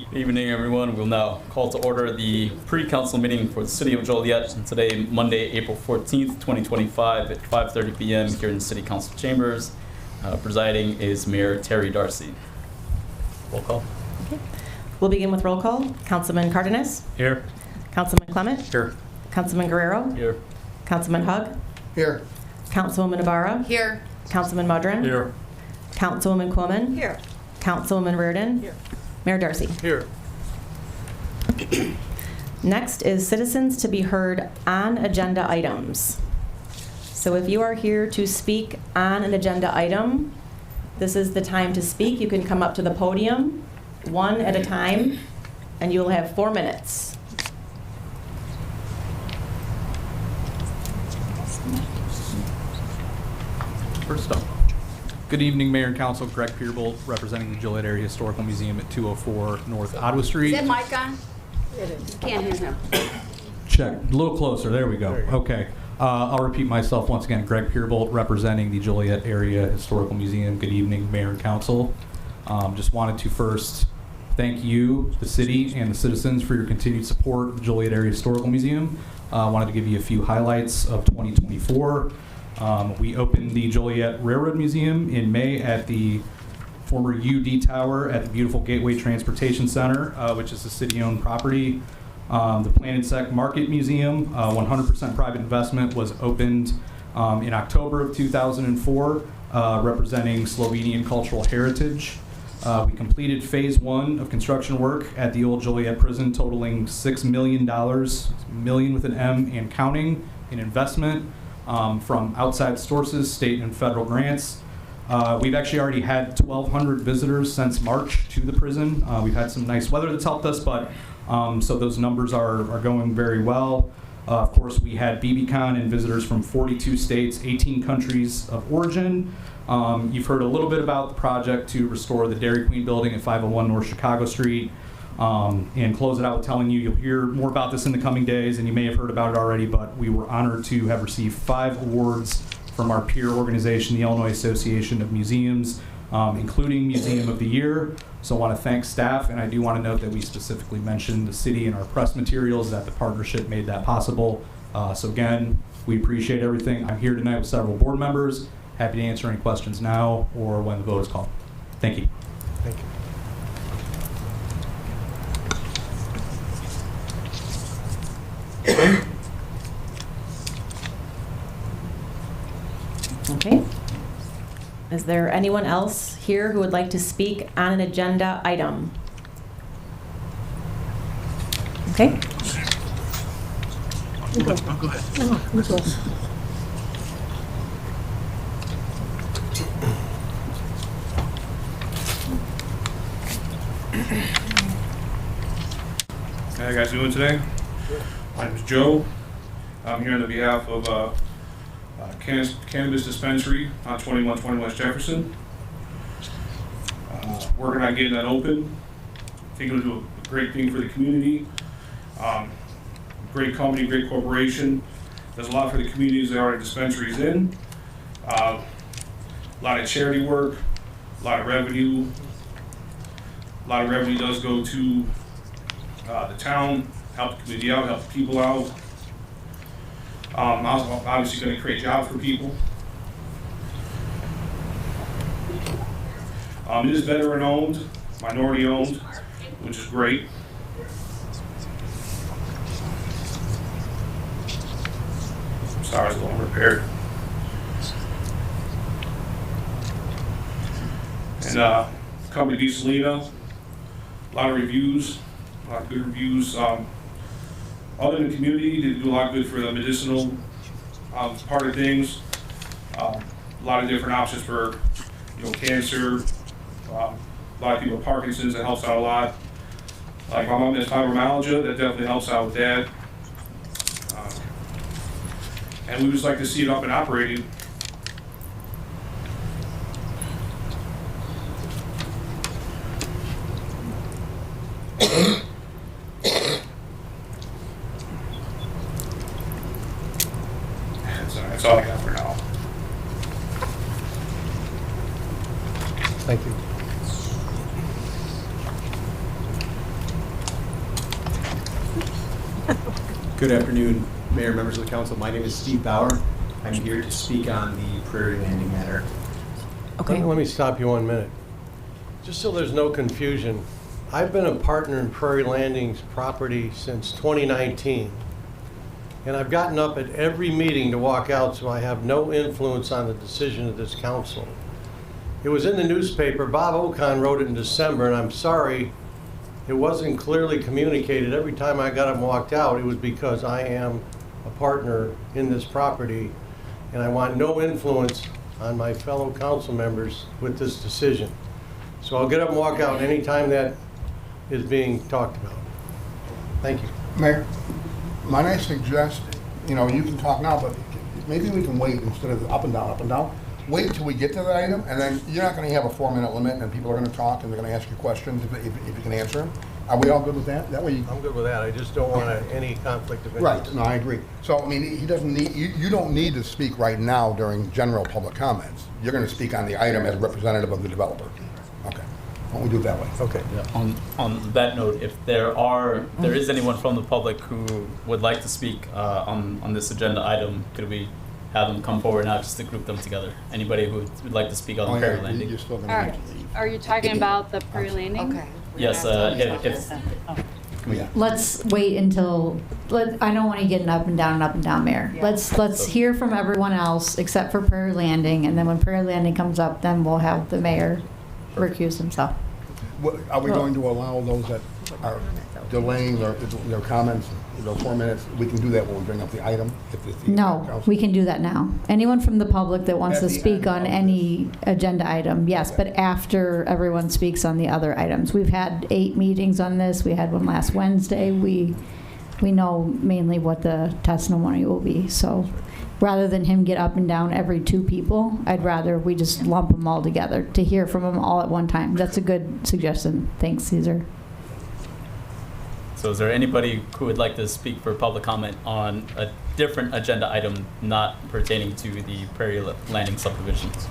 Good evening, everyone. We'll now call to order the pre-council meeting for the City of Joliet on today, Monday, April 14th, 2025 at 5:30 p.m. here in the City Council chambers. Presiding is Mayor Terry Darcy. Roll call. Okay. We'll begin with roll call. Councilman Cardenas. Here. Councilman Clement. Here. Councilman Guerrero. Here. Councilman Hug. Here. Councilwoman Navarra. Here. Councilman Mudron. Here. Councilwoman Quillman. Here. Councilwoman Reardon. Here. Mayor Darcy. Here. Next is citizens to be heard on agenda items. So if you are here to speak on an agenda item, this is the time to speak. You can come up to the podium, one at a time, and you'll have 4 minutes. First up. Good evening, Mayor and Council. Greg Peerbolt, representing the Joliet Area Historical Museum at 204 North Ottawa Street. Is that mic on? It is. Can't hear him. Check. A little closer. There we go. Okay. I'll repeat myself once again. Greg Peerbolt, representing the Joliet Area Historical Museum. Good evening, Mayor and Council. Just wanted to first thank you, the city, and the citizens for your continued support of the Joliet Area Historical Museum. Wanted to give you a few highlights of 2024. We opened the Joliet Railroad Museum in May at the former UD Tower at the beautiful Gateway Transportation Center, which is a city-owned property. The Plant Insect Market Museum, 100% private investment, was opened in October of 2004, representing Slovenian cultural heritage. We completed phase 1 of construction work at the old Joliet prison, totaling $6 million, million with an M and counting, in investment from outside sources, state and federal grants. We've actually already had 1,200 visitors since March to the prison. We've had some nice weather that's helped us, but so those numbers are going very well. Of course, we had BBCon and visitors from 42 states, 18 countries of origin. You've heard a little bit about the project to restore the Dairy Queen building at 501 North Chicago Street. And close it out with telling you'll hear more about this in the coming days, and you may have heard about it already, but we were honored to have received 5 awards from our peer organization, the Illinois Association of Museums, including Museum of the Year. So I want to thank staff, and I do want to note that we specifically mentioned the city in our press materials, that the partnership made that possible. So again, we appreciate everything. I'm here tonight with several board members. Happy to answer any questions now or when the vote is called. Thank you. Thank you. Okay. Is there anyone else here who would like to speak on an agenda item? Okay. Go ahead. How you guys doing today? My name is Joe. I'm here on the behalf of Cannabis Dispensary on 2120 West Jefferson. Working on getting that open. I think it'll do a great thing for the community. Great company, great corporation. Does a lot for the communities that our dispensary is in. A lot of charity work, a lot of revenue. A lot of revenue does go to the town, help the community out, help the people out. Obviously going to create jobs for people. It is veteran owned, minority owned, which is great. Sorry, it's a little repaired. And company D. Selena, a lot of reviews, a lot of good reviews. Other than the community, they do a lot of good for the medicinal part of things. A lot of different options for, cancer. A lot of people with Parkinson's, that helps out a lot. Like my mom has fibromyalgia, that definitely helps out with that. And we would just like to see it up and operating. That's all I got for now. Thank you. Good afternoon, Mayor, members of the council. My name is Steve Bauer. I'm here to speak on the Prairie Landing matter. Okay. Let me stop you 1 minute. Just so there's no confusion, I've been a partner in Prairie Landing's property since 2019. And I've gotten up at every meeting to walk out, so I have no influence on the decision of this council. It was in the newspaper. Bob Ocon wrote it in December, and I'm sorry, it wasn't clearly communicated. Every time I got up and walked out, it was because I am a partner in this property, and I want no influence on my fellow council members with this decision. So I'll get up and walk out anytime that is being talked about. Thank you. Mayor, might I suggest, you can talk now, but maybe we can wait instead of up and down. Wait until we get to the item, and then you're not going to have a 4-minute limit, and people are going to talk, and they're going to ask you questions if you can answer them. Are we all good with that? That way you... I'm good with that. I just don't want any conflict of interest. Right, no, I agree. So, I mean, he doesn't need, you don't need to speak right now during general public comments. You're going to speak on the item as representative of the developer. Okay, why don't we do it that way? Okay. Yeah, on that note, if there is anyone from the public who would like to speak on this agenda item, could we have them come forward now just to group them together? Anybody who would like to speak on Oh, the yeah, Prairie Landing? you're still going Are, to need to leave. are you talking about the Prairie Landing? Okay. Yes, if Yeah. Let's wait until, I don't want to get an up and down, Mayor. Yeah. Let's hear from everyone else except for Prairie Landing, and then when Prairie Landing comes up, then we'll have the mayor recuse himself. Are we going to allow those that are delaying their comments, those 4 minutes? We can do that when we bring up the item? if the No, council- we can do that now. Anyone from the public that wants At to the speak end on of any agenda item, yes, but after everyone speaks on the other items. We've had 8 meetings on this. We had one last Wednesday. We know mainly what the testimony will be. So rather than him get up and down every 2 people, I'd rather we just lump them all together to hear from them all at one time. That's a good suggestion. Thanks, Caesar. So is there anybody who would like to speak for public comment on a different agenda item not pertaining to the Prairie Landing subdivisions?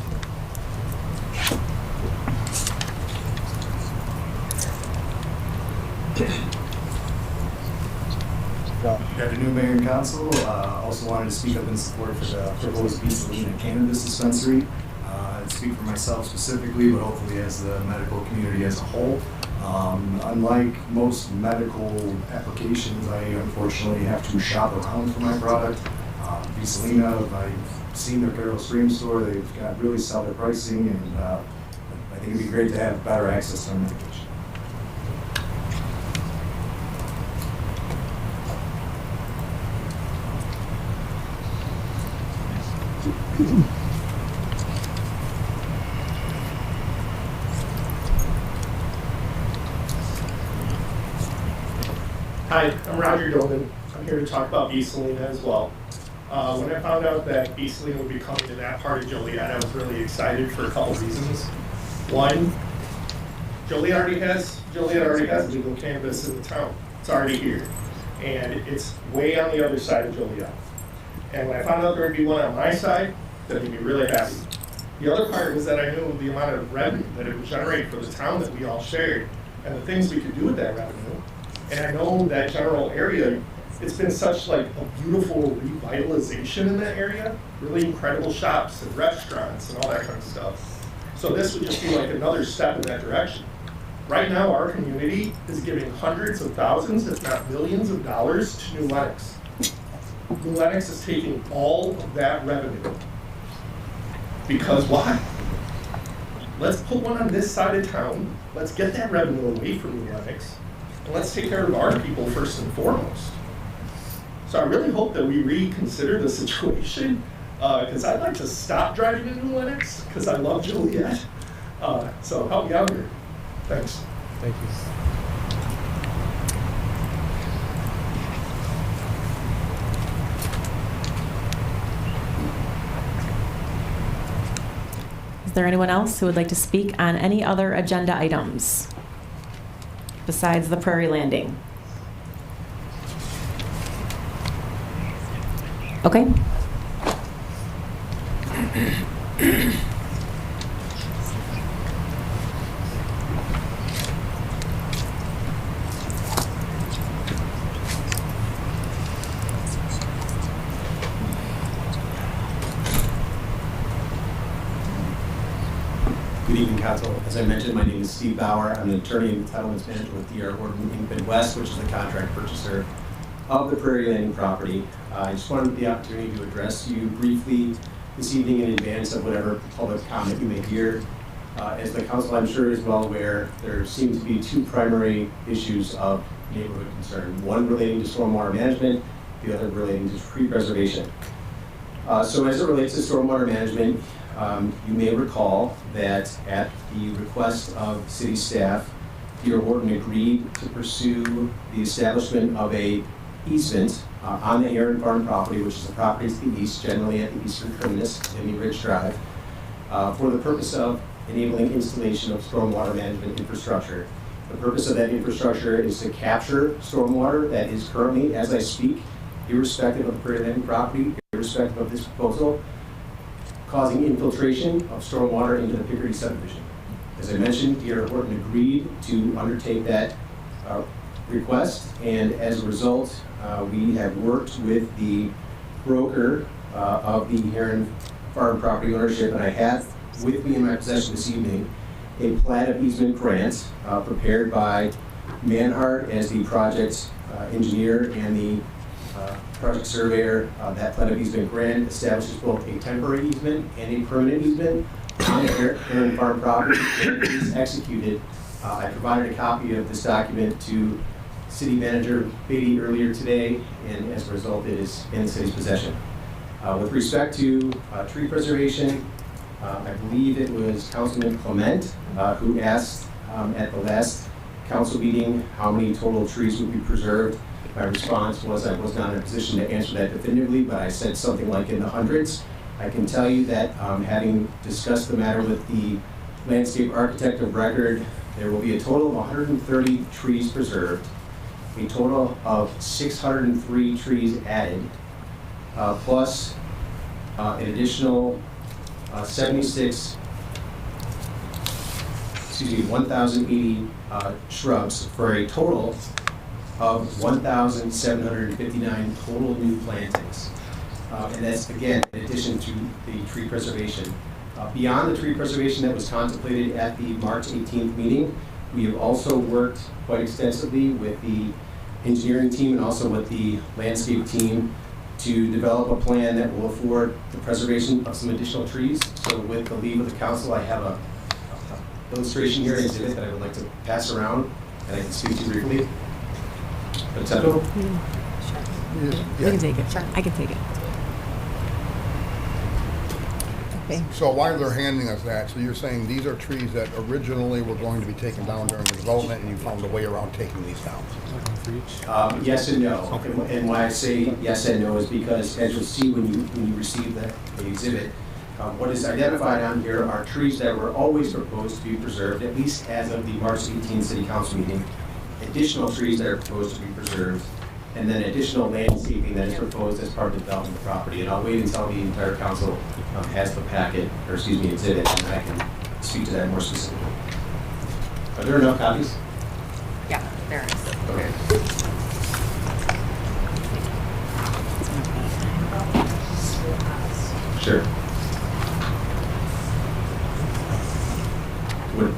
Good afternoon, Mayor and Council. Also wanted to speak up in support for the proposed Beaslina cannabis dispensary. I'd speak for myself specifically, but hopefully as the medical community as a whole. Unlike most medical applications, I unfortunately have to shop around for my product. Beaslina, I've seen their Carroll Stream store. They've got really solid pricing, and I think it'd be great to have better access to our medication. Hi, I'm Roger Dolan. I'm here to talk about Beaslina as well. When I found out that Beaslina would be coming to that part of Joliet, I was really excited for a couple reasons. One, Joliet already has legal cannabis in the town. It's already here. And it's way on the other side of Joliet. And when I found out there would be one on my side, that made me really happy. The other part was that I knew the amount of revenue that it would generate for the town that we all shared and the things we could do with that revenue. And I know that general area, it's been such like a beautiful revitalization in that area, really incredible shops and restaurants and all that kind of stuff. So this would just be like another step in that direction. Right now, our community is giving hundreds of thousands, if not millions of dollars to New Lenox. New Lenox is taking all of that revenue. Because why? Let's put one on this side of town. Let's get that revenue away from New Lenox. And let's take care of our people first and foremost. So I really hope that we reconsider the situation, because I'd like to stop driving to New Lenox, because I love Joliet. So help me out here. Thanks. Thank you. Is there anyone else who would like to speak on any other agenda items besides the Prairie Landing? Okay. evening, Council. As I mentioned, my name is Steve Bauer. I'm an attorney and entitlements manager with D.R. Horton Inc. Midwest, which is the contract purchaser of the Prairie Landing property. I just wanted the opportunity to address you briefly this evening in advance of whatever public comment you may hear. As the Council, I'm sure, is well aware, there seem to be two primary issues of neighborhood concern. One relating to stormwater management, the other relating to tree preservation. So as it relates to stormwater management, you may recall that at the request of city staff, D.R. Horton agreed to pursue the establishment of a easement on the Heron Farm property, which is the property to the east, generally at the eastern terminus, Timmy Ridge Drive, for the purpose of enabling installation of stormwater management infrastructure. The purpose of that infrastructure is to capture stormwater that is currently, as I speak, irrespective of the Prairie Landing property, irrespective of this proposal, causing infiltration of stormwater into the Picardy subdivision. As I mentioned, D.R. Horton agreed to undertake that request, and as a result, we have worked with the broker of the Heron Farm property ownership, and I have with me in my possession this evening a plat of easement grant prepared by Manhart as the project engineer and the project surveyor. That plat of easement grant establishes both a temporary easement and a permanent easement on the Heron Farm property. It is executed. I provided a copy of this document to City Manager Beatty earlier today, and as a result, it is in the city's possession. With respect to tree preservation, I believe it was Councilman Clement who asked at the last council meeting how many total trees would be preserved. My response was I was not in a position to answer that definitively, but I said something like in the hundreds. I can tell you that having discussed the matter with the landscape architect of record, there will be a total of 130 trees preserved, a total of 603 trees added, plus an additional 1,080 shrubs, for a total of 1,759 total new plantings. And that's, again, in addition to the tree preservation. Beyond the tree preservation that was contemplated at the March 18th meeting, we have also worked quite extensively with the engineering team and also with the landscape team to develop a plan that will afford the preservation of some additional trees. So with the leave of the council, I have a illustration here, an exhibit that I would like to pass around and I can speak to briefly. Acceptable? We can take it. Sure. I can take it. Okay. So while they're handing us that, so you're saying these are trees that originally were going to be taken down during the development, and you found a way around taking these down? Yes and no. And why I say yes and no is because, as you'll see when you receive the exhibit, what is identified on here are trees that were always proposed to be preserved, at least as of the March 18th City Council meeting, additional trees that are proposed to be preserved, and then additional landscaping that is proposed as part of the development of the property. And I'll wait until the entire council has the packet, or excuse me, exhibit, and I can speak to that more specifically. Are there enough copies? Yeah, there is. Okay. Sure.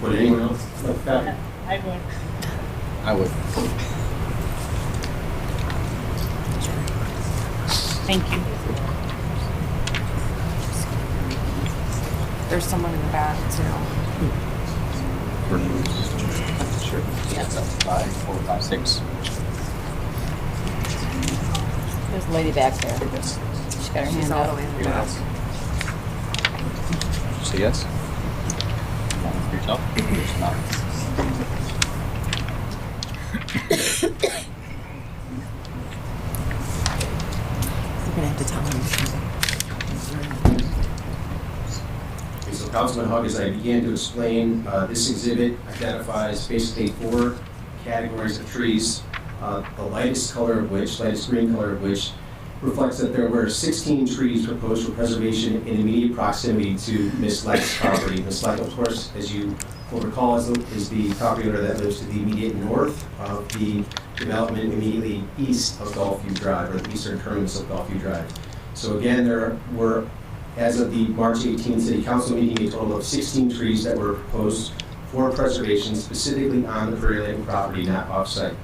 Would anyone else like a copy? I would. I would. Thank you. There's someone in the back too. Sure. Yeah, so 5, 4, 5, 6. There's a lady back there. Yes. She got her She's hand all the up. way in the Anyone back. else? Did you say yes? For yourself? Or not? You're gonna have to tell him. Okay, so Councilman Hugg, as I began to explain, this exhibit identifies basically 4 categories of trees, the lightest color of which, lightest green color of which, reflects that there were 16 trees proposed for preservation in immediate proximity to Ms. Leck's property. Ms. Leck, of course, as you will recall, is the property owner that lives to the immediate north of the development immediately east of Gulfview Drive, or the eastern terminus of Gulfview Drive. So again, there were as of the March 18th City Council meeting, a total of 16 trees that were proposed for preservation specifically on the Prairie Landing property, not off-site.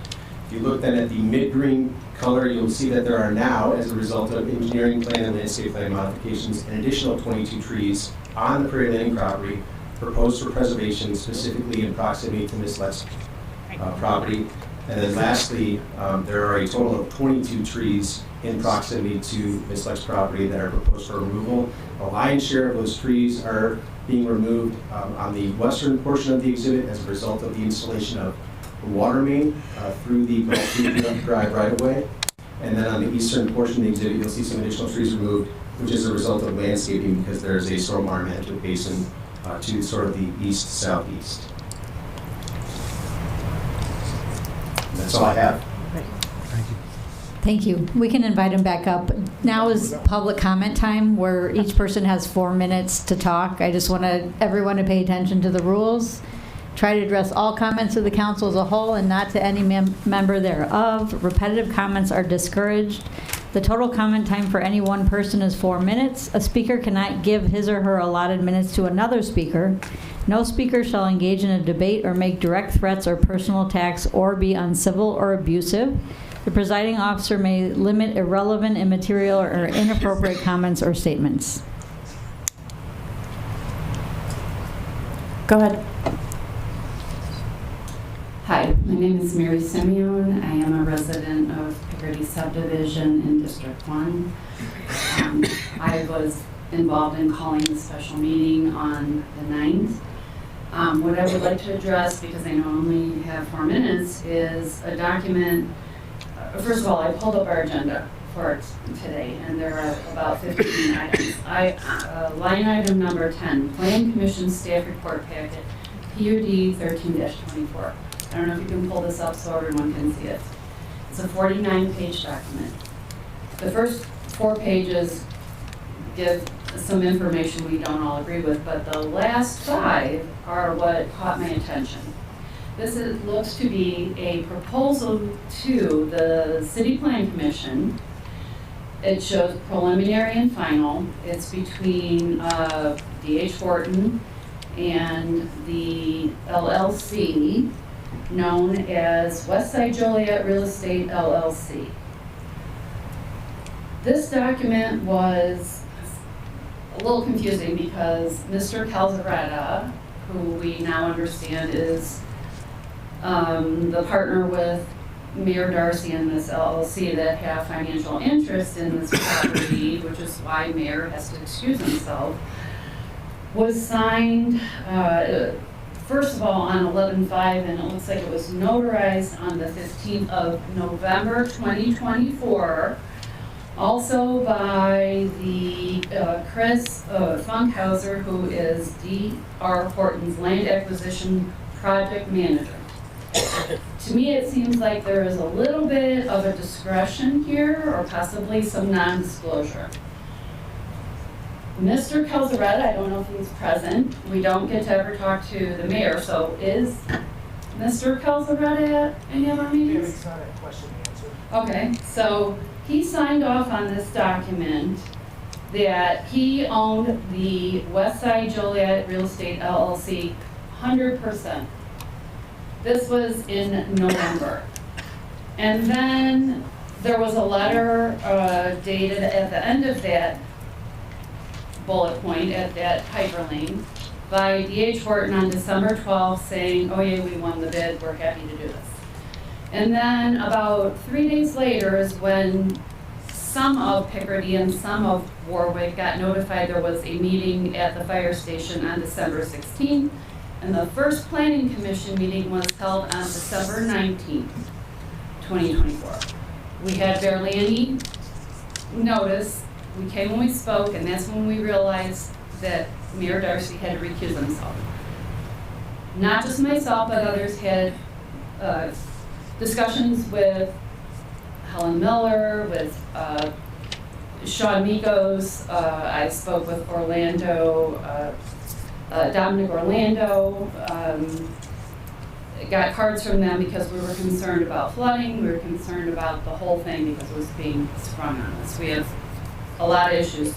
If you look then at the mid-green color, you'll see that there are now, as a result of engineering plan and landscape plan modifications, an additional 22 trees on the Prairie Landing property proposed for preservation specifically in proximity to Ms. Lett's property. And then lastly, there are a total of 22 trees in proximity to Ms. Lett's property that are proposed for removal. A lion's share of those trees are being removed on the western portion of the exhibit as a result of the installation of a water main through the Gulf Drive right-of-way. And then on the eastern portion of the exhibit, you'll see some additional trees removed, which is a result of landscaping because there's a stormwater management basin to sort of the east-southeast. That's all I have. Thank you. We can invite him back up. Now is public comment time where each person has 4 minutes to talk. I just want everyone to pay attention to the rules. Try to address all comments of the council as a whole and not to any member thereof. Repetitive comments are discouraged. The total comment time for any one person is 4 minutes. A speaker cannot give his or her allotted minutes to another speaker. No speaker shall engage in a debate or make direct threats or personal attacks or be uncivil or abusive. The presiding officer may limit irrelevant, immaterial, or inappropriate comments or statements. Go ahead. Hi, my name is Mary Simeon. I am a resident of Picardy Subdivision in District 1. I was involved in calling the special meeting on the 9th. What I would like to address, because I know I only have 4 minutes, is a document. First of all, I pulled up our agenda for today, and there are about 15 items. Line item number 10, Plan Commission Staff Report Packet, PUD 13-24. I don't know if you can pull this up so everyone can see it. It's a 49-page document. The first 4 pages give some information we don't all agree with, but the last 5 are what caught my attention. This looks to be a proposal to the City Plan Commission. It shows preliminary and final. It's between D.H. Horton and the LLC known as Westside Joliet Real Estate LLC. This document was a little confusing because Mr. Calzaretta, who we now understand is the partner with Mayor Darcy and this LLC that have financial interest in this property, which is why Mayor has to excuse himself, was signed, first of all, on 11/5, and it looks like it was notarized on the 15th of November 2024, also by the Chris Funkhauser, who is D.R. Horton's land acquisition project manager. To me, it seems like there is a little bit of a discretion here, or possibly some non-disclosure. Mr. Calzaretta, I don't know if he's present. We don't get to ever talk to the mayor, so is Mr. Calzaretta at any of our meetings? It's not a question and answer. Okay, so he signed off on this document that he owned the Westside Joliet Real Estate LLC 100%. This was in November. And then there was a letter dated at the end of that bullet point at that hyperlink by D.H. Horton on December 12th saying, oh yeah, we won the bid, we're happy to do this. And then about 3 days later is when some of Picardy and some of Warwick got notified there was a meeting at the fire station on December 16th. And the first planning commission meeting was held on December 19th, 2024. We had barely any notice. We came when we spoke, and that's when we realized that Mayor Darcy had to recuse himself. Not just myself, but others had discussions with Helen Miller, with Sean Mikos. I spoke with Orlando, Dominic Orlando. Got cards from them because we were concerned about flooding. We were concerned about the whole thing because it was being sprung on us. We have a lot of issues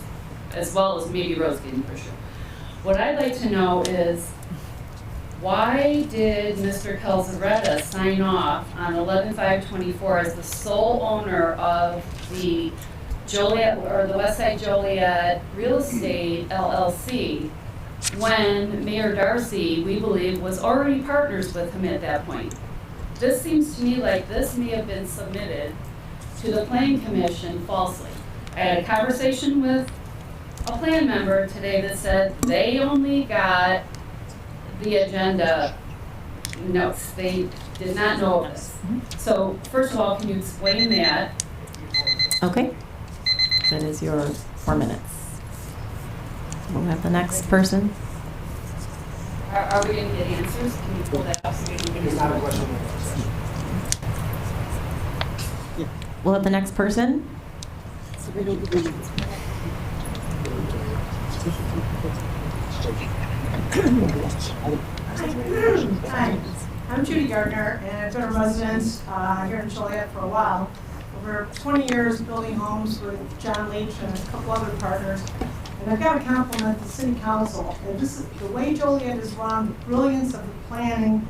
as well as maybe roads getting pushed. What I'd like to know is, why did Mr. Calzaretta sign off on 11/5/24 as the sole owner of the Joliet, or the Westside Joliet Real Estate LLC, when Mayor Darcy, we believe, was already partners with him at that point? This seems to me like this may have been submitted to the Planning Commission falsely. I had a conversation with a plan member today that said they only got the agenda notes. They did not know of this. So first of all, can you explain that? Okay. That is your 4 minutes. We'll have the next person. Are we going to get answers? Can you pull that up so we can get It's not a question. We'll have the next person. Hi, I'm Judy Gardner, and I've been a resident here in Joliet for a while. Over 20 years building homes with John Leach and a couple other partners. And I've got to compliment the city council. And this is, the way Joliet is run, the brilliance of the planning,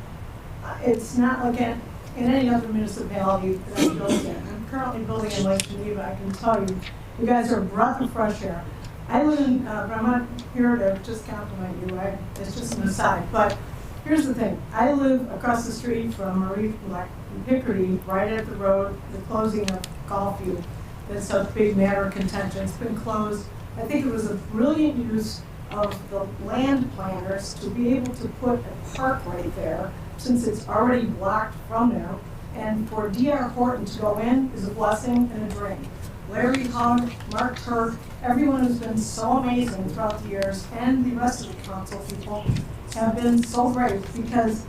it's not like in any other municipality that I've built in. I'm currently building in Lake Geneva. I can tell you, you guys are a breath of fresh air. I live in, I'm not here to just compliment you, it's just an aside, but here's the thing. I live across the street from Marie, like Picardy, right at the road, the closing of Gulfview. That's a big matter of contention. It's been closed. I think it was a brilliant use of the land planners to be able to put a park right there, since it's already blocked from there. And for D.R. Horton to go in is a blessing and a dream. Larry Hung, Mark Turk, everyone who's been so amazing throughout the years, and the rest of the council people have been so great, because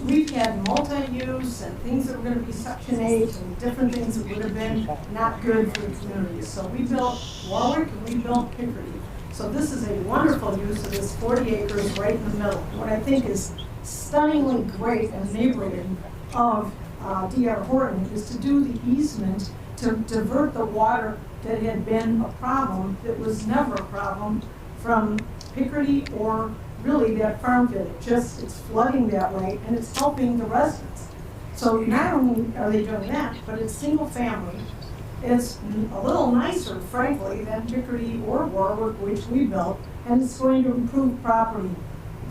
we've had multi-use and things that were going to be Section 8 and different things that would have been not good for the community. So we built Warwick and we built Picardy. So this is a wonderful use of this 40 acres right in the middle. What I think is stunningly great and neighborhood of D.R. Horton is to do the easement to divert the water that had been a problem, that was never a problem, from Picardy or really that farm village. Just, it's flooding that way, and it's helping the residents. So not only are they doing that, but it's single family. It's a little nicer, frankly, than Picardy or Warwick, which we built, and it's going to improve property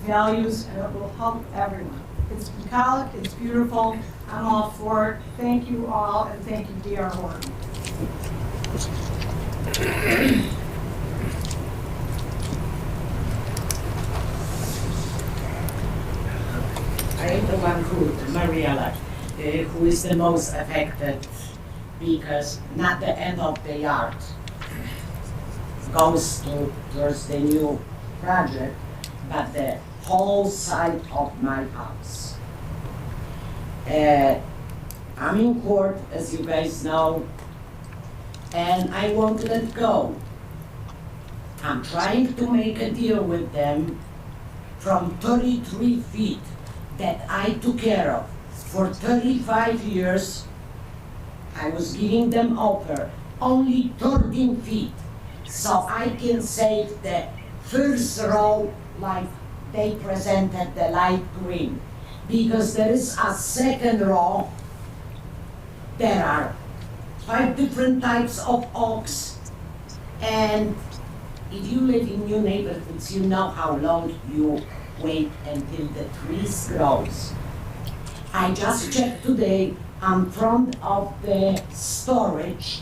values, and it will help everyone. It's bucolic, it's beautiful, I'm all for it. Thank you all, and thank you, D.R. Horton. I am the one who, Mariella, who is the most affected, because not the end of the yard goes towards the new project, but the whole side of my house. I'm in court, as you guys know, and I won't let go. I'm trying to make a deal with them from 33 feet that I took care of. For 35 years, I was giving them over only 13 feet. So I can save the first row like they presented, the light green. Because there is a second row, there are 5 different types of oaks, and if you live in new neighborhoods, you know how long you wait until the trees grows. I just checked today in front of the storage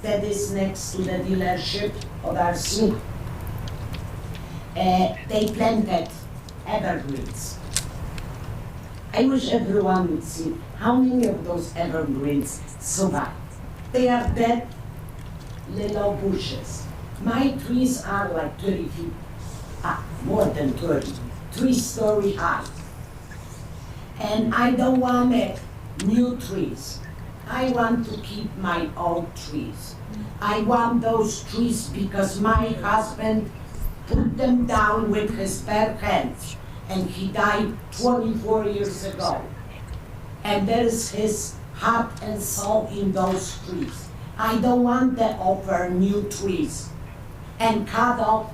that is next to the dealership of RC. They planted evergreens. I wish everyone would see how many of those evergreens survive. They are dead little bushes. My trees are like 30 feet, more than 30, 3-story high. And I don't want new trees. I want to keep my old trees. I want those trees because my husband put them down with his bare hands, and he died 24 years ago. And there is his heart and soul in those trees. I don't want to offer new trees. and cut off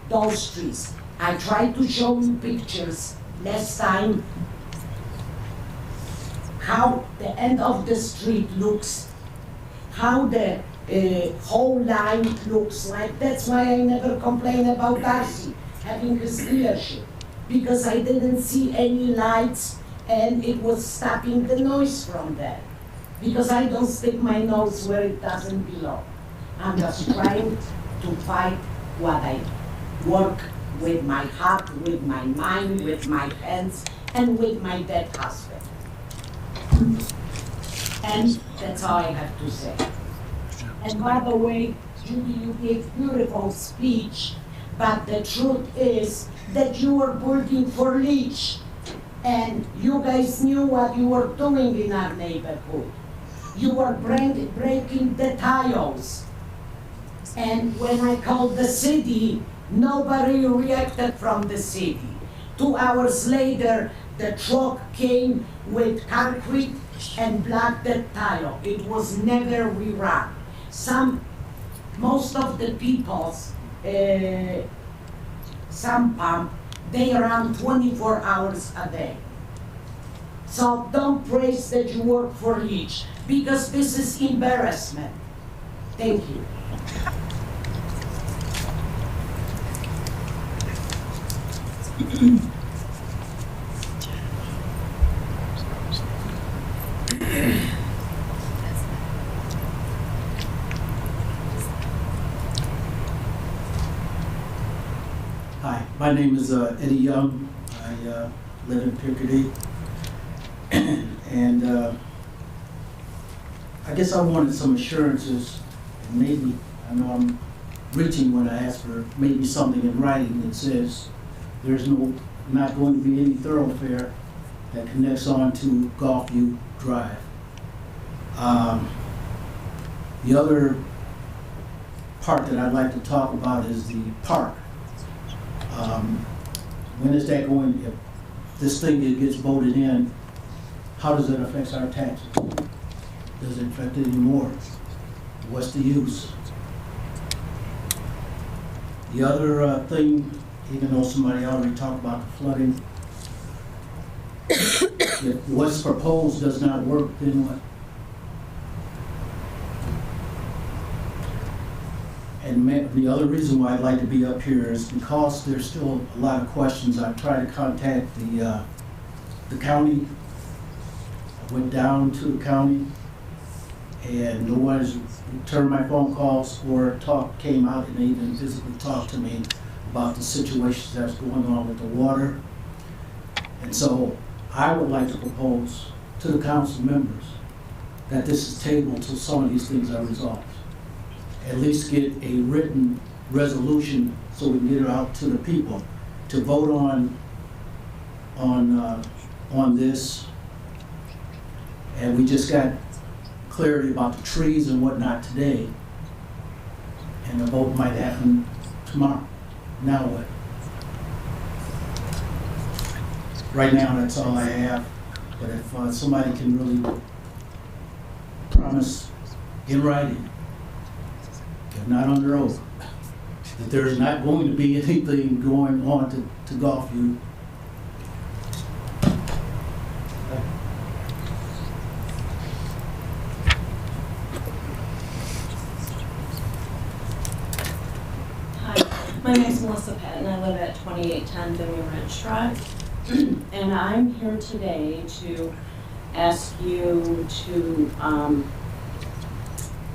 those trees. I tried to show you pictures last time how the end of the street looks, how the whole line looks like. That's why I never complain about Darcy having his dealership, because I didn't see any lights and it was stopping the noise from there. Because I don't stick my nose where it doesn't belong. I'm just trying to fight what I work with my heart, with my mind, with my hands, and with my dead husband. And that's all I have to say. And by the way, Judy, you gave beautiful speech, but the truth is that you were working for Leach, and you guys knew what you were doing in our neighborhood. You were breaking the tiles. And when I called the city, nobody reacted from the city. 2 hours later, the truck came with concrete and blocked the tile. It was never rerun. Most of the people's some pump, they run 24 hours a day. So don't praise that you work for Leach, because this is embarrassment. Thank you. Hi, my name is Eddie Young. I live in Picardy. And I guess I wanted some assurances, and maybe, I know I'm reaching when I ask for maybe something in writing that says there's not going to be any thoroughfare that connects on to Gulfview Drive. The other part that I'd like to talk about is the park. When is that going, if this thing gets voted in, how does it affect our taxes? Does it affect it anymore? What's the use? The other thing, even though somebody already talked about the flooding, if what's proposed does not work, then what? And the other reason why I'd like to be up here is because there's still a lot of questions. I've tried to contact the county. I went down to the county, and no one's returned my phone calls or came out and even physically talked to me about the situations that's going on with the water. And so I would like to propose to the council members that this is tabled until some of these things are resolved. At least get a written resolution so we can get it out to the people to vote on this. And we just got clarity about the trees and whatnot today, and the vote might happen tomorrow. Now what? Right now, that's all I have. But if somebody can really promise in writing, if not under oath, that there's not going to be anything going on to Gulfview. My name is Melissa Patton. I live at 2810 Vineyard Ridge Drive. And I'm here today to ask you to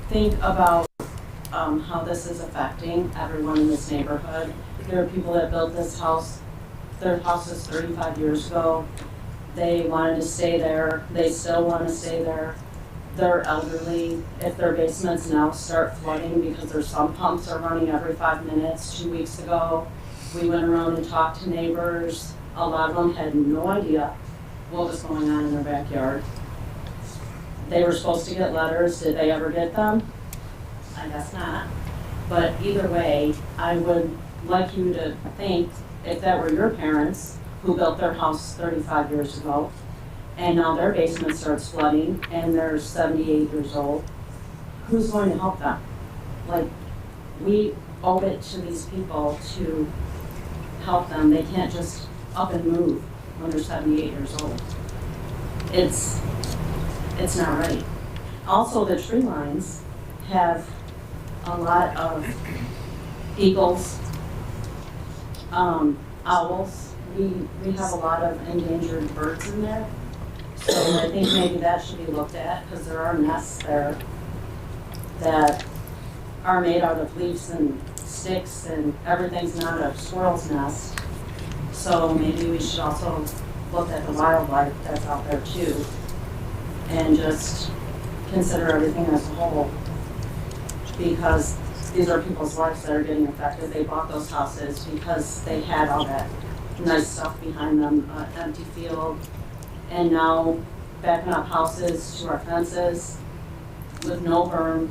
think about how this is affecting everyone in this neighborhood. There are people that built this house, their house is 35 years ago. They wanted to stay there. They still want to stay there. They're elderly. If their basements now start flooding because their sump pumps are running every 5 minutes. 2 weeks ago, we went around and talked to neighbors. A lot of them had no idea what was going on in their backyard. They were supposed to get letters. Did they ever get them? I guess not. But either way, I would like you to think, if that were your parents who built their house 35 years ago, and now their basement starts flooding, and they're 78 years old, who's going to help them? Like, we owe it to these people to help them. They can't just up and move when they're 78 years old. It's not right. Also, the tree lines have a lot of eagles, owls. We have a lot of endangered birds in there. So I think maybe that should be looked at, because there are nests there that are made out of leaves and sticks, and everything's not a squirrel's nest. So maybe we should also look at the wildlife that's out there too, and just consider everything as a whole, because these are people's lives that are getting affected. They bought those houses because they had all that nice stuff behind them, empty field, and now backing up houses to our fences with no berm,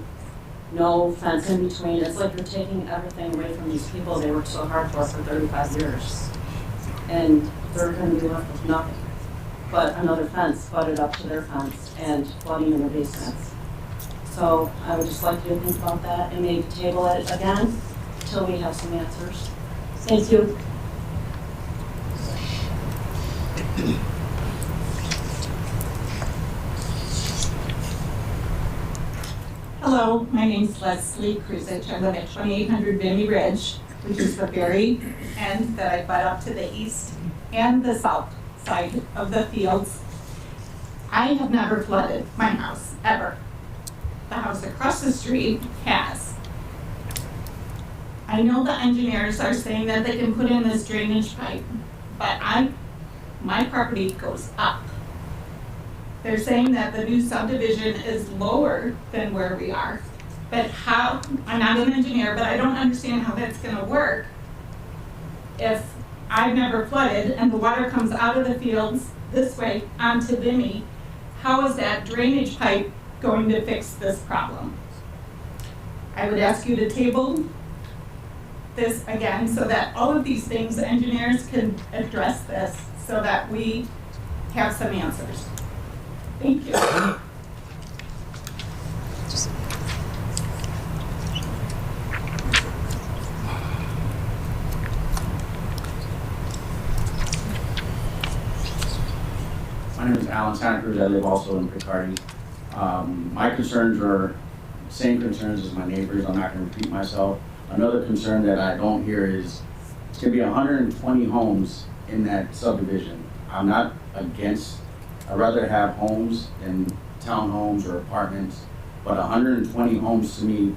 no fence in between. It's like you're taking everything away from these people. They worked so hard for 35 years. And they're going to be left with nothing but another fence butted up to their fence and flooding in their basements. So I would just like you to think about that and maybe table it again till we have some answers. Thank you. Hello, my name's Leslie Kruzich. I live at 2800 Vinny Ridge, which is the very end that I butt up to the east and the south side of the fields. I have never flooded my house, ever. The house across the street has. I know the engineers are saying that they can put in this drainage pipe, but my property goes up. They're saying that the new subdivision is lower than where we are. But how, I'm not an engineer, but I don't understand how that's gonna work if I've never flooded and the water comes out of the fields this way onto Vinny. How is that drainage pipe going to fix this problem? I would ask you to table this again so that all of these things, the engineers can address this so that we have some answers. Thank you. My name is Alan Santa Cruz. I live also in Picardy. My concerns are the same concerns as my neighbors. I'm not going to repeat myself. Another concern that I don't hear is it's going to be 120 homes in that subdivision. I'm not against, I'd rather have homes than townhomes or apartments, but 120 homes to me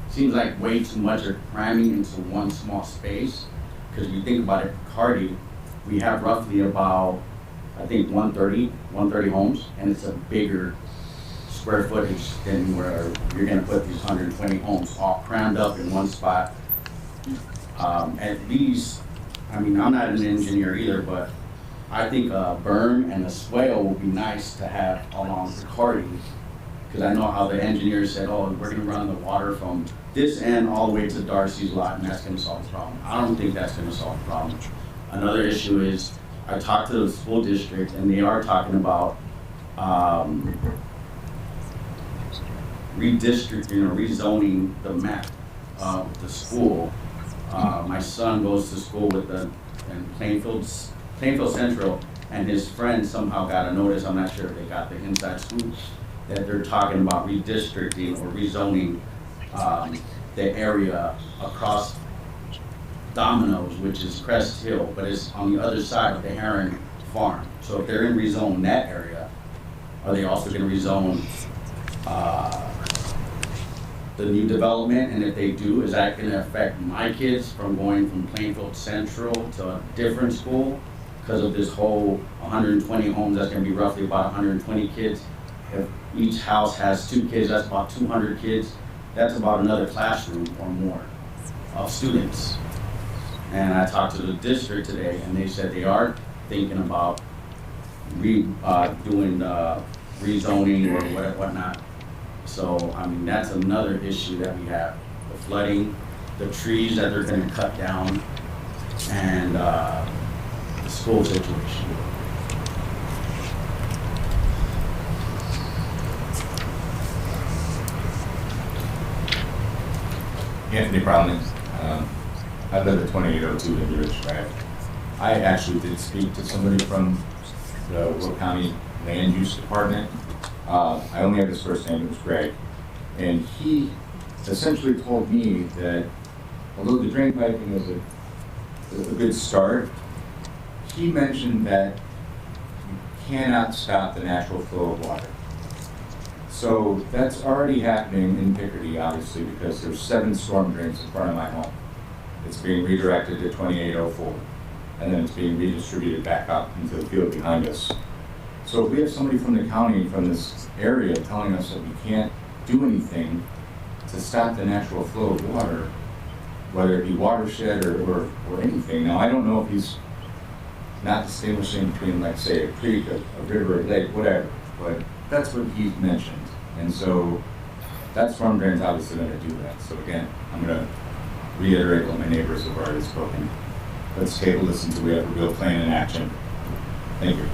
seems like way too much of cramming into one small space. Because if you think about it, Picardy, we have roughly about, I think 130 homes, and it's a bigger square footage than where you're gonna put these 120 homes all crammed up in one spot. At least, I mean, I'm not an engineer either, but I think a berm and a swale would be nice to have along Picardy, because I know how the engineers said, oh, we're gonna run the water from this end all the way to Darcy's lot, and that's gonna solve the problem. I don't think that's gonna solve the problem. Another issue is, I talked to the school district, and they are talking about redistricting or rezoning the map of the school. My son goes to school with in Plainfield Central, and his friend somehow got a notice, I'm not sure if they got the inside scoop, that they're talking about redistricting or rezoning the area across Domino's, which is Crest Hill, but it's on the other side of the Heron Farm. So if they're in rezone that area, are they also gonna rezone the new development? And if they do, is that gonna affect my kids from going from Plainfield Central to a different school? Because of this whole 120 homes, that's gonna be roughly about 120 kids. If each house has 2 kids, that's about 200 kids. That's about another classroom or more of students. And I talked to the district today, and they said they are thinking about doing rezoning or whatnot. So, I mean, that's another issue that we have. The flooding, the trees that they're gonna cut down, and the school situation. Anthony Brownlee. I live at 2802 Indy Ridge Drive. I actually did speak to somebody from the Will County Land Use Department. I only have his first name, it was Greg. And he essentially told me that although the drain piping is a good start, he mentioned that you cannot stop the natural flow of water. So that's already happening in Picardy, obviously, because there's 7 storm drains in front of my home. It's being redirected to 2804, and then it's being redistributed back up into the field behind us. So if we have somebody from the county, from this area, telling us that we can't do anything to stop the natural flow of water, whether it be watershed or anything. Now, I don't know if he's not distinguishing between, like, say, a creek, a river, a lake, whatever, but that's what he mentioned. And so that storm drain's obviously going to do that. So again, I'm going to reiterate what my neighbors have already spoken. Let's table this until we have a real plan in action. Thank you.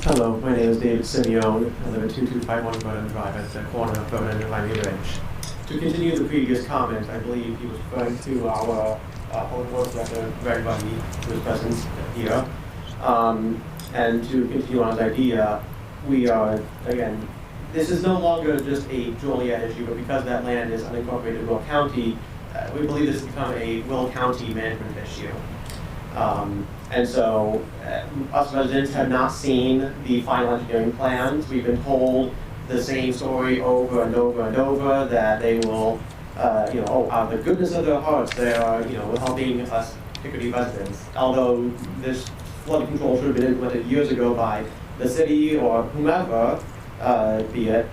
Hello, my name is David Simeone. I live at 2251 Vernon Drive at the corner of Vernon and Limey Ridge. To continue the previous comment, I believe he was referring to our public works director, Greg Bundy, who is present here. And to continue on his idea, we are, again, this is no longer just a Joliet issue, but because that land is unincorporated Will County, we believe this has become a Will County management issue. And so us residents have not seen the final engineering plans. We've been told the same story over and over and over, that they will, out of the goodness of their hearts, they are, helping us Picardy residents. Although this flood control should have been implemented years ago by the city or whomever, be it.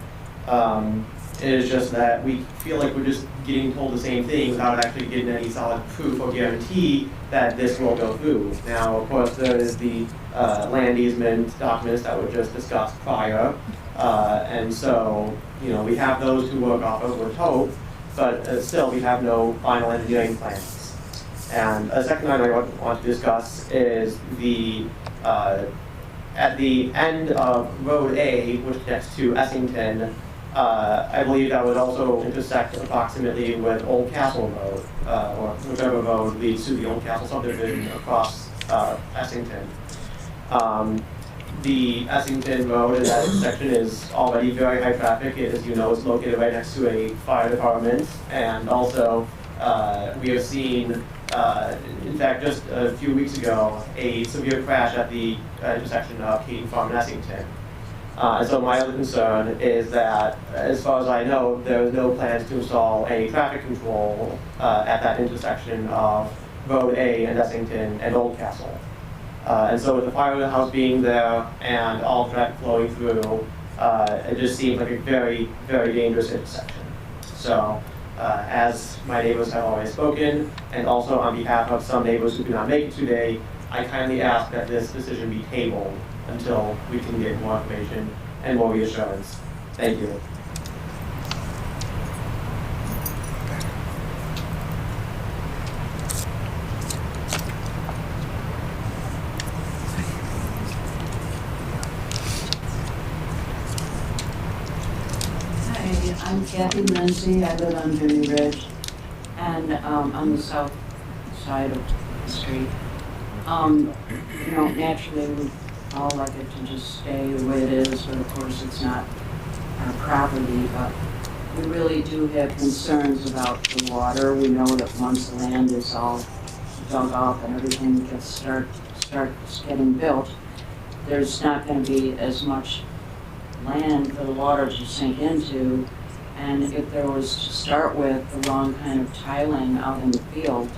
It is just that we feel like we're just getting told the same thing without actually getting any solid proof or guarantee that this will go through. Now, of course, there is the land easement documents that were just discussed prior. And so, we have those to work off of with hope, but still we have no final engineering plans. And a second item I want to discuss is the at the end of Road A, which connects to Essington, I believe that would also intersect approximately with Old Castle Road, or whichever road leads to the Old Castle subdivision across Essington. The Essington Road in that section is already very high traffic. It, as you know, is located right next to a fire department, and also we have seen, in fact, just a few weeks ago, a severe crash at the intersection of Keaton Farm and Essington. And so my other concern is that, as far as I know, there is no plans to install any traffic control at that intersection of Road A and Essington and Old Castle. And so with the firehouse being there and all traffic flowing through, it just seems like a very, very dangerous intersection. So as my neighbors have already spoken, and also on behalf of some neighbors who do not make it today, I kindly ask that this decision be tabled until we can get more information and more reassurance. Thank you. Hi, I'm Kathy Lindsay. I live on Vinny Ridge and on the south side of the street. Naturally, we all like it to just stay the way it is, but of course it's not our property, but we really do have concerns about the water. We know that once the land is all dug up and everything gets starts getting built, there's not going to be as much land for the water to sink into, and if there was to start with the wrong kind of tiling out in the field,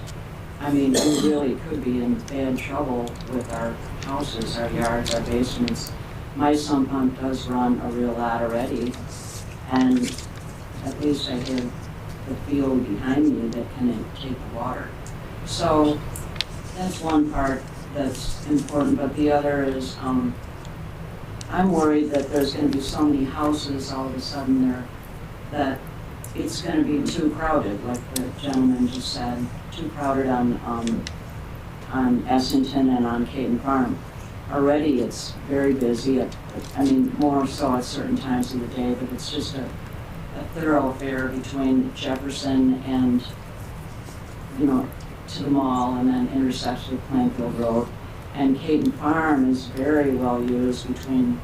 I mean, we really could be in bad trouble with our houses, our yards, our basements. My sump pump does run a real lot already, and at least I have the field behind me that can take the water. So that's one part that's important, but the other is I'm worried that there's going to be so many houses all of a sudden there that it's going to be too crowded, like the gentleman just said, too crowded on on Essington and on Caton Farm. Already it's very busy, I mean, more so at certain times of the day, but it's just a thoroughfare between Jefferson and, you know, to the mall and then intersects with Plainfield Road. And Caton Farm is very well used between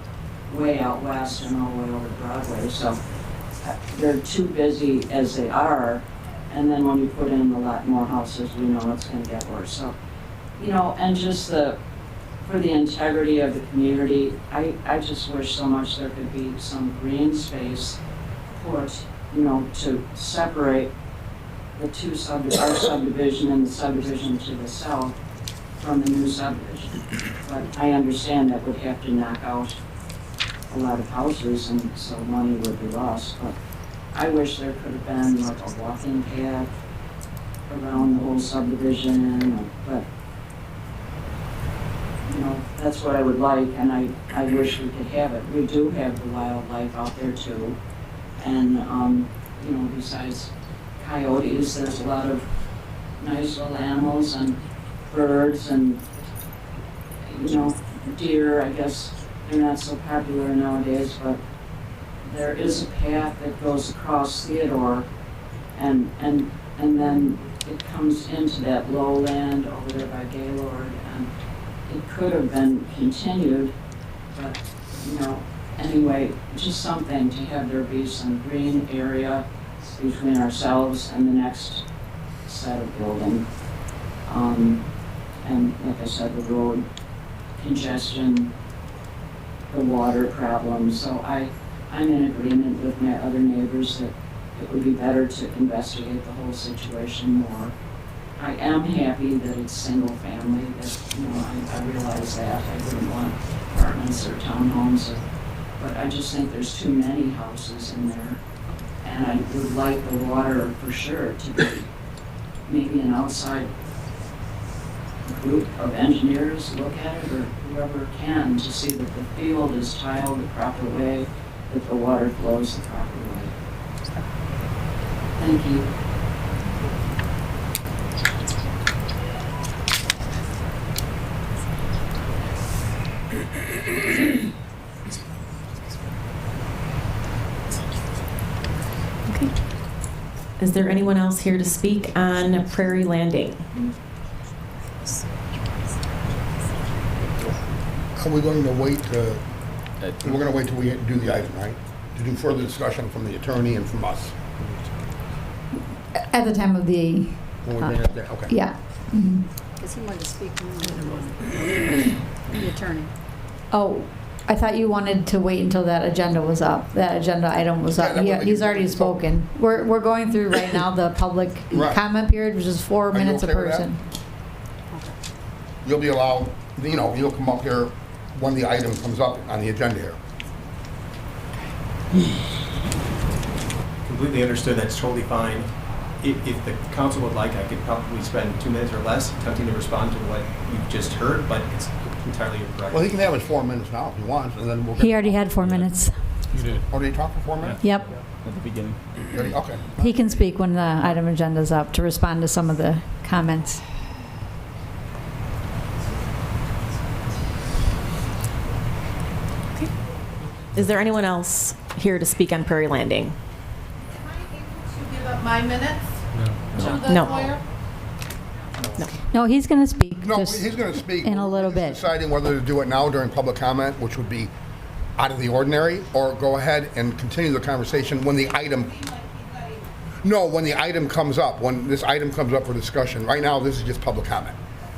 way out west and all the way over to Broadway. So they're too busy as they are. And then when you put in a lot more houses, we know it's going to get worse. So, you know, and just for the integrity of the community, I just wish so much there could be some green space put, you know, to separate the two our subdivision and the subdivision to the south from the new subdivision. But I understand that would have to knock out a lot of houses, and so money would be lost. But I wish there could have been like a walking path around the whole subdivision, but you know, that's what I would like, and I wish we could have it. We do have the wildlife out there too, and you know, besides coyotes, there's a lot of nice little animals and birds and, you know, deer. I guess they're not so popular nowadays, but there is a path that goes across Theodore, and then it comes into that lowland over there by Gaylord, and it could have been continued, but, you know, anyway, just something to have there be some green area between ourselves and the next set of building. And like I said, the road congestion, the water problem. So I'm in agreement with my other neighbors that it would be better to investigate the whole situation more. I am happy that it's single family, that, you know, I realize that. I wouldn't want apartments or townhomes, but I just think there's too many houses in there. And I would like the water for sure to be maybe an outside group of engineers look at it, or whoever can, to see that the field is tiled the proper way, that the water flows the proper way. Thank you. Okay. Is there anyone else here to speak on Prairie Landing? Are we going to wait we're going to wait till we do the item, right? To do further discussion from the attorney and from us? At the time of the... When we bring it there, okay. Yeah. Mhm. Because he wanted to speak to the attorney. Oh, I thought you wanted to wait until that agenda was up. That agenda item was up. He's already spoken. We're going through right now the public comment period, which is 4 minutes a person. You'll be allowed, you know, you'll come up here when the item comes up on the agenda here. Completely understood, that's totally fine. If the council would like, I could probably spend 2 minutes or less attempting to respond to what you've just heard, but it's entirely your prerogative. Well, he can have his 4 minutes now if he wants, and then we'll get... He already had 4 minutes. You did? Oh, did he talk for 4 minutes? Yep. At the beginning. Okay. He can speak when the item agenda's up to respond to some of the comments. Is there anyone else here to speak on Prairie Landing? To give up my minutes to the No. lawyer? No, he's going to speak. No, just he's going to speak. in a little bit. Deciding whether to do it now during public comment, which would be out of the ordinary, or go ahead and continue the conversation when the item... No, when the item comes up, when this item comes up for discussion. Right now, this is just public comment.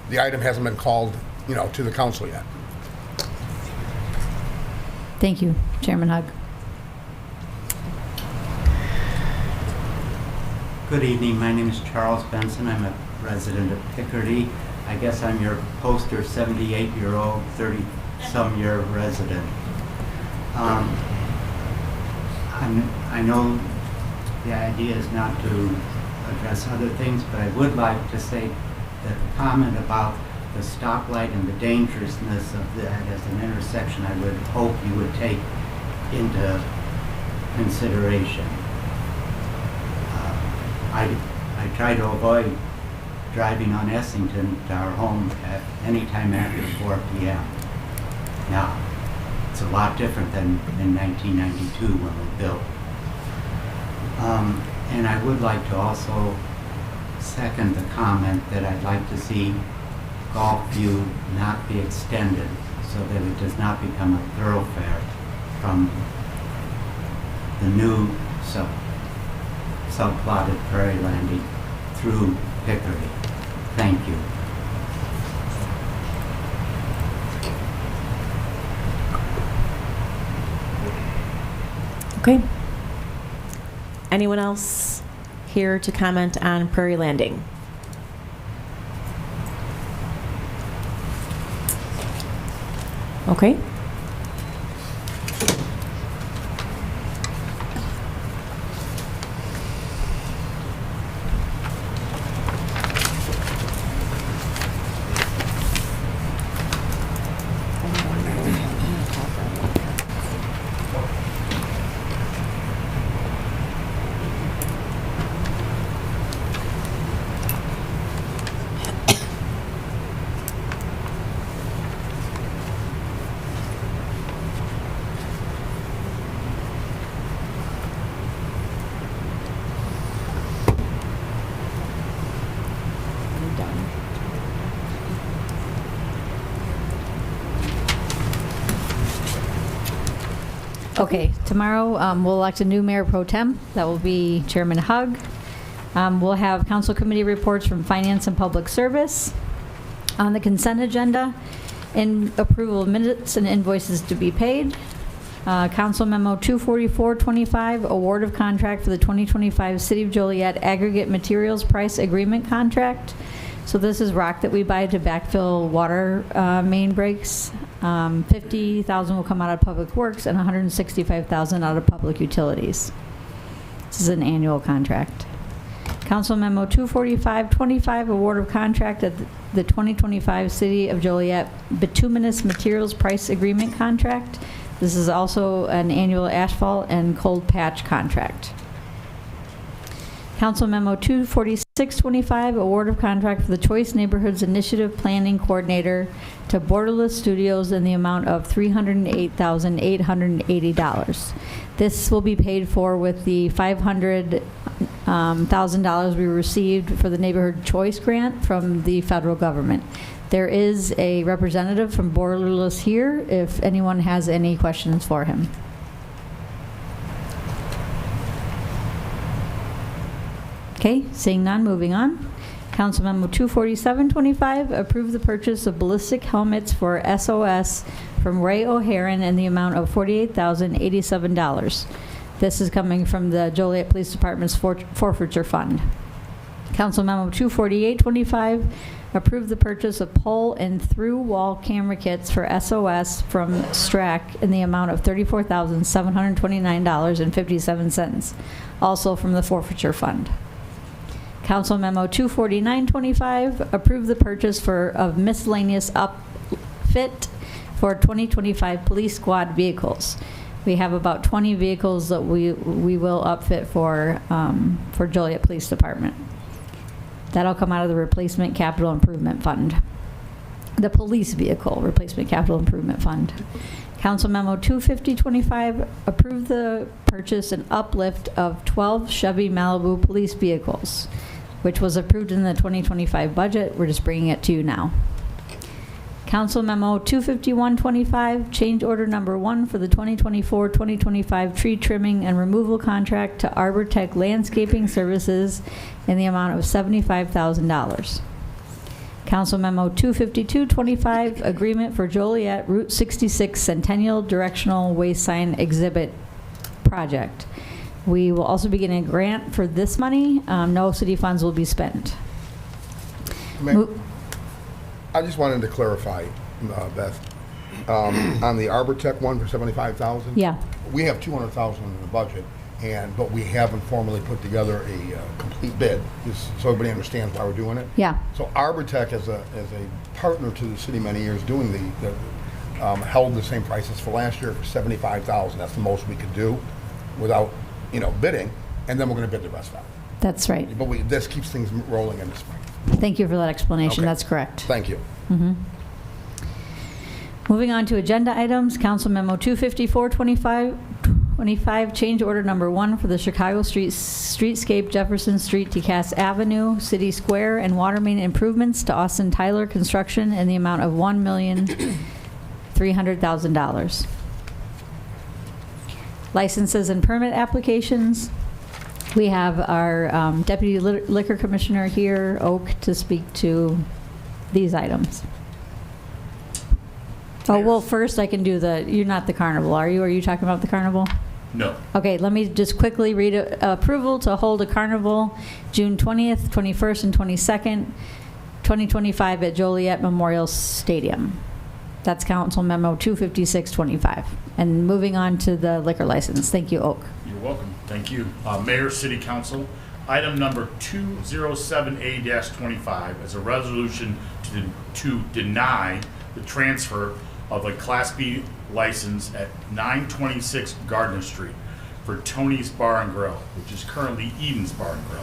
The item hasn't been called, you know, to the council yet. Thank you, Chairman Hug. Good evening. My name is Charles Benson. I'm a resident of Picardy. I guess I'm your poster 78-year-old, 30-some-year resident. I know the idea is not to address other things, but I would like to say that the comment about the stoplight and the dangerousness of that as an intersection, I would hope you would take into consideration. I try to avoid driving on Essington to our home at any time after 4 p.m. Now, it's a lot different than in 1992 when we built. And I would like to also second the comment that I'd like to see Golfview not be extended so that it does not become a thoroughfare from the new subplotted Prairie Landing through Pickering. Thank you. Okay. Anyone else here to comment on Prairie Landing? Okay. Okay, tomorrow we'll elect a new mayor pro tem. That will be Chairman Hug. We'll have council committee reports from Finance and Public Service. On the consent agenda, in approval of minutes and invoices to be paid. Council Memo 24425, award of contract for the 2025 City of Joliet Aggregate Materials Price Agreement Contract. So this is rock that we buy to backfill water main breaks. 50,000 will come out of Public Works and 165,000 out of Public Utilities. This is an annual contract. Council Memo 24525, award of contract at the 2025 City of Joliet Bituminous Materials Price Agreement Contract. This is also an annual asphalt and cold patch contract. Council Memo 24625, award of contract for the Choice Neighborhoods Initiative Planning Coordinator to Borderless Studios in the amount of $308,880. This will be paid for with the $500,000 we received for the Neighborhood Choice Grant from the federal government. There is a representative from Borderless here if anyone has any questions for him. Okay, seeing none, moving on. Council Memo 24725, approve the purchase of ballistic helmets for SOS from Ray O'Haron in the amount of $48,087. This is coming from the Joliet Police Department's forfeiture fund. Council Memo 24825, approve the purchase of pole and through wall camera kits for SOS from STRAC in the amount of $34,729.57, also from the forfeiture fund. Council Memo 24925, approve the purchase of miscellaneous upfit for 2025 police squad vehicles. We have about 20 vehicles that we will upfit for Joliet Police Department. That'll come out of the Replacement Capital Improvement Fund. The police vehicle replacement capital improvement fund. Council Memo 25025, approve the purchase and uplift of 12 Chevy Malibu police vehicles, which was approved in the 2025 budget. We're just bringing it to you now. Council Memo 25125, change order number 1 for the 2024-2025 tree trimming and removal contract to Arbor Tech Landscaping Services in the amount of $75,000. Council Memo 25225, agreement for Joliet Route 66 Centennial Directional Waste Sign Exhibit Project. We will also be getting a grant for this money. No city funds will be spent. I just wanted to clarify, Beth, on the Arbor Tech one for $75,000. Yeah. We have $200,000 in the budget, but we haven't formally put together a complete bid, just so everybody understands why we're doing it. Yeah. So Arbor Tech, as a partner to the city many years, doing held the same prices for last year for $75,000. That's the most we could do without, bidding, and then we're going to bid the rest out. That's right. But this keeps things rolling in the spring. Thank you for that explanation. Okay. That's correct. Thank you. Moving on to agenda items, Council Memo 254-25, change order number 1 for the Chicago Streetscape Jefferson Street to Cass Avenue, City Square, and water main improvements to Austin Tyler Construction in the amount of $1,300,000. Licenses and permit applications. We have our Deputy Liquor Commissioner here, Oak, to speak to these items. Oh, well, first I can do you're not the carnival, are you? Are you talking about the carnival? No. Okay, let me just quickly read approval to hold a carnival June 20th, 21st, and 22nd, 2025 at Joliet Memorial Stadium. That's Council Memo 256-25. And moving on to the liquor license. Thank you, Oak. You're welcome. Thank you. Mayor, City Council, item number 207A-25 is a resolution to deny the transfer of a Class B license at 926 Gardner Street for Tony's Bar and Grill, which is currently Eden's Bar and Grill.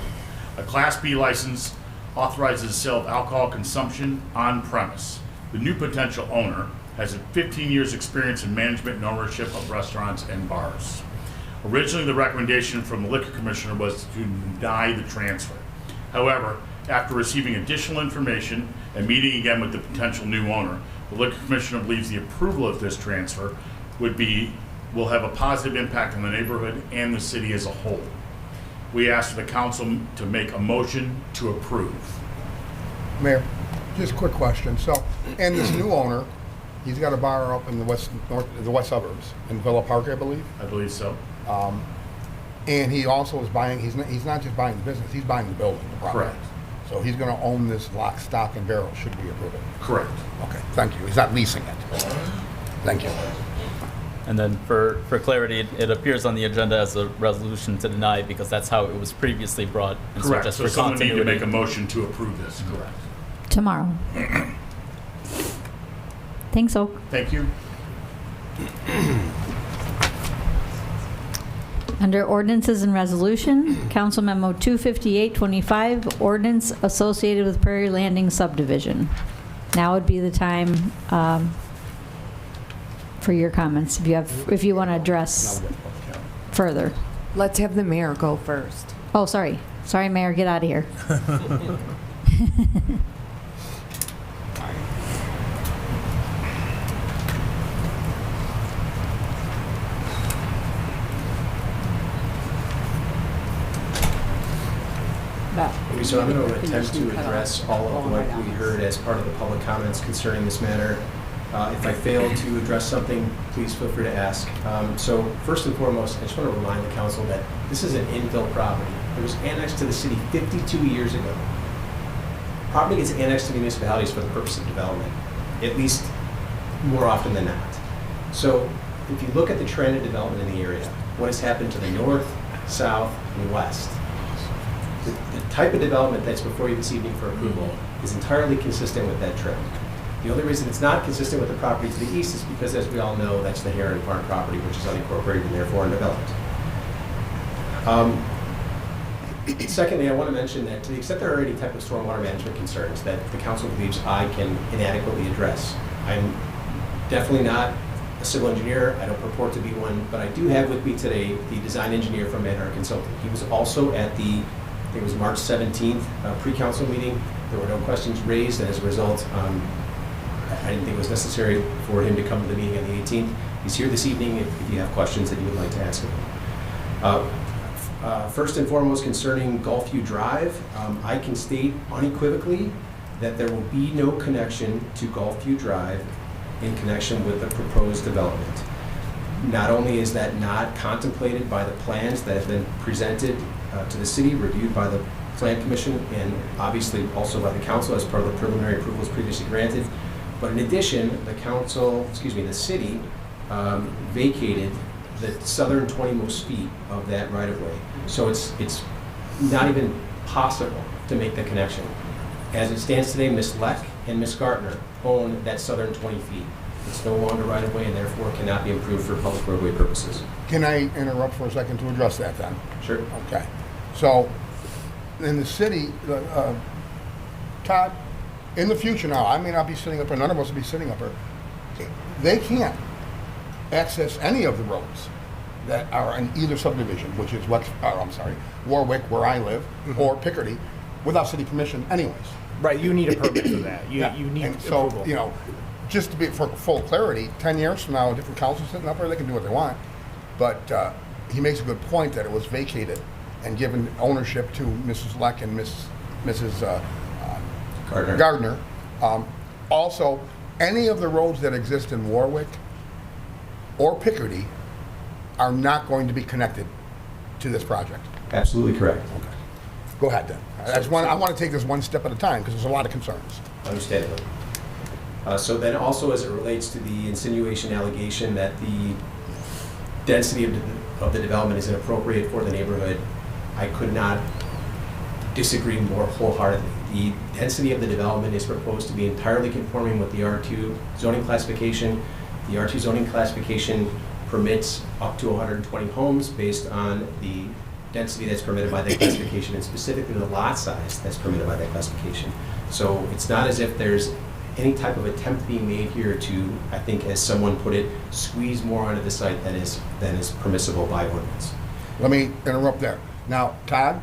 A Class B license authorizes the sale of alcohol consumption on premise. The new potential owner has 15 years experience in management and ownership of restaurants and bars. Originally, the recommendation from the Liquor Commissioner was to deny the transfer. However, after receiving additional information and meeting again with the potential new owner, the Liquor Commissioner believes the approval of this transfer will have a positive impact on the neighborhood and the city as a whole. We ask the council to make a motion to approve. Mayor, just a quick question. So, and this new owner, he's got a bar up in the west suburbs, in Villa Park, I believe. I believe so. And he also is buying, he's not just buying the business, he's buying the building, the property. Correct. So he's going to own this lock, stock, and barrel, should we approve it? Correct. Okay, thank you. He's not leasing it. Thank you. And then for clarity, it appears on the agenda as a resolution to deny because that's how it was previously brought. And Correct. just So for someone need to continuity. make a motion to approve this. Correct. Tomorrow. Thanks, Oak. Thank you. Under ordinances and resolution, Council Memo 258-25, ordinance associated with Prairie Landing subdivision. Now would be the time for your comments, if you want to address further. Let's have the mayor go first. Oh, sorry. Sorry, Mayor, get out of here. Okay, so I'm going to attempt to address all of what we heard as part of the public comments concerning this matter. If I fail to address something, please feel free to ask. So first and foremost, I just want to remind the council that this is an infill property. It was annexed to the city 52 years ago. Property gets annexed to municipalities for the purpose of development, at least more often than not. So if you look at the trend of development in the area, what has happened to the north, south, and west, the type of development that's before you this evening for approval is entirely consistent with that trend. The only reason it's not consistent with the property to the east is because, as we all know, that's the Heron Farm property, which is unincorporated and therefore undeveloped. Secondly, I want to mention that to the extent there are any type of stormwater management concerns that the council believes I can inadequately address, I'm definitely not a civil engineer. I don't purport to be one, but I do have with me today the design engineer from Manhart Consulting. He was also at the, I think it was March 17th pre-council meeting. There were no questions raised, and as a result, I didn't think it was necessary for him to come to the meeting on the 18th. He's here this evening if you have questions that you would like to ask him. First and foremost, concerning Gulfview Drive, I can state unequivocally that there will be no connection to Gulfview Drive in connection with the proposed development. Not only is that not contemplated by the plans that have been presented to the city, reviewed by the Plan Commission, and obviously also by the council as part of the preliminary approvals previously granted, but in addition, the city vacated the southern 20 most feet of that right-of-way. So it's not even possible to make the connection. As it stands today, Ms. Leck and Ms. Gartner own that southern 20 feet. It's no longer right-of-way and therefore cannot be improved for public roadway purposes. Can I interrupt for a second to address that then? Sure. Okay. So, in the city, Todd, in the future now, I may not be sitting up here, none of us will be sitting up here. They can't access any of the roads that are in either subdivision, which is Warwick, where I live, or Picardy, without city permission anyways. Right, you need a permit for that. You need And so, approval. you know, just to be for full clarity, 10 years from now, a different council sitting up there, they can do what they want. But he makes a good point that it was vacated and given ownership to Mrs. Leck and Mrs. Gardner. Also, any of the roads that exist in Warwick or Picardy are not going to be connected to this project. Absolutely correct. Okay. Go ahead then. I want to take this one step at a time because there's a lot of concerns. Understandably. So then also as it relates to the insinuation allegation that the density of the development is inappropriate for the neighborhood, I could not disagree more wholeheartedly. The density of the development is proposed to be entirely conforming with the R2 zoning classification. The R2 zoning classification permits up to 120 homes based on the density that's permitted by that classification, and specifically the lot size that's permitted by that classification. So it's not as if there's any type of attempt being made here to, I think, as someone put it, squeeze more onto the site than is permissible by ordinance. Let me interrupt there. Now, Todd,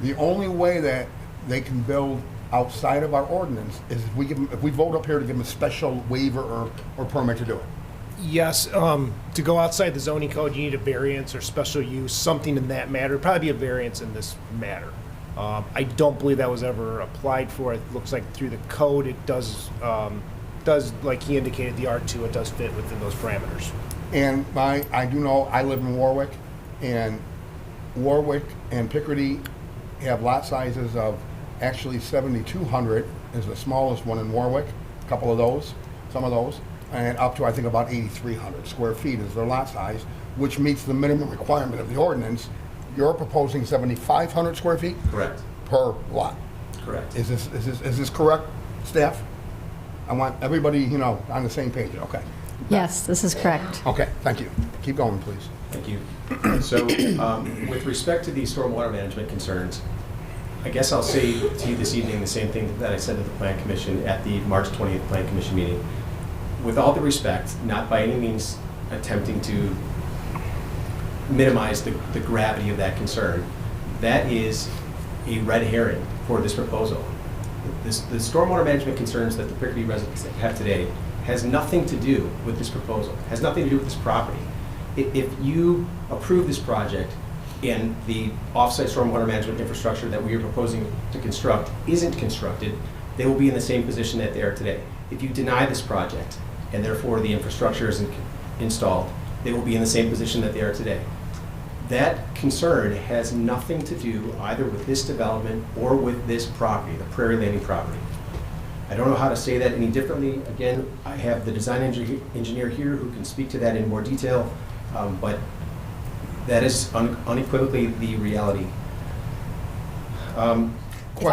the only way that they can build outside of our ordinance is if we vote up here to give them a special waiver or permit to do it. Yes, to go outside the zoning code, you need a variance or special use, something in that matter. It'd probably be a variance in this matter. I don't believe that was ever applied for. It looks like through the code, it does, like he indicated, the R2, it does fit within those parameters. And I do know, I live in Warwick, and Warwick and Picardy have lot sizes of actually 7,200 is the smallest one in Warwick, a couple of those, some of those, and up to I think about 8,300 square feet is their lot size, which meets the minimum requirement of the ordinance. You're proposing 7,500 square feet? Correct. Per lot? Correct. Is this correct, staff? I want everybody, on the same page, okay? Yes, this is correct. Okay, thank you. Keep going, please. Thank you. So with respect to these stormwater management concerns, I guess I'll say to you this evening the same thing that I said to the Plan Commission at the March 20th Plan Commission meeting. With all the respect, not by any means attempting to minimize the gravity of that concern, that is a red herring for this proposal. The stormwater management concerns that the Picardy residents have today has nothing to do with this proposal, has nothing to do with this property. If you approve this project and the off-site stormwater management infrastructure that we are proposing to construct isn't constructed, they will be in the same position that they are today. If you deny this project and therefore the infrastructure isn't installed, they will be in the same position that they are today. That concern has nothing to do either with this development or with this property, the Prairie Landing property. I don't know how to say that any differently. Again, I have the design engineer here who can speak to that in more detail, but that is unequivocally the reality. If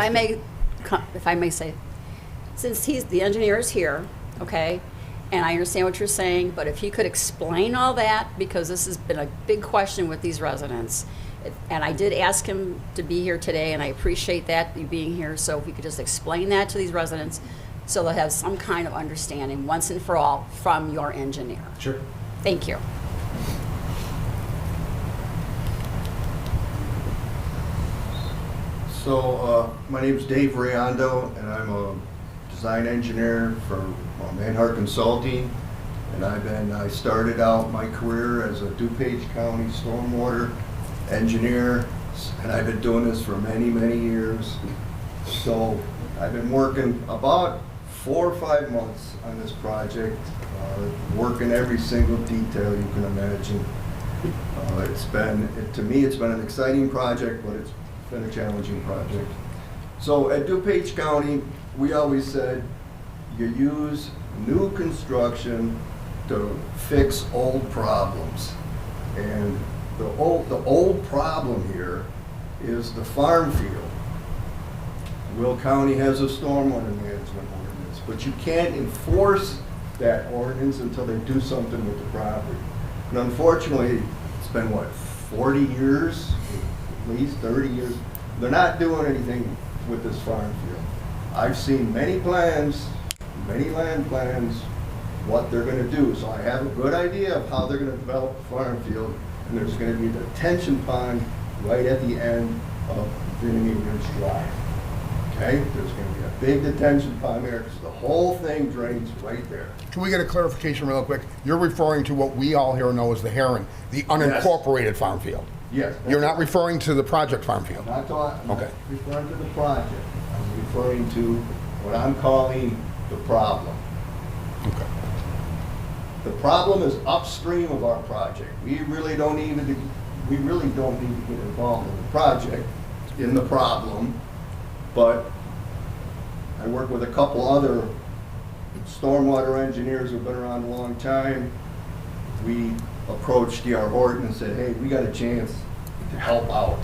I may say, since the engineer is here, okay, and I understand what you're saying, but if he could explain all that, because this has been a big question with these residents. And I did ask him to be here today, and I appreciate that, you being here, so if we could just explain that to these residents, so they'll have some kind of understanding once and for all from your engineer. Sure. Thank you. So, my name is Dave Rayondo, and I'm a design engineer for Manhart Consulting, and I started out my career as a DuPage County stormwater engineer, and I've been doing this for many, many years. So I've been working about 4 or 5 months on this project, working every single detail you can imagine. To me, it's been an exciting project, but it's been a challenging project. So at DuPage County, we always said you use new construction to fix old problems. And the old problem here is the farm field. Will County has a stormwater management ordinance, but you can't enforce that ordinance until they do something with the property. And unfortunately, it's been 40 years, at least 30 years. They're not doing anything with this farm field. I've seen many plans, many land plans, what they're gonna do. So I have a good idea of how they're gonna develop the farm field, and there's gonna be a detention pond right at the end of Vinnie Ridge Drive. Okay, there's gonna be a big detention pond there, because the whole thing drains right there. Can we get a clarification real quick? You're referring to what we all here know as the Heron, the unincorporated farm field. Yes. You're not referring to the project farm field? I'm not Okay. referring to the project. I'm referring to what I'm calling the problem. Okay. The problem is upstream of our project. We really don't need to get involved in the project, in the problem, but I work with a couple other stormwater engineers who've been around a long time. We approached D.R. Horton and said, hey, we got a chance to help out.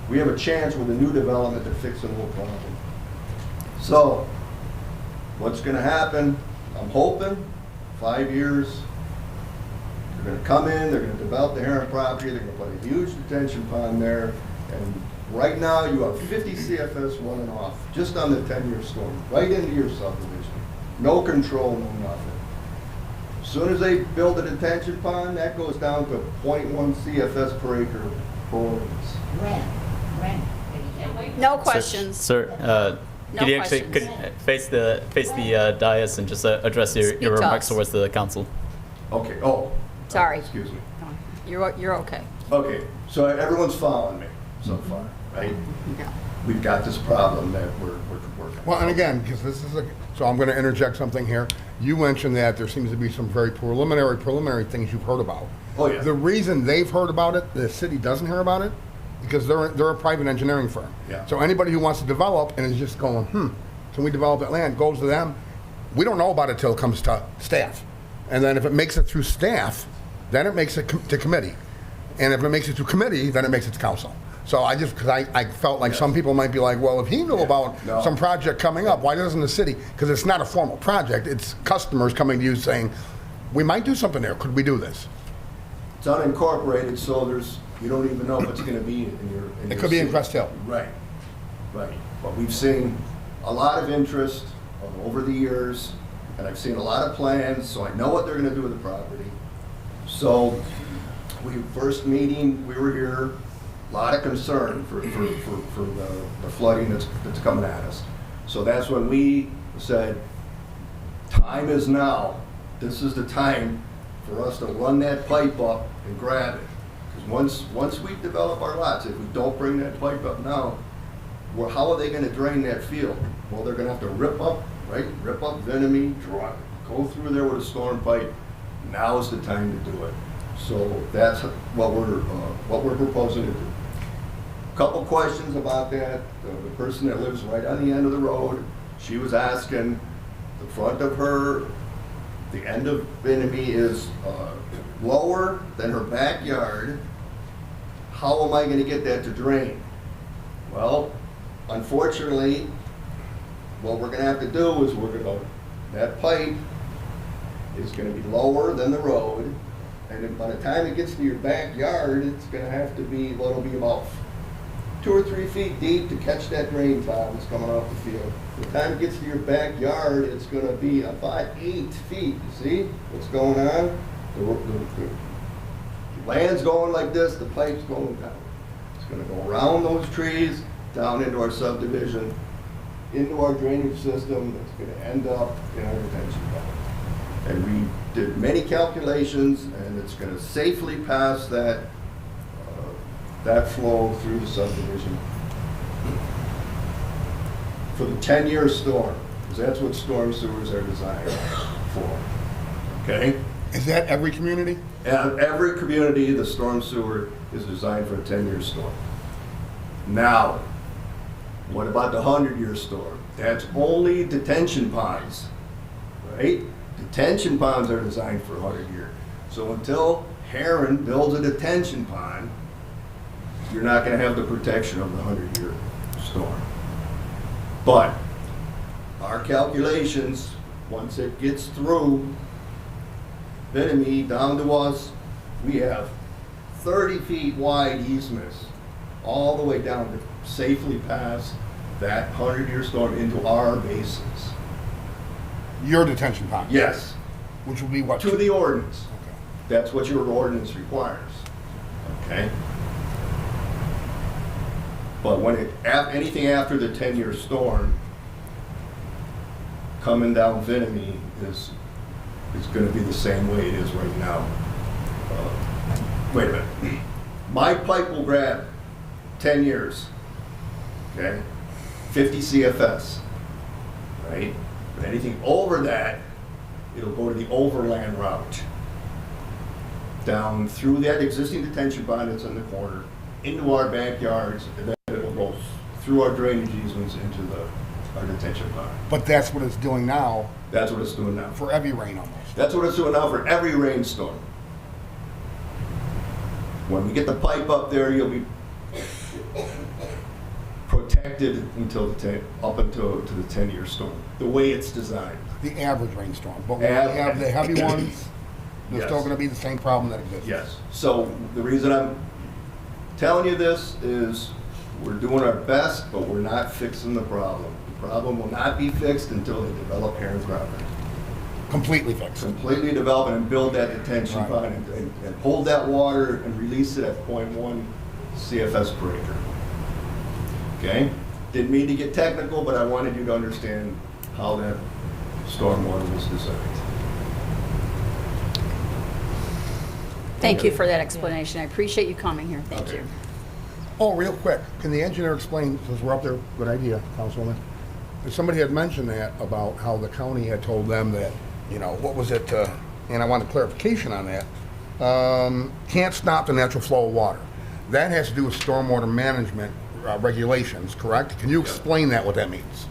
We have a chance with a new development to fix an old problem. So, what's gonna happen, I'm hoping, 5 years, they're gonna come in, they're gonna develop the Heron property, they're gonna put a huge detention pond there, and right now you have 50 CFS running off, just on the 10-year storm, right into your subdivision. No control, no nothing. As soon as they build a detention pond, that goes down to 0.1 CFS per acre borings. No questions. Sir, No could you actually questions. face the dais and just address your Speak to remarks us. towards the council? Okay, oh. Sorry. Excuse me. You're okay. Okay, so everyone's following me so far, right? Yeah. We've got this problem that we're working on. Well, and again, because this is so I'm going to interject something here. You mentioned that there seems to be some very preliminary things you've heard about. Oh, yeah. The reason they've heard about it, the city doesn't hear about it, because they're a private engineering firm. Yeah. So anybody who wants to develop and is just going, can we develop that land, goes to them. We don't know about it till it comes to staff. And then if it makes it through staff, then it makes it to committee. And if it makes it to committee, then it makes it to council. So because I felt like some people might be like, well, if he knew about some project coming up, why doesn't the city? Because it's not a formal project. It's customers coming to you saying, we might do something there. Could we do this? It's unincorporated, so you don't even know what's gonna be in your It could be in city. Crest Hill. Right, right. But we've seen a lot of interest over the years, and I've seen a lot of plans, so I know what they're gonna do with the property. So, first meeting, we were here, a lot of concern for the flooding that's coming at us. So that's when we said, time is now. This is the time for us to run that pipe up and grab it. Because once we develop our lots, if we don't bring that pipe up now, well, how are they gonna drain that field? Well, they're gonna have to rip up Venemy, go through there with a storm pipe. Now is the time to do it. So that's what we're proposing to do. Couple questions about that. The person that lives right on the end of the road, she was asking, the front of her, the end of Venemy is lower than her backyard. How am I gonna get that to drain? Well, unfortunately, what we're gonna have to do is that pipe is gonna be lower than the road, and then by the time it gets to your backyard, it's gonna have to be, well, it'll be about 2 or 3 feet deep to catch that drain tile that's coming off the field. By the time it gets to your backyard, it's gonna be about 8 feet. You see what's going on? The land's going like this, the pipe's going down. It's gonna go around those trees, down into our subdivision, into our drainage system, that's gonna end up in our retention pond. And we did many calculations, and it's gonna safely pass that flow through the subdivision for the 10-year storm, because that's what storm sewers are designed for. Okay? Is that every community? Every community, the storm sewer is designed for a 10-year storm. Now, what about the 100-year storm? That's only detention ponds, right? Detention ponds are designed for 100-year. So until Heron builds a detention pond, you're not going to have the protection of the 100-year storm. But our calculations, once it gets through Venemy down to us, we have 30 feet wide easements all the way down to safely pass that 100-year storm into our bases. Your detention pond? Yes. Which will be what? To the ordinance. Okay. That's what your ordinance requires. Okay? But when anything after the 10-year storm coming down Vinemy is going to be the same way it is right now. Wait a minute. My pipe will grab 10 years. Okay? 50 CFS. Right? But anything over that, it'll go to the overland route. Down through that existing detention pond that's in the corner, into our backyards, and then it will go through our drainage easements into our detention pond. But that's what it's doing now. That's what it's doing now. For every rain almost. That's what it's doing now for every rainstorm. When we get the pipe up there, you'll be protected until up until to the 10-year storm. The way it's designed. The average rainstorm. But when we have the heavy ones, there's still going to be the same problem that exists. Yes. So the reason I'm telling you this is we're doing our best, but we're not fixing the problem. The problem will not be fixed until they develop Heron's property. Completely fixed. Completely develop and build that detention pond and hold that water and release it at 0.1 CFS per acre. Okay? Didn't mean to get technical, but I wanted you to understand how that stormwater was designed. Thank you for that explanation. I appreciate you coming here. Thank you. Oh, real quick, can the engineer explain, since we're up there, good idea, Councilwoman. If somebody had mentioned that about how the county had told them that, you know, what was it, and I wanted clarification on that, can't stop the natural flow of water. That has to do with stormwater management regulations, correct? Can you explain that, what that means?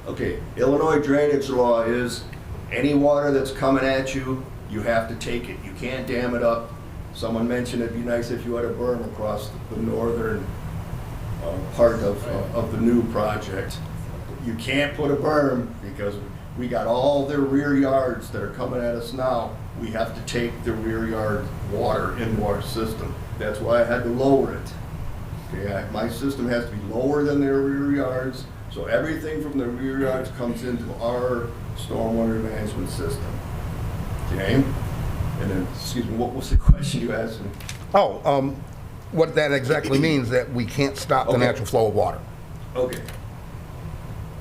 Okay, Illinois drainage law is any water that's coming at you, you have to take it. You can't dam it up. Someone mentioned it'd be nice if you had a berm across the northern part of the new project. You can't put a berm because we got all their rear yards that are coming at us now. We have to take the rear yard water into our system. That's why I had to lower it. Okay, my system has to be lower than their rear yards, so everything from the rear yards comes into our stormwater management system. Okay? And then, excuse me, what was the question you asked me? Oh, what that exactly means, that we can't stop the natural flow of water. Okay.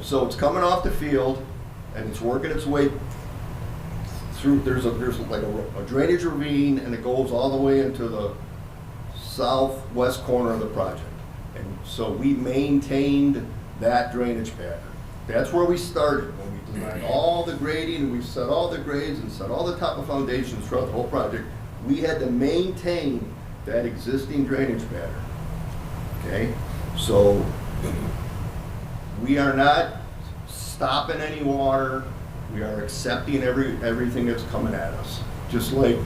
So it's coming off the field, and it's working its way through, there's like a drainage ravine, and it goes all the way into the southwest corner of the project. And so we maintained that drainage pattern. That's where we started, when we designed all the grading, and we set all the grades and set all the top of foundations throughout the whole project. We had to maintain that existing drainage pattern. Okay? So we are not stopping any water. We are accepting everything that's coming at us, just like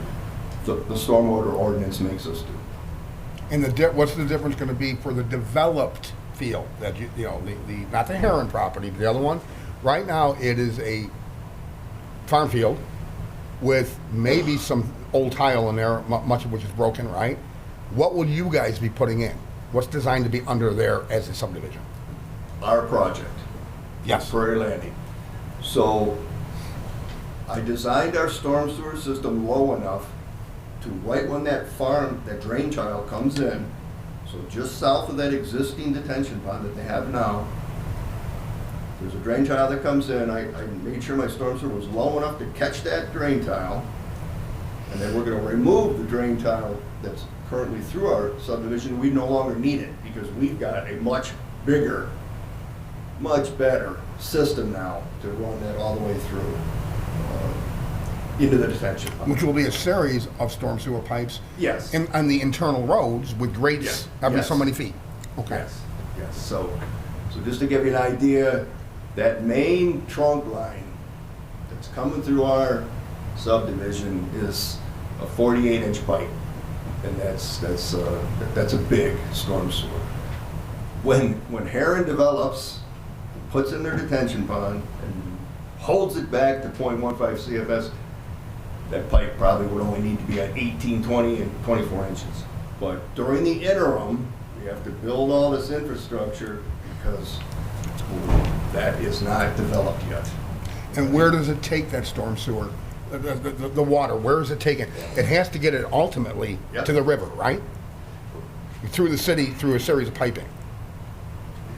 the stormwater ordinance makes us do. And what's the difference going to be for the developed field that you know, the not the Heron property, but the other one? Right now, it is a farm field with maybe some old tile in there, much of which is broken, right? What will you guys be putting in? What's designed to be under there as a subdivision? Our project. Yes. Prairie Landing. So I designed our storm sewer system low enough to right when that drain tile comes in, so just south of that existing detention pond that they have now, there's a drain tile that comes in. I made sure my storm sewer was low enough to catch that drain tile, and then we're going to remove the drain tile that's currently through our subdivision. We no longer need it because we've got a much bigger, much better system now to run that all the way through into the detention pond. Which will be a series of storm sewer pipes. Yes. On the internal roads with grates every so many feet. Okay. Yes. Yes. So just to give you an idea, that main trunk line that's coming through our subdivision is a 48-inch pipe, and that's a big storm sewer. When Heron develops, puts in their detention pond and holds it back to 0.15 CFS, that pipe probably would only need to be at 18, 20, and 24 inches. But during the interim, we have to build all this infrastructure because pool. That is not developed yet. And where does it take that storm sewer? The water, where is it taken? It has to get it ultimately Yep. to the river, right? Through the city, through a series of piping.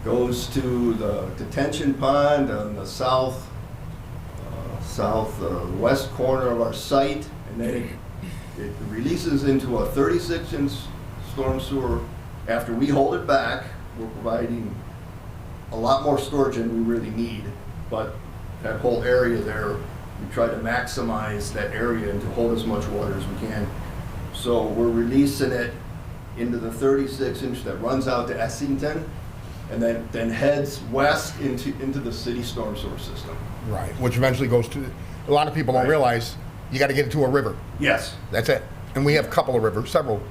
Goes to the detention pond on the southwest corner of our site, and then it releases into a 36-inch storm sewer. After we hold it back, we're providing a lot more storage than we really need, but that whole area there, we try to maximize that area and to hold as much water as we can. So we're releasing it into the 36-inch that runs out to Essington, and then heads west into the city storm sewer system. Right, which eventually goes to, a lot of people don't realize, you gotta get it to a river. Yes. That's it. And we have a couple of rivers, several,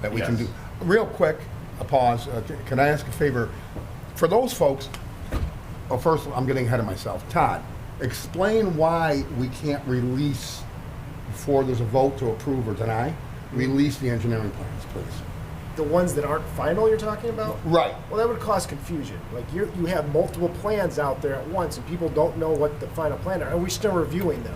that we can Yes. do. Real quick, a pause, can I ask a favor? For those folks, first, I'm getting ahead of myself. Todd, explain why we can't release, before there's a vote to approve or deny, release the engineering plans, please. The ones that aren't final you're talking about? Right. Well, that would cause confusion. Like you have multiple plans out there at once and people don't know what the final plan are, and we're still reviewing them.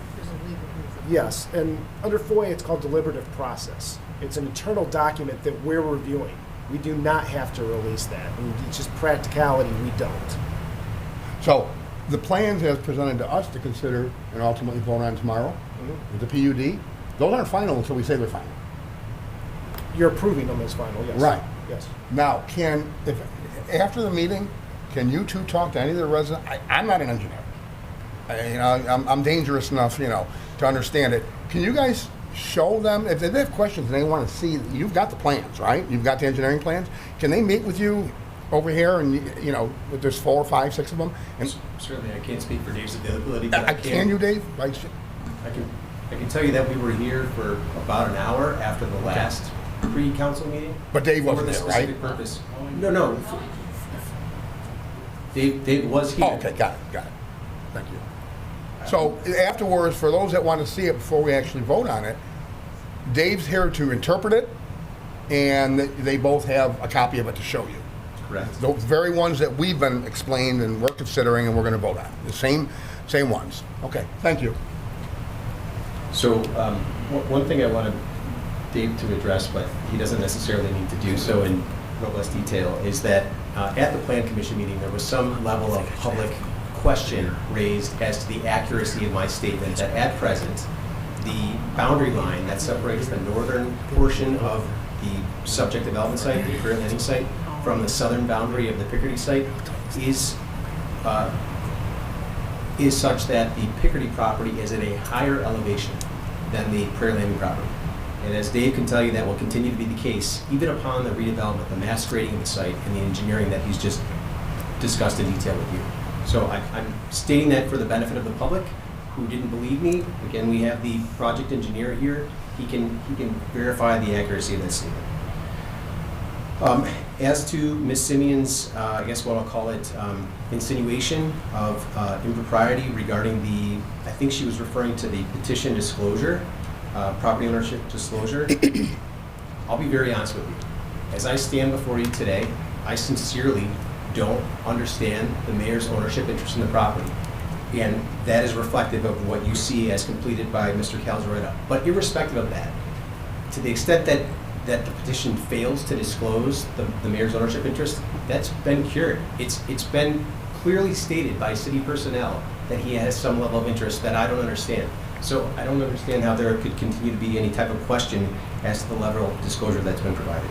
Yes, and under FOIA, it's called deliberative process. It's an internal document that we're reviewing. We do not have to release that. And it's just practicality, we don't. So, the plans as presented to us to consider and ultimately vote on tomorrow, with the PUD, those aren't final until we say they're final. You're approving them as final, yes. Right. Yes. Now, after the meeting, can you two talk to any of the residents? I'm not an engineer. I'm dangerous enough, to understand it. Can you guys show them, if they have questions and they want to see, you've got the plans, right? You've got the engineering plans. Can they meet with you over here and, there's 4, 5, 6 of them? And certainly, I can't speak for Dave's availability. But can you, Dave? I can tell you that we were here for about an hour after the last pre-council meeting. But Dave wasn't for the there, specific right? purpose. No. Dave was here. Oh, okay, got it. Thank you. So afterwards, for those that want to see it before we actually vote on it, Dave's here to interpret it, and they both have a copy of it to show you. Correct. The very ones that we've been explained and we're considering and we're going to vote on. The same ones. Okay, thank you. So one thing I wanted Dave to address, but he doesn't necessarily need to do so in robust detail, is that at the Plan Commission meeting, there was some level of public question raised as to the accuracy of my statement that at present, the boundary line that separates the northern portion of the subject development site, the career landing site, from the southern boundary of the Picardy site is such that the Picardy property is at a higher elevation than the Prairie Landing property. And as Dave can tell you, that will continue to be the case, even upon the redevelopment, the mass grading of the site, and the engineering that he's just discussed in detail with you. So I'm stating that for the benefit of the public who didn't believe me. Again, we have the project engineer here. He can verify the accuracy of that statement. As to Ms. Simeon's, I guess what I'll call it, insinuation of impropriety regarding I think she was referring to the petition disclosure, property ownership disclosure. I'll be very honest with you. As I stand before you today, I sincerely don't understand the mayor's ownership interest in the property. And that is reflective of what you see as completed by Mr. Calzaretta. But irrespective of that, to the extent that the petition fails to disclose the mayor's ownership interest, that's been cured. It's been clearly stated by city personnel that he has some level of interest that I don't understand. So I don't understand how there could continue to be any type of question as to the level of disclosure that's been provided.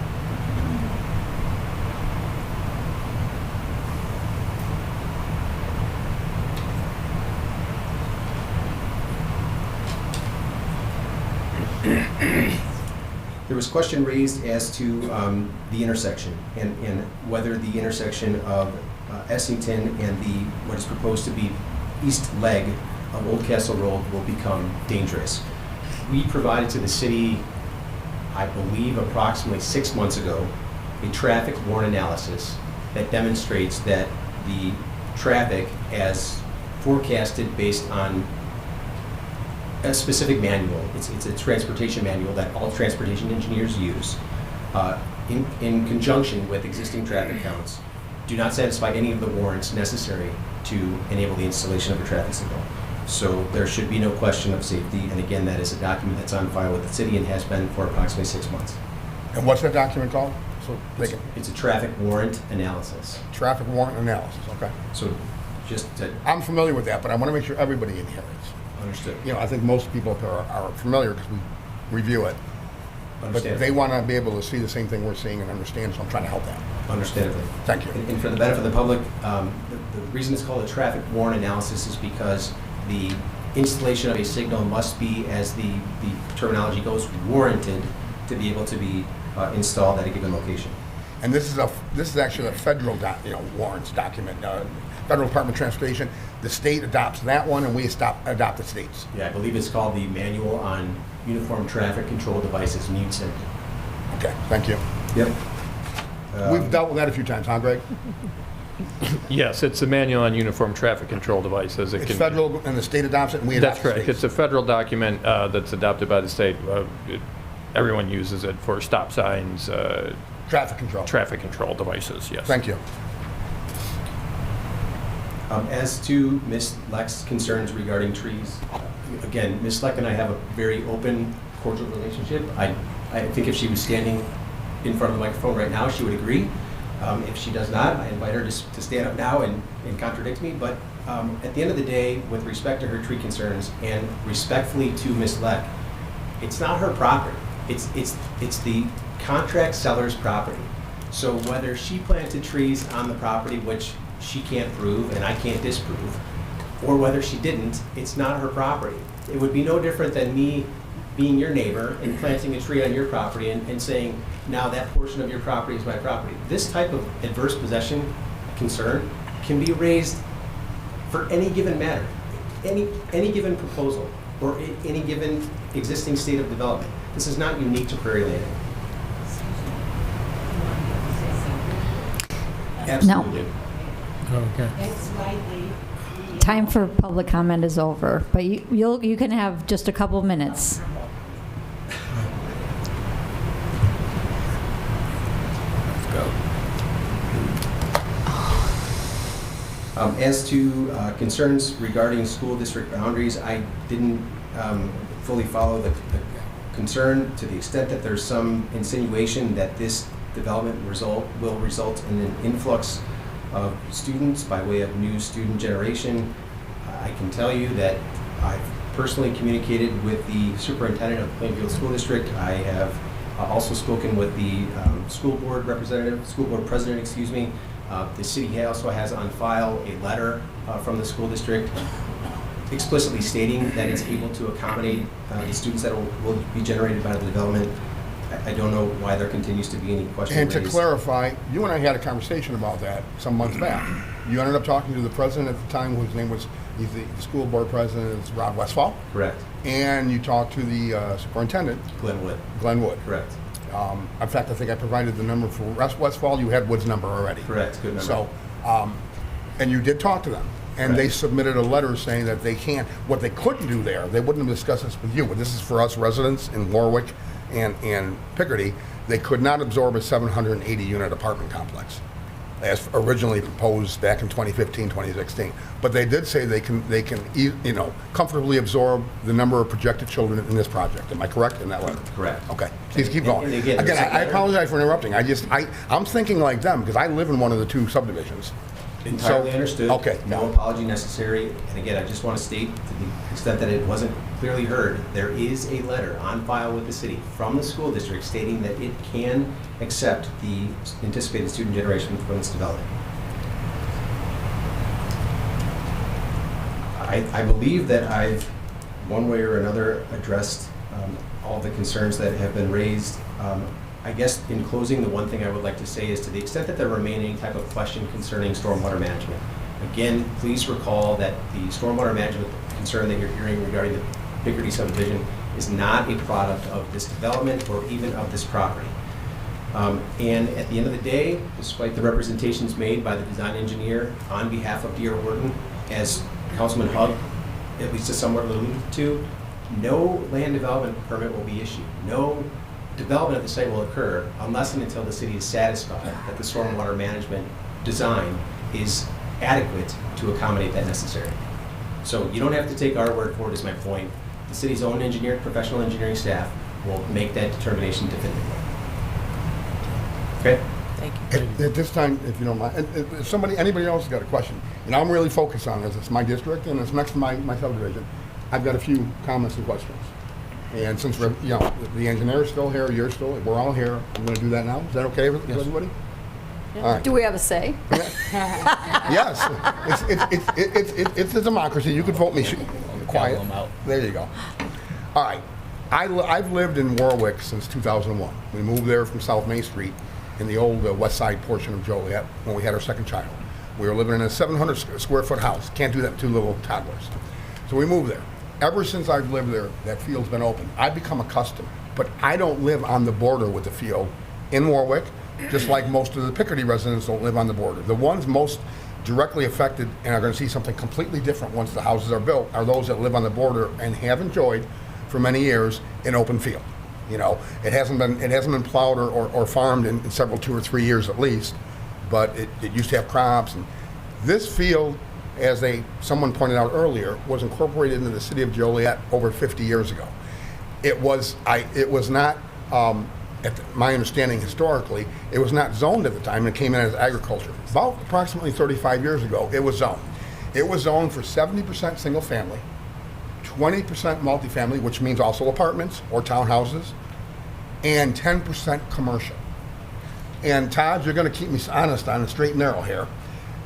There was question raised as to the intersection and whether the intersection of Essington and what is proposed to be east leg of Old Castle Road will become dangerous. We provided to the city, I believe approximately 6 months ago, a traffic warrant analysis that demonstrates that the traffic as forecasted based on a specific manual. It's a transportation manual that all transportation engineers use in conjunction with existing traffic counts. do not satisfy any of the warrants necessary to enable the installation of a traffic signal. So there should be no question of safety, and again, that is a document that's on file with the city and has been for approximately 6 months. And what's that document called? So they can, It's a traffic warrant analysis. traffic warrant analysis, okay. So just to I'm familiar with that, but I want to make sure everybody in here is. understood. You know, I think most people are familiar because we review it. But Understand. they want to be able to see the same thing we're seeing and understand, so I'm trying to help them. Understandably. Thank you. And for the benefit of the public, the reason it's called a traffic warrant analysis is because the installation of a signal must be, as the terminology goes, warranted to be able to be installed at a given location. And this is actually a federal warrants document. Federal Department of Transportation. The state adopts that one, and we adopt the states. Yeah, I believe it's called the Manual on Uniform Traffic Control Devices, MUTSIC. Okay, thank you. Yep. We've dealt with that a few times, huh, Greg? Yes, it's the Manual on Uniform Traffic Control Devices. It's federal, and the state adopts it, and we adopt That's correct. It's a federal document that's adopted by the state. Everyone uses it for stop signs. Traffic control. Traffic control devices, yes. Thank you. As to Ms. Leck's concerns regarding trees, again, Ms. Leck and I have a very open, cordial relationship. I think if she was standing in front of the microphone right now, she would agree. If she does not, I invite her to stand up now and contradict me. But at the end of the day, with respect to her tree concerns and respectfully to Ms. Leck, it's not her property. It's the contract seller's property. So whether she planted trees on the property, which she can't prove and I can't disprove, or whether she didn't, it's not her property. It would be no different than me being your neighbor and planting a tree on your property and saying, now that portion of your property is my property. This type of adverse possession concern can be raised for any given matter, any given proposal, or any given existing state of development. This is not unique to Prairie Landing. Absolutely. Okay. Time for public comment is over, but you can have just a couple minutes. As to concerns regarding school district boundaries, I didn't fully follow the concern to the extent that there's some insinuation that this development will result in an influx of students by way of new student generation. I can tell you that I've personally communicated with the superintendent of Plainfield School District. I have also spoken with the school board president, excuse me. The city also has on file a letter from the school district explicitly stating that it's able to accommodate the students that will be generated by the development. I don't know why there continues to be any question And raised. to clarify, you and I had a conversation about that some months back. You ended up talking to the president at the time, whose name was, he's the school board president, is Rod Westfall. Correct. And you talked to the superintendent. Glenn Wood. Glenn Wood. Correct. In fact, I think I provided the number for Westfall. You had Wood's number already. Correct, good number. So, and you did talk to them. And they submitted a letter saying that they can't, what they couldn't do there, they wouldn't have discussed this with you, but this is for us residents in Warwick and Picardy. They could not absorb a 780-unit apartment complex as originally proposed back in 2015, 2016. But they did say they can comfortably absorb the number of projected children in this project. Am I correct in that letter? Correct. Okay. Please keep going. And again, I apologize for interrupting. I'm thinking like them because I live in one of the two subdivisions. Entirely understood. Okay. No apology necessary. And again, I just want to state, to the extent that it wasn't clearly heard, there is a letter on file with the city from the school district stating that it can accept the anticipated student generation from its development. I believe that I've, one way or another, addressed all the concerns that have been raised. I guess in closing, the one thing I would like to say is to the extent that there remain any type of question concerning stormwater management, again, please recall that the stormwater management concern that you're hearing regarding the Picardy subdivision is not a product of this development or even of this property. And at the end of the day, despite the representations made by the design engineer on behalf of D.R. Horton, as Councilman Hugg at least somewhat alluded to, no land development permit will be issued. No development of the site will occur unless and until the city is satisfied that the stormwater management design is adequate to accommodate that necessary. So you don't have to take our word for it, is my point. The city's own engineer, professional engineering staff will make that determination definitively. Okay? Thank you. At this time, if you don't mind, if anybody else has got a question, and I'm really focused on this, it's my district and it's next to my subdivision, I've got a few comments and questions. And since we're, the engineer's still here, you're still, we're all here, I'm gonna do that now. Is that okay with everybody? All right. Do we have a say? Yes, it's a democracy. You could vote me quiet. There you go. All right, I've lived in Warwick since 2001. We moved there from South Main Street in the old west side portion of Joliet when we had our second child. We were living in a 700 square foot house. Can't do that with 2 little toddlers. So we moved there. Ever since I've lived there, that field's been open. I've become accustomed, but I don't live on the border with the field in Warwick, just like most of the Picardy residents don't live on the border. The ones most directly affected and are going to see something completely different once the houses are built are those that live on the border and have enjoyed for many years an open field. It hasn't been plowed or farmed in several 2 or 3 years at least, but it used to have crops. And this field, as someone pointed out earlier, was incorporated into the city of Joliet over 50 years ago. It was not, my understanding historically, it was not zoned at the time. It came in as agriculture. About approximately 35 years ago, it was zoned. It was zoned for 70% single family, 20% multifamily, which means also apartments or townhouses, and 10% commercial. And Todd, you're going to keep me honest on the straight and narrow here.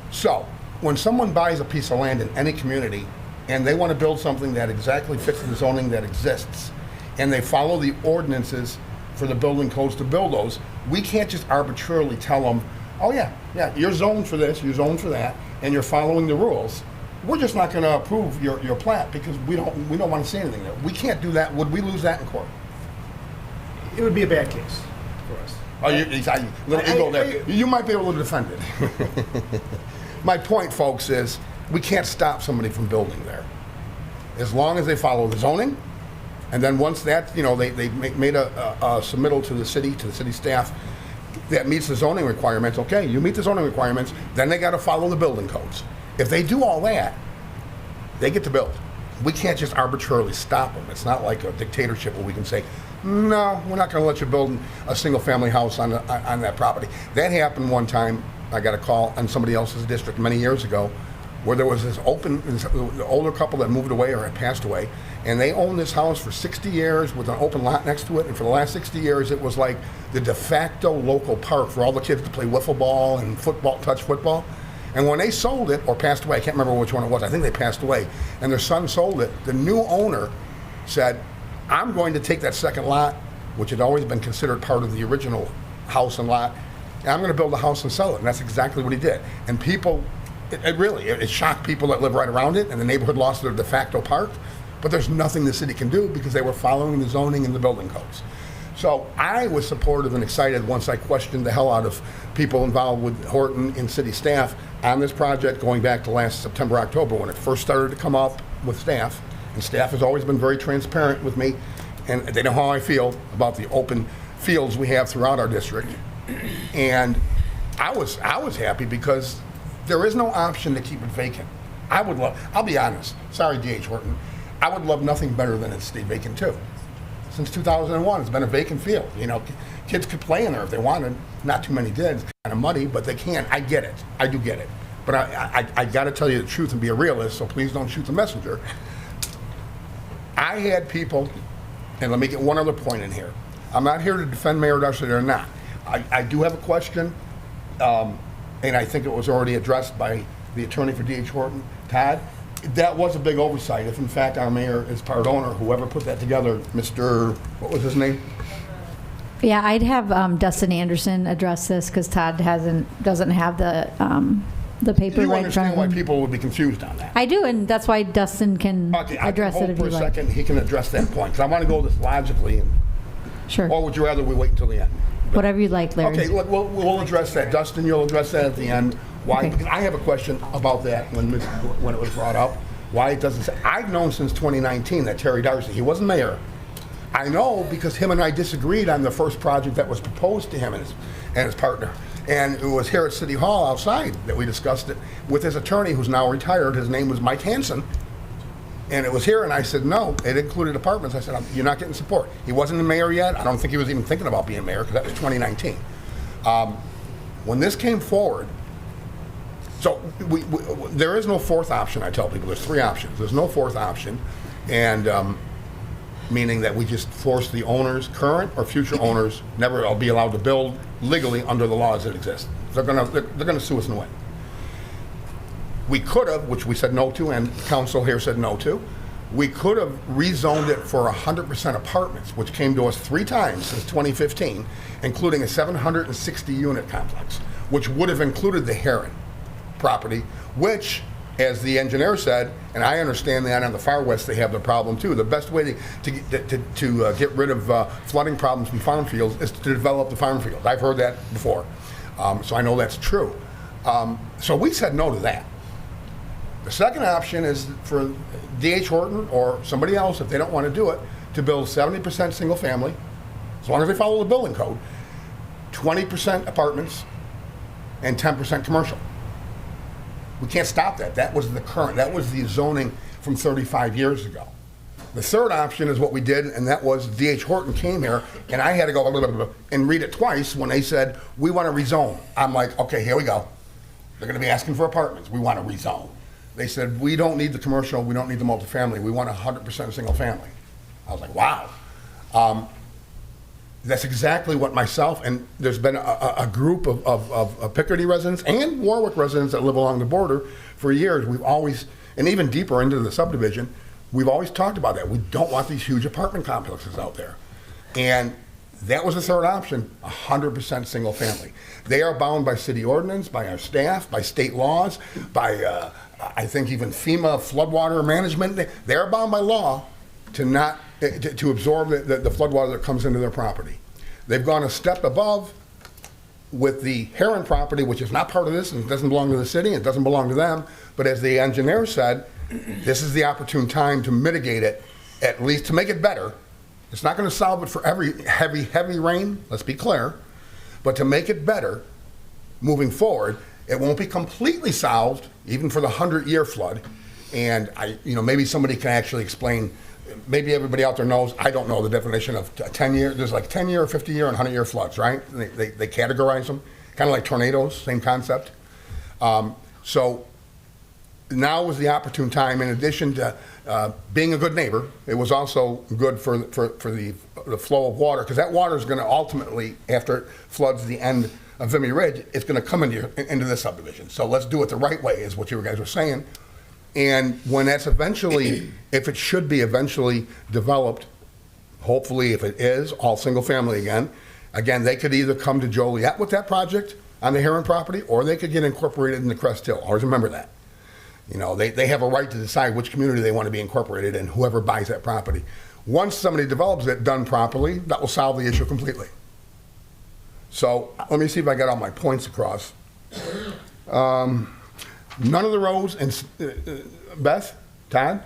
So, when someone buys a piece of land in any community and they want to build something that exactly fits the zoning that exists, and they follow the ordinances for the building codes to build those, we can't just arbitrarily tell them, oh yeah, you're zoned for this, you're zoned for that, and you're following the rules. We're just not going to approve your plat because we don't want to see anything there. We can't do that. Would we lose that in court? It would be a bad case for us. Oh, you might be able to defend it. My point, folks, is we can't stop somebody from building there. As long as they follow the zoning, and then once that, they made a submittal to the city staff that meets the zoning requirements, okay, you meet the zoning requirements, then they got to follow the building codes. If they do all that, they get to build. We can't just arbitrarily stop them. It's not like a dictatorship where we can say, no, we're not going to let you build a single-family house on that property. That happened one time. I got a call on somebody else's district many years ago where there was this older couple that moved away or had passed away, and they owned this house for 60 years with an open lot next to it, and for the last 60 years it was like the de facto local park for all the kids to play wiffle ball and football, touch football. And when they sold it, or passed away, I can't remember which one it was, I think they passed away, and their son sold it, the new owner said, I'm going to take that second lot, which had always been considered part of the original house and lot, and I'm going to build a house and sell it. And that's exactly what he did. And people, it shocked people that live right around it, and the neighborhood lost their de facto park, but there's nothing the city can do because they were following the zoning and the building codes. So I was supportive and excited once I questioned the hell out of people involved with Horton and city staff on this project going back to last September, October, when it first started to come up with staff. And staff has always been very transparent with me, and they know how I feel about the open fields we have throughout our district. And I was happy because there is no option to keep it vacant. I'll be honest, sorry D.H. Horton, I would love nothing better than it stay vacant too. Since 2001, it's been a vacant field. Kids could play in there if they wanted. Not too many did. It's kind of muddy, but they can. I get it. I do get it. But I got to tell you the truth and be a realist, so please don't shoot the messenger. I had people, and let me get one other point in here. I'm not here to defend Mayor Darcy or not. I do have a question, and I think it was already addressed by the attorney for D.H. Horton, Todd. That was a big oversight. If in fact our mayor is part owner, whoever put that together, Mr. what was his name? Yeah, I'd have Dustin Anderson address this because Todd doesn't have the paper you right in front understand of why him. people would be confused on that? I do, and that's why Dustin can address it if you for a like. second. He can address that point because I want to go this logically. Sure. Or would you rather we wait until the end? Whatever you'd like, Larry. Okay, we'll address that. Dustin, you'll address that at the end. Why? Okay. Because I have a question about that when it was brought up. Why it doesn't say, I've known since 2019 that Terry Darcy, he wasn't mayor. I know because him and I disagreed on the first project that was proposed to him and his partner. And it was here at City Hall outside that we discussed it with his attorney, who's now retired. His name was Mike Hansen. And it was here, and I said, no, it included apartments. I said, you're not getting support. He wasn't the mayor yet. I don't think he was even thinking about being mayor, because that was 2019. When this came forward, so there is no fourth option, I tell people. There's three options. There's no fourth option, and meaning that we just force the owners, current or future owners, never be allowed to build legally under the laws that exist. They're gonna sue us and win. We could have, which we said no to, and council here said no to, we could have rezoned it for 100% apartments, which came to us 3 times since 2015, including a 760 unit complex, which would have included the Heron property, which, as the engineer said, and I understand that on the far west they have the problem too. The best way to get rid of flooding problems from farm fields is to develop the farm fields. I've heard that before, so I know that's true. So we said no to that. The second option is for D.H. Horton or somebody else, if they don't want to do it, to build 70% single family, as long as they follow the building code, 20% apartments, and 10% commercial. We can't stop that. That was the zoning from 35 years ago. The third option is what we did, and that was D.H. Horton came here, and I had to go and read it twice when they said, we want to rezone. I'm like, okay, here we go. They're going to be asking for apartments. We want to rezone. They said, we don't need the commercial, we don't need the multifamily, we want 100% single family. I was like, wow. That's exactly what myself, and there's been a group of Picardy residents and Warwick residents that live along the border for years. We've always, and even deeper into the subdivision, we've always talked about that. We don't want these huge apartment complexes out there. And that was the third option, 100% single family. They are bound by city ordinance, by our staff, by state laws, by I think even FEMA floodwater management. They are bound by law to not to absorb the floodwater that comes into their property. They've gone a step above with the Heron property, which is not part of this and it doesn't belong to the city, it doesn't belong to them. But as the engineer said, this is the opportune time to mitigate it, at least to make it better. It's not going to solve it for every heavy rain, let's be clear, but to make it better moving forward. It won't be completely solved, even for the 100-year flood. And maybe somebody can actually explain. Maybe everybody out there knows. I don't know the definition of 10-year. There's like 10-year, 50-year, and 100-year floods, right? They categorize them, kind of like tornadoes, same concept. So now was the opportune time. In addition to being a good neighbor, it was also good for the flow of water, because that water is going to ultimately, after it floods the end of Vimy Ridge, it's going to come into this subdivision. So let's do it the right way, is what you guys were saying. And when that's eventually, if it should be eventually developed, hopefully if it is, all single family again, they could either come to Joliet with that project on the Heron property, or they could get incorporated in the Crest Hill. Always remember that. They have a right to decide which community they want to be incorporated in, whoever buys that property. Once somebody develops it done properly, that will solve the issue completely. So let me see if I got all my points across. None of the roads, and Beth, Todd,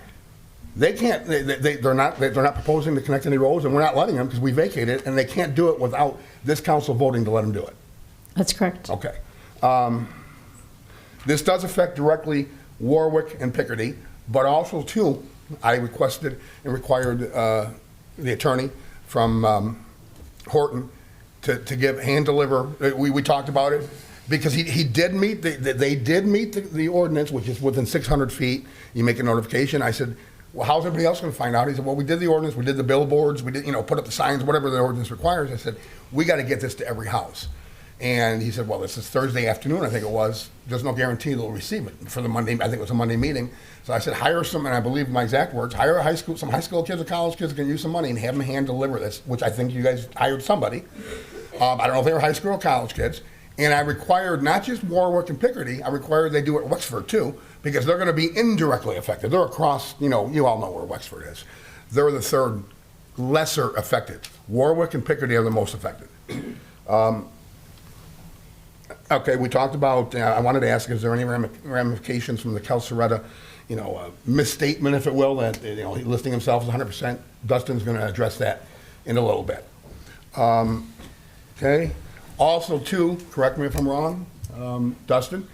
they can't. They're not proposing to connect any roads, and we're not letting them because we vacated it, and they can't do it without this council voting to let them do it. That's correct. Okay. This does affect directly Warwick and Picardy, but also too, I requested and required the attorney from Horton to give hand deliver. We talked about it because he did meet they did meet the ordinance, which is within 600 feet. You make a notification. I said, well, how's everybody else going to find out? He said, well, we did the ordinance, we did the billboards, we did put up the signs, whatever the ordinance requires. I said, we got to get this to every house. And he said, well, this is Thursday afternoon, I think it was. There's no guarantee they'll receive it for the Monday. I think it was a Monday meeting. So I said, hire some, and I believe my exact words, hire some high school kids or college kids that can use some money and have them hand deliver this, which I think you guys hired somebody. I don't know if they were high school or college kids. And I required not just Warwick and Picardy, I required they do it at Wexford too, because they're going to be indirectly affected. They're across, you all know where Wexford is. They're the third lesser affected. Warwick and Picardy are the most affected. Okay, we talked about, I wanted to ask, is there any ramifications from the Calceretta, misstatement, if it will, that, listing himself as 100%? Dustin's going to address that in a little bit. Okay. Also, too, correct me if I'm wrong, Dustin,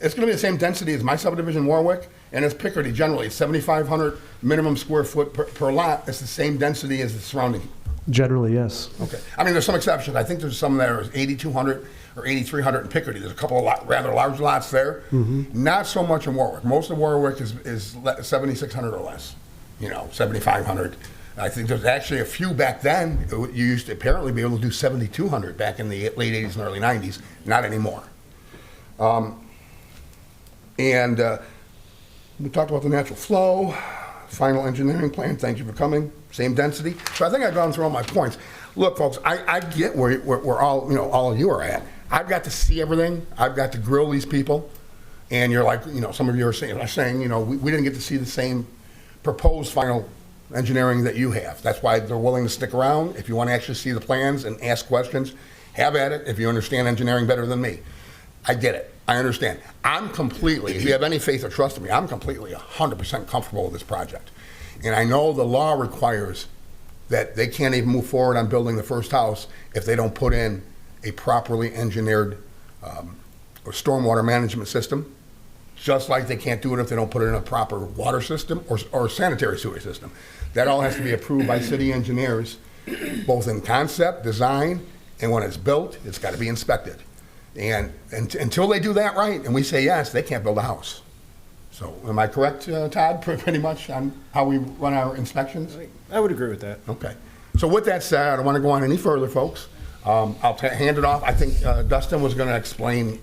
it's going to be the same density as my subdivision, Warwick, and it's Picardy generally. 7,500 minimum square foot per lot. It's the same density as the surrounding. Generally, yes. Okay. I mean, there's some exceptions. I think there's some that are 8,200 or 8,300 in Picardy. There's a couple of rather large lots there. Not so much in Warwick. Most of Warwick is 7,600 or less. 7,500. I think there's actually a few back then. You used to apparently be able to do 7,200 back in the late 80s and early 90s. Not anymore. And we talked about the natural flow, final engineering plan. Thank you for coming. Same density. So I think I've gone through all my points. Look, folks, I get where all all of you are at. I've got to see everything. I've got to grill these people. And you're like, some of you are saying, we didn't get to see the same proposed final engineering that you have. That's why they're willing to stick around. If you want to actually see the plans and ask questions, have at it if you understand engineering better than me. I get it. I understand. If you have any faith or trust in me, I'm completely 100% comfortable with this project. And I know the law requires that they can't even move forward on building the first house if they don't put in a properly engineered stormwater management system, just like they can't do it if they don't put it in a proper water system or sanitary sewer system. That all has to be approved by city engineers, both in concept, design, and when it's built, it's got to be inspected. And until they do that right, and we say yes, they can't build a house. So am I correct, Todd, pretty much on how we run our inspections? I would agree with that. Okay. So with that said, I don't want to go on any further, folks. I'll hand it off. I think Dustin was going to explain.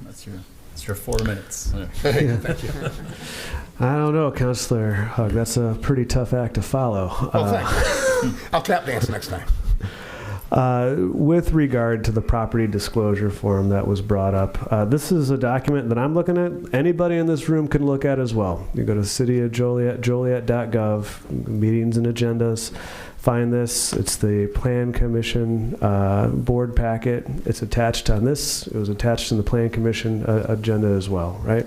That's your 4 minutes. Thank you. I don't know, Councilor Hug. That's a pretty tough act to follow. Oh, thank you. I'll tap dance next time. With regard to the property disclosure form that was brought up, this is a document that I'm looking at. Anybody in this room can look at as well. You go to City of Joliet, joliet.gov, meetings and agendas. Find this. It's the Plan Commission board packet. It's attached on this. It was attached in the Plan Commission agenda as well, right?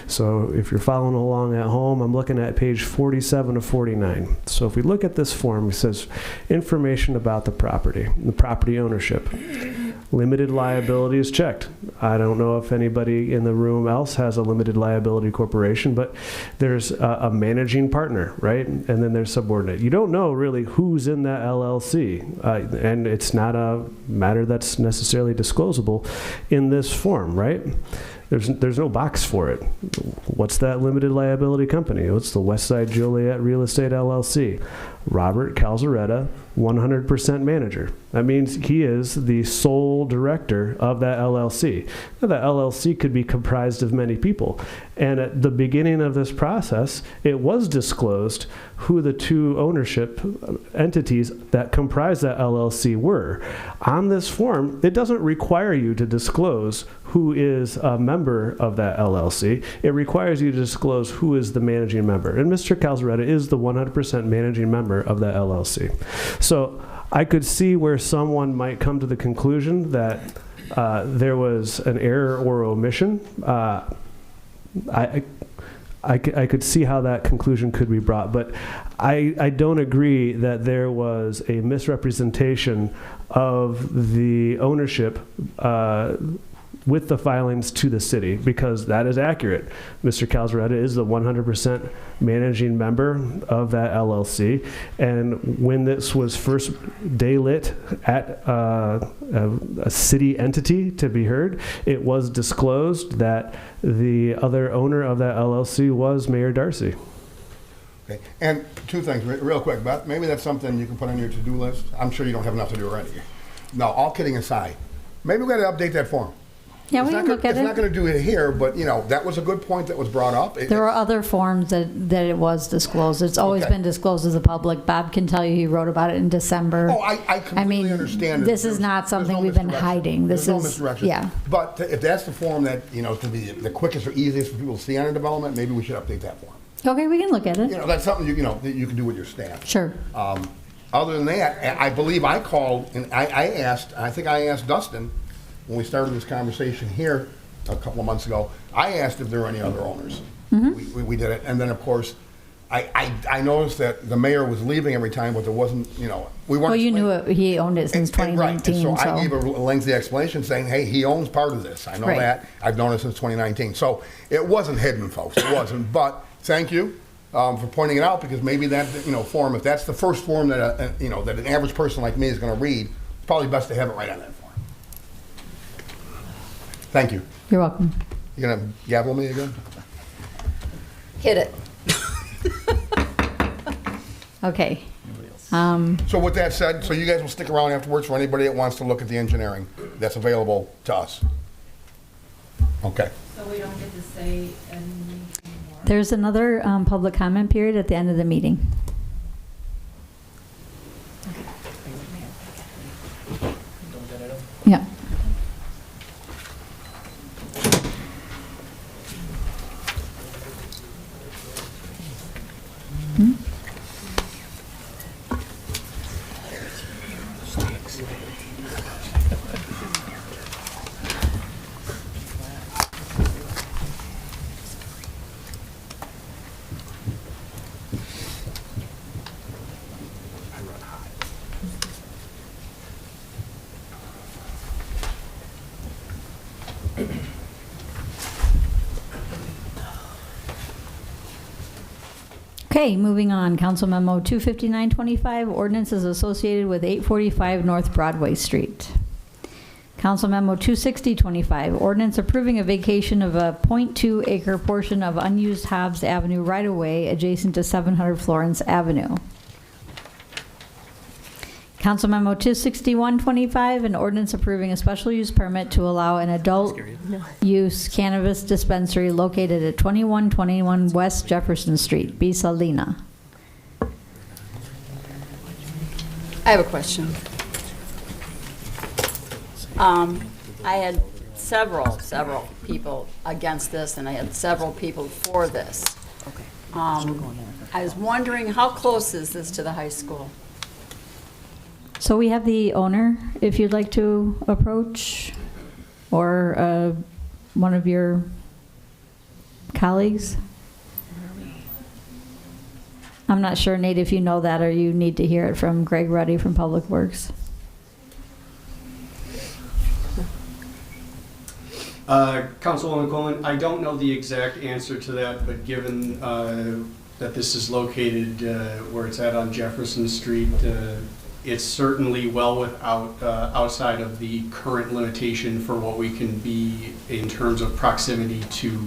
So if you're following along at home, I'm looking at page 47 of 49. So if we look at this form, it says information about the property ownership. Limited liability is checked. I don't know if anybody in the room else has a limited liability corporation, but there's a managing partner, right? And then there's subordinate. You don't know really who's in that LLC, and it's not a matter that's necessarily disclosable in this form, right? There's no box for it. What's that limited liability company? It's the Westside Joliet Real Estate LLC. Robert Calzaretta, 100% manager. That means he is the sole director of that LLC. Now, that LLC could be comprised of many people. And at the beginning of this process, it was disclosed who the two ownership entities that comprise that LLC were. On this form, it doesn't require you to disclose who is a member of that LLC. It requires you to disclose who is the managing member. And Mr. Calzaretta is the 100% managing member of that LLC. So I could see where someone might come to the conclusion that there was an error or omission. I could see how that conclusion could be brought, but I don't agree that there was a misrepresentation of the ownership with the filings to the city, because that is accurate. Mr. Calzaretta is the 100% managing member of that LLC, and when this was first daylit at a city entity to be heard, it was disclosed that the other owner of that LLC was Mayor Darcy. Okay. And two things, real quick, Beth. Maybe that's something you can put on your to-do list. I'm sure you don't have enough to do already. No, all kidding aside, maybe we got to update that form. Yeah, we can look at it. It's not going to do it here, but that was a good point that was brought up. There were other forms that it was disclosed. It's always been disclosed to the public. Bob can tell you he wrote about it in December. Oh, I completely understand. This is not something we've been hiding. This is misdirection. Yeah. But if that's the form that can be the quickest or easiest for people to see on a development, maybe we should update that form. Okay, we can look at it. That's something that you can do with your staff. Sure. Other than that, I believe I called and I think I asked Dustin when we started this conversation here a couple of months ago. I asked if there were any other owners. Mm-hmm. We did it, and then of course I noticed that the mayor was leaving every time, but there wasn't, we weren't. Well, you knew it, he owned it since Right, and 2019, so I gave a lengthy explanation saying, hey, he owns part of this. I know Right. that. I've known it since 2019. So it wasn't hidden, folks. It wasn't. But thank you for pointing it out, because maybe that, form, if that's the first form that, that an average person like me is going to read, it's probably best to have it right on that form. Thank you. You're welcome. You going to gavel me again? Hit it. Okay. So with that said, so you guys will stick around afterwards for anybody that wants to look at the engineering that's available to us? Okay. So we don't get to say anything more? There's another public comment period at the end of the meeting. Yeah. Hmm? Okay, moving on. Council Memo 25925, ordinances associated with 845 North Broadway Street. Council Memo 26025, ordinance approving a vacation of a .2 acre portion of unused Hobbs Avenue right-of-way adjacent to 700 Florence Avenue. Council Memo 26125, an ordinance approving a special use permit to allow an adult use cannabis dispensary located at 2121 West Jefferson Street, B. Salina. I have a question. I had several people against this, and I had several people for this. I was wondering, how close is this to the high school? So we have the owner, if you'd like to approach, or one of your colleagues. I'm not sure, Nate, if you know that, or you need to hear it from Greg Ruddy from Public Works. Councilwoman Coleman, I don't know the exact answer to that, but given that this is located where it's at on Jefferson Street, it's certainly well without, outside of the current limitation for what we can be in terms of proximity to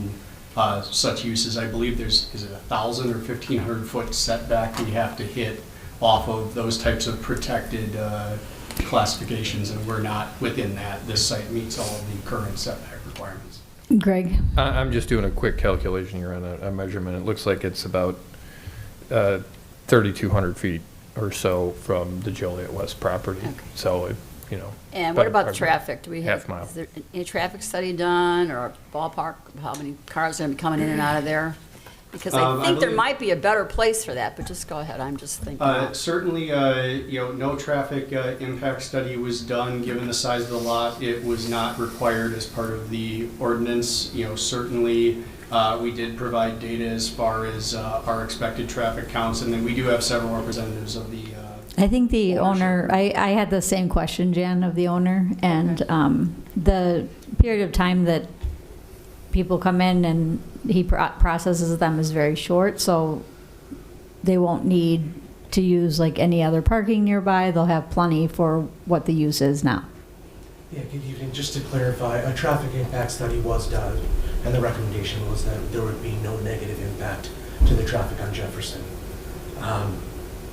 such uses. I believe is it 1,000 or 1,500 foot setback we have to hit off of those types of protected classifications, and we're not within that. This site meets all of the current setback requirements. Greg? I'm just doing a quick calculation here on a measurement. It looks like it's about 3,200 feet or so from the Joliet West property. Okay. So, And what about traffic? Do we have, half mile. is there any traffic study done, or a ballpark of how many cars are going to be coming in and out of there? Because I think there believe- might be a better place for that, but just go ahead, I'm just thinking. Certainly, no traffic impact study was done. Given the size of the lot, it was not required as part of the ordinance. Certainly, we did provide data as far as our expected traffic counts, and then we do have several representatives of the I think the owner, I had the same question, Jan, of the owner, and the period of time that people come in and he processes them is very short, so they won't need to use like any other parking nearby. They'll have plenty for what the use is now. Yeah, good evening. Just to clarify, a traffic impact study was done, and the recommendation was that there would be no negative impact to the traffic on Jefferson.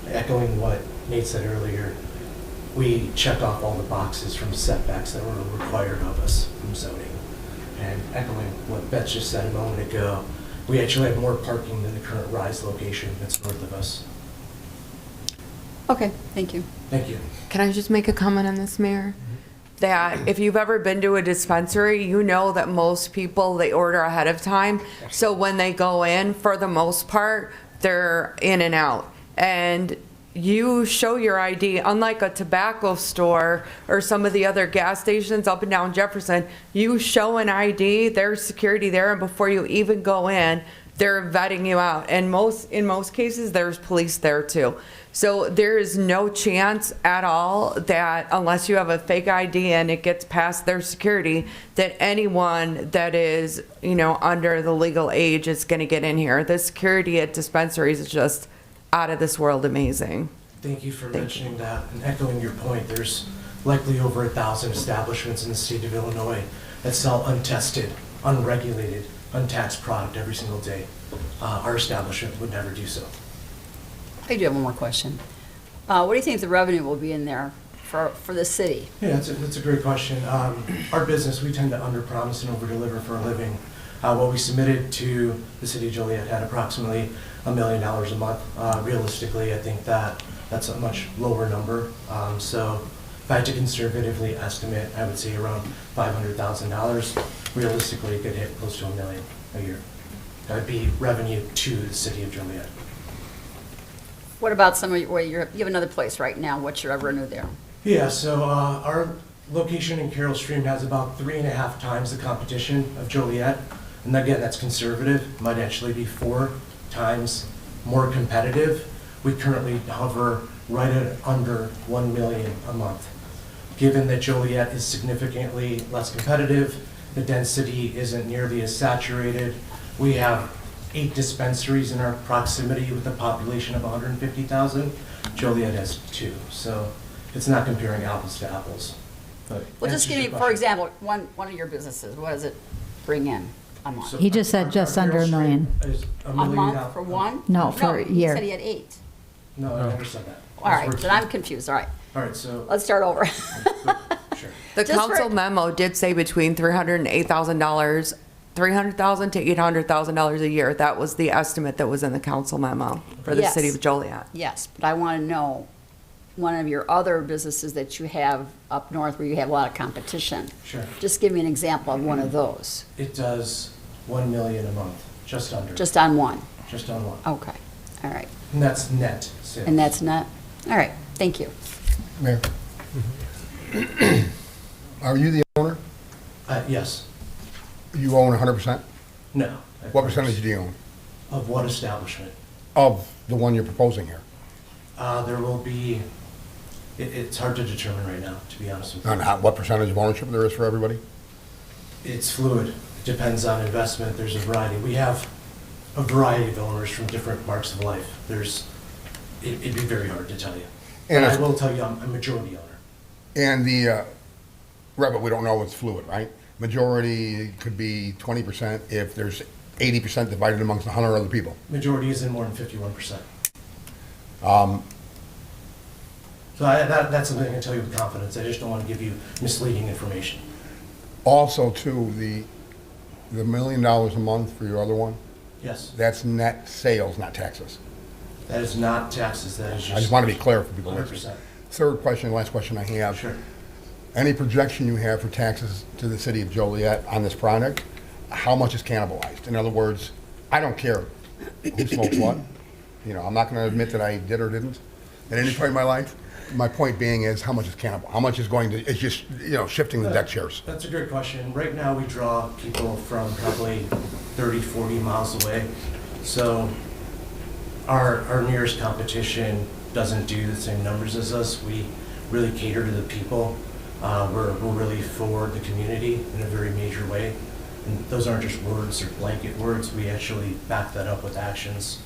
Echoing what Nate said earlier, we checked off all the boxes from setbacks that were required of us from zoning. And echoing what Beth just said a moment ago, we actually have more parking than the current Rise location that's north of us. Okay, thank you. Thank you. Can I just make a comment on this, Mayor? That if you've ever been to a dispensary, you know that most people, they order ahead of time. So when they go in, for the most part, they're in and out. And you show your ID, unlike a tobacco store or some of the other gas stations up and down Jefferson, you show an ID, there's security there, and before you even go in, they're vetting you out. And in most cases, there's police there too. So there is no chance at all that unless you have a fake ID and it gets past their security, that anyone that is, under the legal age is going to get in here. The security at dispensaries is just out of this world amazing. Thank you for mentioning that and echoing your point. There's likely over 1,000 establishments in the state of Illinois that sell untested, unregulated, untaxed product every single day. Our establishment would never do so. I do have one more question. What do you think the revenue will be in there for the city? Yeah, that's a great question. Our business, we tend to under-promise and over-deliver for a living. What we submitted to the city of Joliet had approximately $1 million a month. Realistically, I think that's a much lower number. So if I had to conservatively estimate, I would say around $500,000. Realistically, it could hit close to $1 million a year. That would be revenue to the city of Joliet. What about some of where you have another place right now? What's your revenue there? Yeah, so our location in Carroll Stream has about 3.5 times the competition of Joliet. And again, that's conservative. Might actually be 4 times more competitive. We currently hover right at under $1 million a month. Given that Joliet is significantly less competitive, the density isn't nearly as saturated. We have 8 dispensaries in our proximity with a population of 150,000. Joliet has 2, so it's not comparing apples to apples. But Well, just give me, for example, one of your businesses. What does it bring in a month? He just said just under $1 million. A month for one? No, for a year. He said he had 8. No, I never said that. All right, then I'm confused. All right. All right, so Let's start over. sure. The Just council for- memo did say between $308,000, $300,000 to $800,000 a year. That was the estimate that was in the council memo for the Yes. city of Joliet. Yes, but I want to know one of your other businesses that you have up north where you have a lot of competition. Sure. Just give me an example of one of those, It does $1 million a month, just under. just on one. Just on one. Okay, all right. And that's net sales. And that's not, all right, thank you. Mayor. Are you the owner? Yes. You own 100%? No. What percentage do you own Of what establishment? of the one you're proposing here? There will be, it's hard to determine right now, to be honest with you. And what percentage of ownership there is for everybody? It's fluid. It depends on investment. There's a variety. We have a variety of owners from different marks of life. It'd be very hard to tell you. And But I if- will tell you, I'm a majority owner. And the, right, but we don't know it's fluid, right? Majority could be 20% if there's 80% divided amongst 100 other people. Majority is in more than 51%. Um, So that's something I can tell you with confidence. I just don't want to give you misleading information. Also, too, the $1 million a month for your other one, Yes, that's net sales, not taxes. that is not taxes. That is just. I just want to be clear for people listening. 100%. Third question, last question I have. Sure. Any projection you have for taxes to the city of Joliet on this product? How much is cannibalized? In other words, I don't care who smokes what. You know, I'm not going to admit that I did or didn't at any point in my life. My point being is how much is cannibal? How much is going to, it's just, shifting the deck chairs. That's a great question. Right now, we draw people from probably 30, 40 miles away. So our nearest competition doesn't do the same numbers as us. We really cater to the people. We're really for the community in a very major way. And those aren't just words or blanket words. We actually back that up with actions.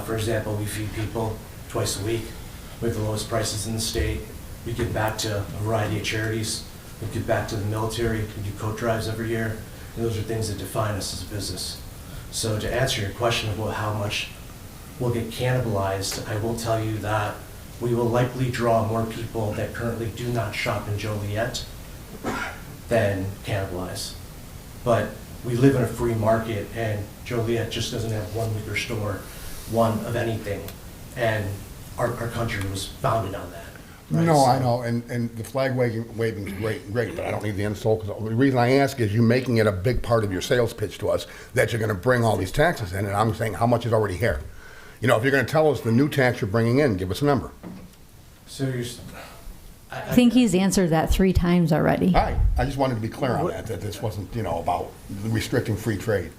For example, we feed people twice a week. We have the lowest prices in the state. We give back to a variety of charities. We give back to the military. We do coat drives every year. And those are things that define us as a business. So to answer your question about how much will get cannibalized, I will tell you that we will likely draw more people that currently do not shop in Joliet than cannibalize. But we live in a free market, and Joliet just doesn't have one liquor store, one of anything. And our country was founded on that. Right? No, So- I know, and the flag waving is great, but I don't need the insult, because the reason I ask is you making it a big part of your sales pitch to us, that you're gonna bring all these taxes in, and I'm saying, how much is already here? If you're gonna tell us the new tax you're bringing in, give us a number. So you're, I think he's answered that 3 times already. All right, I just wanted to be clear on that this wasn't, about restricting free trade.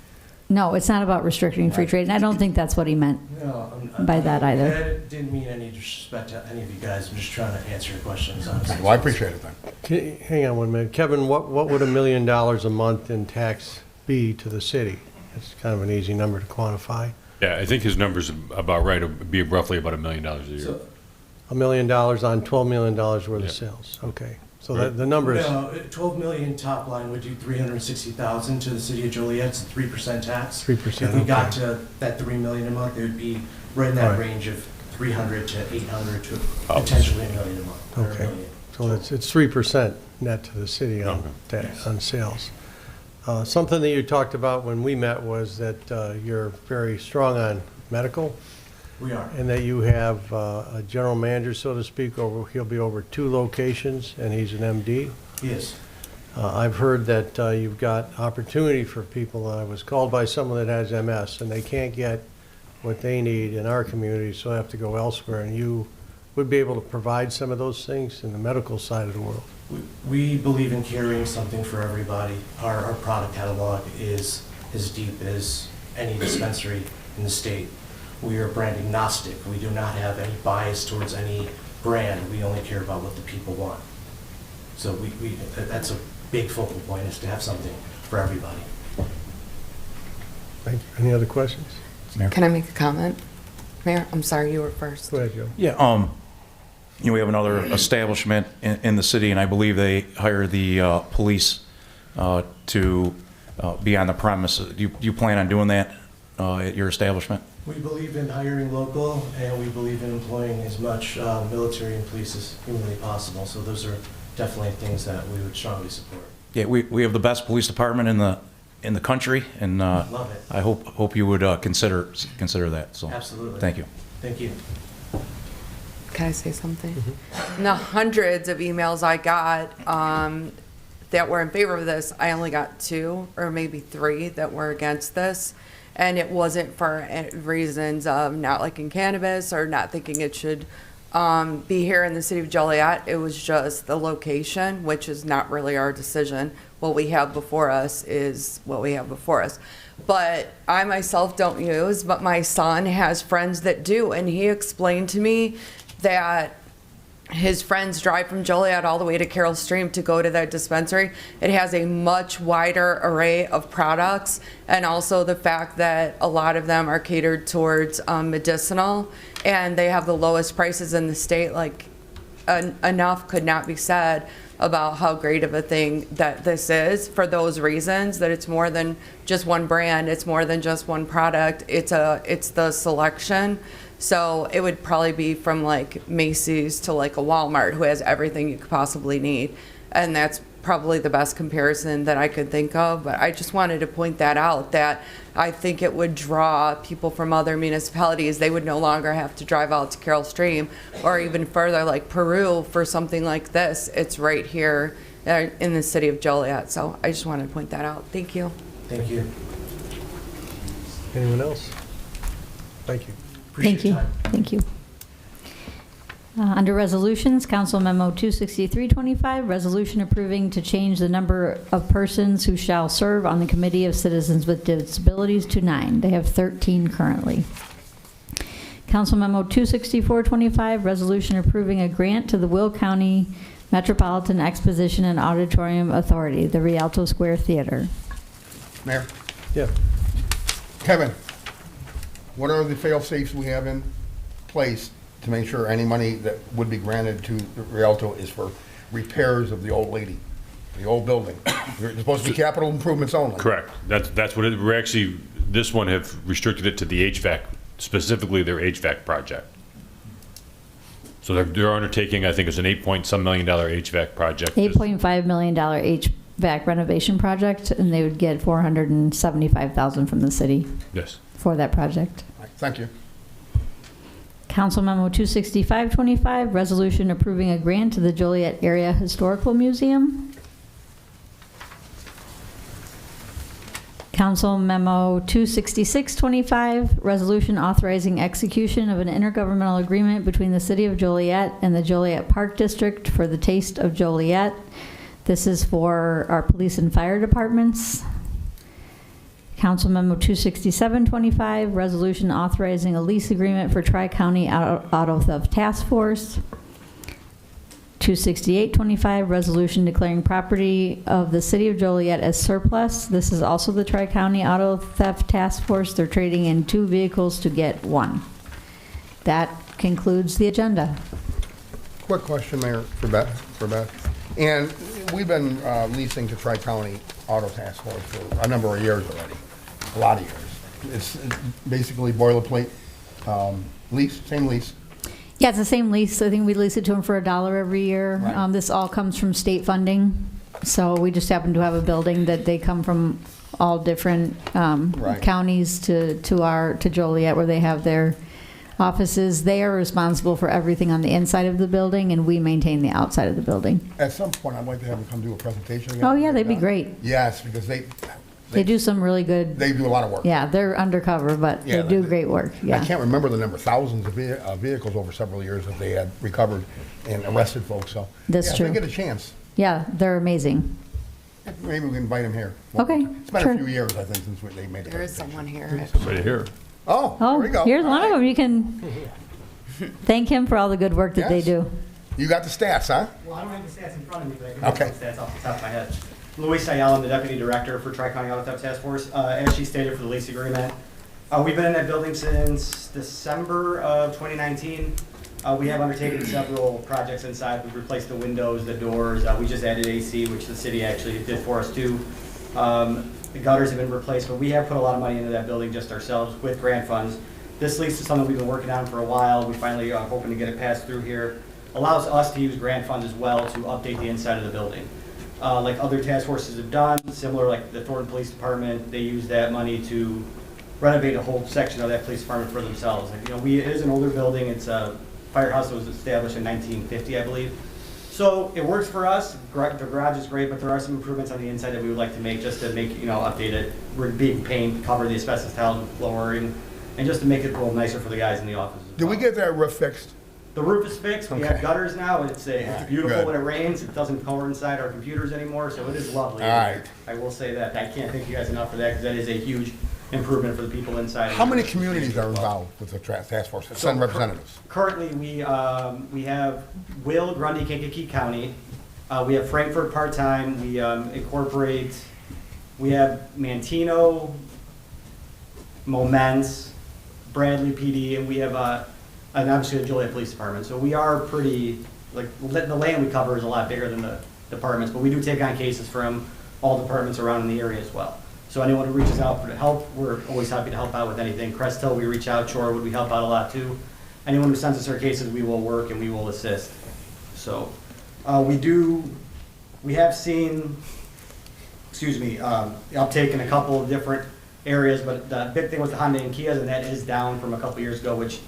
No, it's not about restricting free trade, and I don't think that's what he meant No, by that either. I didn't mean any disrespect to any of you guys. I'm just trying to answer your questions. Honestly. Well, I appreciate it then. Hang on 1 minute. Kevin, what would $1 million a month in tax be to the city? It's kind of an easy number to quantify. Yeah, I think his number's about right. It'd be roughly about $1 million a year. So, $1 million on $12 million worth of sales. Okay. So the number is, no, 12 million top line would do 360,000 to the city of Joliet. It's a 3% tax. 3%, If we got okay. to that 3 million a month, it would be right in that Right. range of 300 to 800 to potentially $1 million a month. or $1 okay. million. So it's 3% net to the city on tax, on sales. Something that you talked about when we met was that you're very strong on medical. We are. And that you have a general manager, so to speak, he'll be over 2 locations, and he's an MD. He is. I've heard that you've got opportunity for people. I was called by someone that has MS, and they can't get what they need in our community, so they have to go elsewhere. And you would be able to provide some of those things in the medical side of the world. We believe in carrying something for everybody. Our product catalog is as deep as any dispensary in the state. We are brand agnostic. We do not have any bias towards any brand. We only care about what the people want. So that's a big focal point, is to have something for everybody. Thank you. Any other questions? Can I make a comment? Mayor, I'm sorry, you were first. Go ahead, Joe. Yeah, we have another establishment in the city, and I believe they hire the police to be on the premises. Do you plan on doing that at your establishment? We believe in hiring local, and we believe in employing as much military and police as humanly possible. So those are definitely things that we would strongly support. Yeah, we have the best police department in the country, and Love it. I hope you would consider that. So Absolutely. thank you. Thank you. Can I say something? In the hundreds of emails I got that were in favor of this, I only got 2 or maybe 3 that were against this. And it wasn't for reasons of not liking cannabis or not thinking it should be here in the city of Joliet. It was just the location, which is not really our decision. What we have before us is what we have before us. But I myself don't use, but my son has friends that do. And he explained to me that his friends drive from Joliet all the way to Carroll Stream to go to that dispensary. It has a much wider array of products, and also the fact that a lot of them are catered towards medicinal, and they have the lowest prices in the state. Like, enough could not be said about how great of a thing that this is for those reasons, that it's more than just one brand, it's more than just one product, it's the selection. So it would probably be from like Macy's to like a Walmart, who has everything you could possibly need. And that's probably the best comparison that I could think of. But I just wanted to point that out, that I think it would draw people from other municipalities. They would no longer have to drive out to Carroll Stream or even further like Peru for something like this. It's right here in the city of Joliet. So I just wanted to point that out. Thank you. Thank you. Anyone else? Thank you. Thank you. Thank you. Under resolutions, Council Memo 26325, resolution approving to change the number of persons who shall serve on the Committee of Citizens with Disabilities to 9. They have 13 currently. Council Memo 26425, resolution approving a grant to the Will County Metropolitan Exposition and Auditorium Authority, the Rialto Square Theater. Mayor? Yeah. Kevin, what are the fail-safes we have in place to make sure any money that would be granted to the Rialto is for repairs of the old lady, the old building? It's supposed to be capital improvements only. Correct. That's what we're actually, this one have restricted it to the HVAC, specifically their HVAC project. So they're undertaking, I think it's an $8-point-some million HVAC project. $8.5 million HVAC renovation project, and they would get $475,000 from the city. Yes. For that project. Thank you. Council Memo 26525, resolution approving a grant to the Joliet Area Historical Museum. Council Memo 26625, resolution authorizing execution of an intergovernmental agreement between the City of Joliet and the Joliet Park District for the Taste of Joliet. This is for our police and fire departments. Council Memo 26725, resolution authorizing a lease agreement for Tri-County Auto Theft Task Force. 26825, resolution declaring property of the City of Joliet as surplus. This is also the Tri-County Auto Theft Task Force. They're trading in 2 vehicles to get 1. That concludes the agenda. Quick question, Mayor, for Beth. And we've been leasing to Tri-County Auto Task Force for a number of years already, a lot of years. It's basically boilerplate lease, same lease. Yeah, it's the same lease. I think we lease it to them for $1 every year. Right. This all comes from state funding. So we just happen to have a building that they come from all different Right. counties to Joliet, where they have their offices. They are responsible for everything on the inside of the building, and we maintain the outside of the building. At some point, I'd like to have them come do a presentation again. Oh, yeah, they'd be great. Yes, because They do some really good, they do a lot of work. yeah, they're undercover, but Yeah, they do great work, I yeah. can't remember the number, thousands of vehicles over several years that they had recovered and arrested folks, so. That's yeah, true. If they get a chance, Yeah, they're amazing. maybe we can invite them here. Okay, It's been sure. a few years, I think, since they made it. There is someone here. Somebody here. Oh, there we go. Here's one of them. You can thank him for all the good work that they Yes. do. You got the stats, huh? Well, I don't have the stats in front of me, but I can Okay. get the stats off the top of my head. Luis Ayala, I'm the Deputy Director for Tri-County Auto Theft Task Force. As she stated for the lease agreement, we've been in that building since December of 2019. We have undertaken several projects inside. We've replaced the windows, the doors. We just added AC, which the city actually did for us too. The gutters have been replaced, but we have put a lot of money into that building just ourselves with grant funds. This lease is something we've been working on for a while. We finally are hoping to get it passed through here. Allows us to use grant funds as well to update the inside of the building. Like other task forces have done, similar like the Thornton Police Department, they use that money to renovate a whole section of that police department for themselves. Like, you know, it is an older building. It's a firehouse that was established in 1950, I believe. So it works for us. The garage is great, but there are some improvements on the inside that we would like to make just to make, update it. We're being paint, cover the asbestos tiles with flooring, and just to make it a little nicer for the guys in the office. Did we get that roof fixed? The roof is fixed. We have Okay. gutters now. It's beautiful Good. when it rains. It doesn't cover inside our computers anymore, so it is lovely. All right. I will say that. I can't thank you guys enough for that because that is a huge improvement for the people inside. How many communities are involved with the task force? Send representatives. Currently, we have Will, Grundy, Kankakee County. We have Frankfurt part-time. We incorporate, we have Mantino, Moments, Bradley PD, and we have, and obviously the Joliet Police Department. So we are pretty, like, the land we cover is a lot bigger than the departments, but we do take on cases from all departments around in the area as well. So anyone who reaches out for help, we're always happy to help out with anything. Crest Hill, we reach out. Shorewood, we help out a lot too. Anyone who sends us their cases, we will work and we will assist. So we have seen, uptake in a couple of different areas, but the big thing was the Hyundai and Kias, and that is down from a couple years ago, which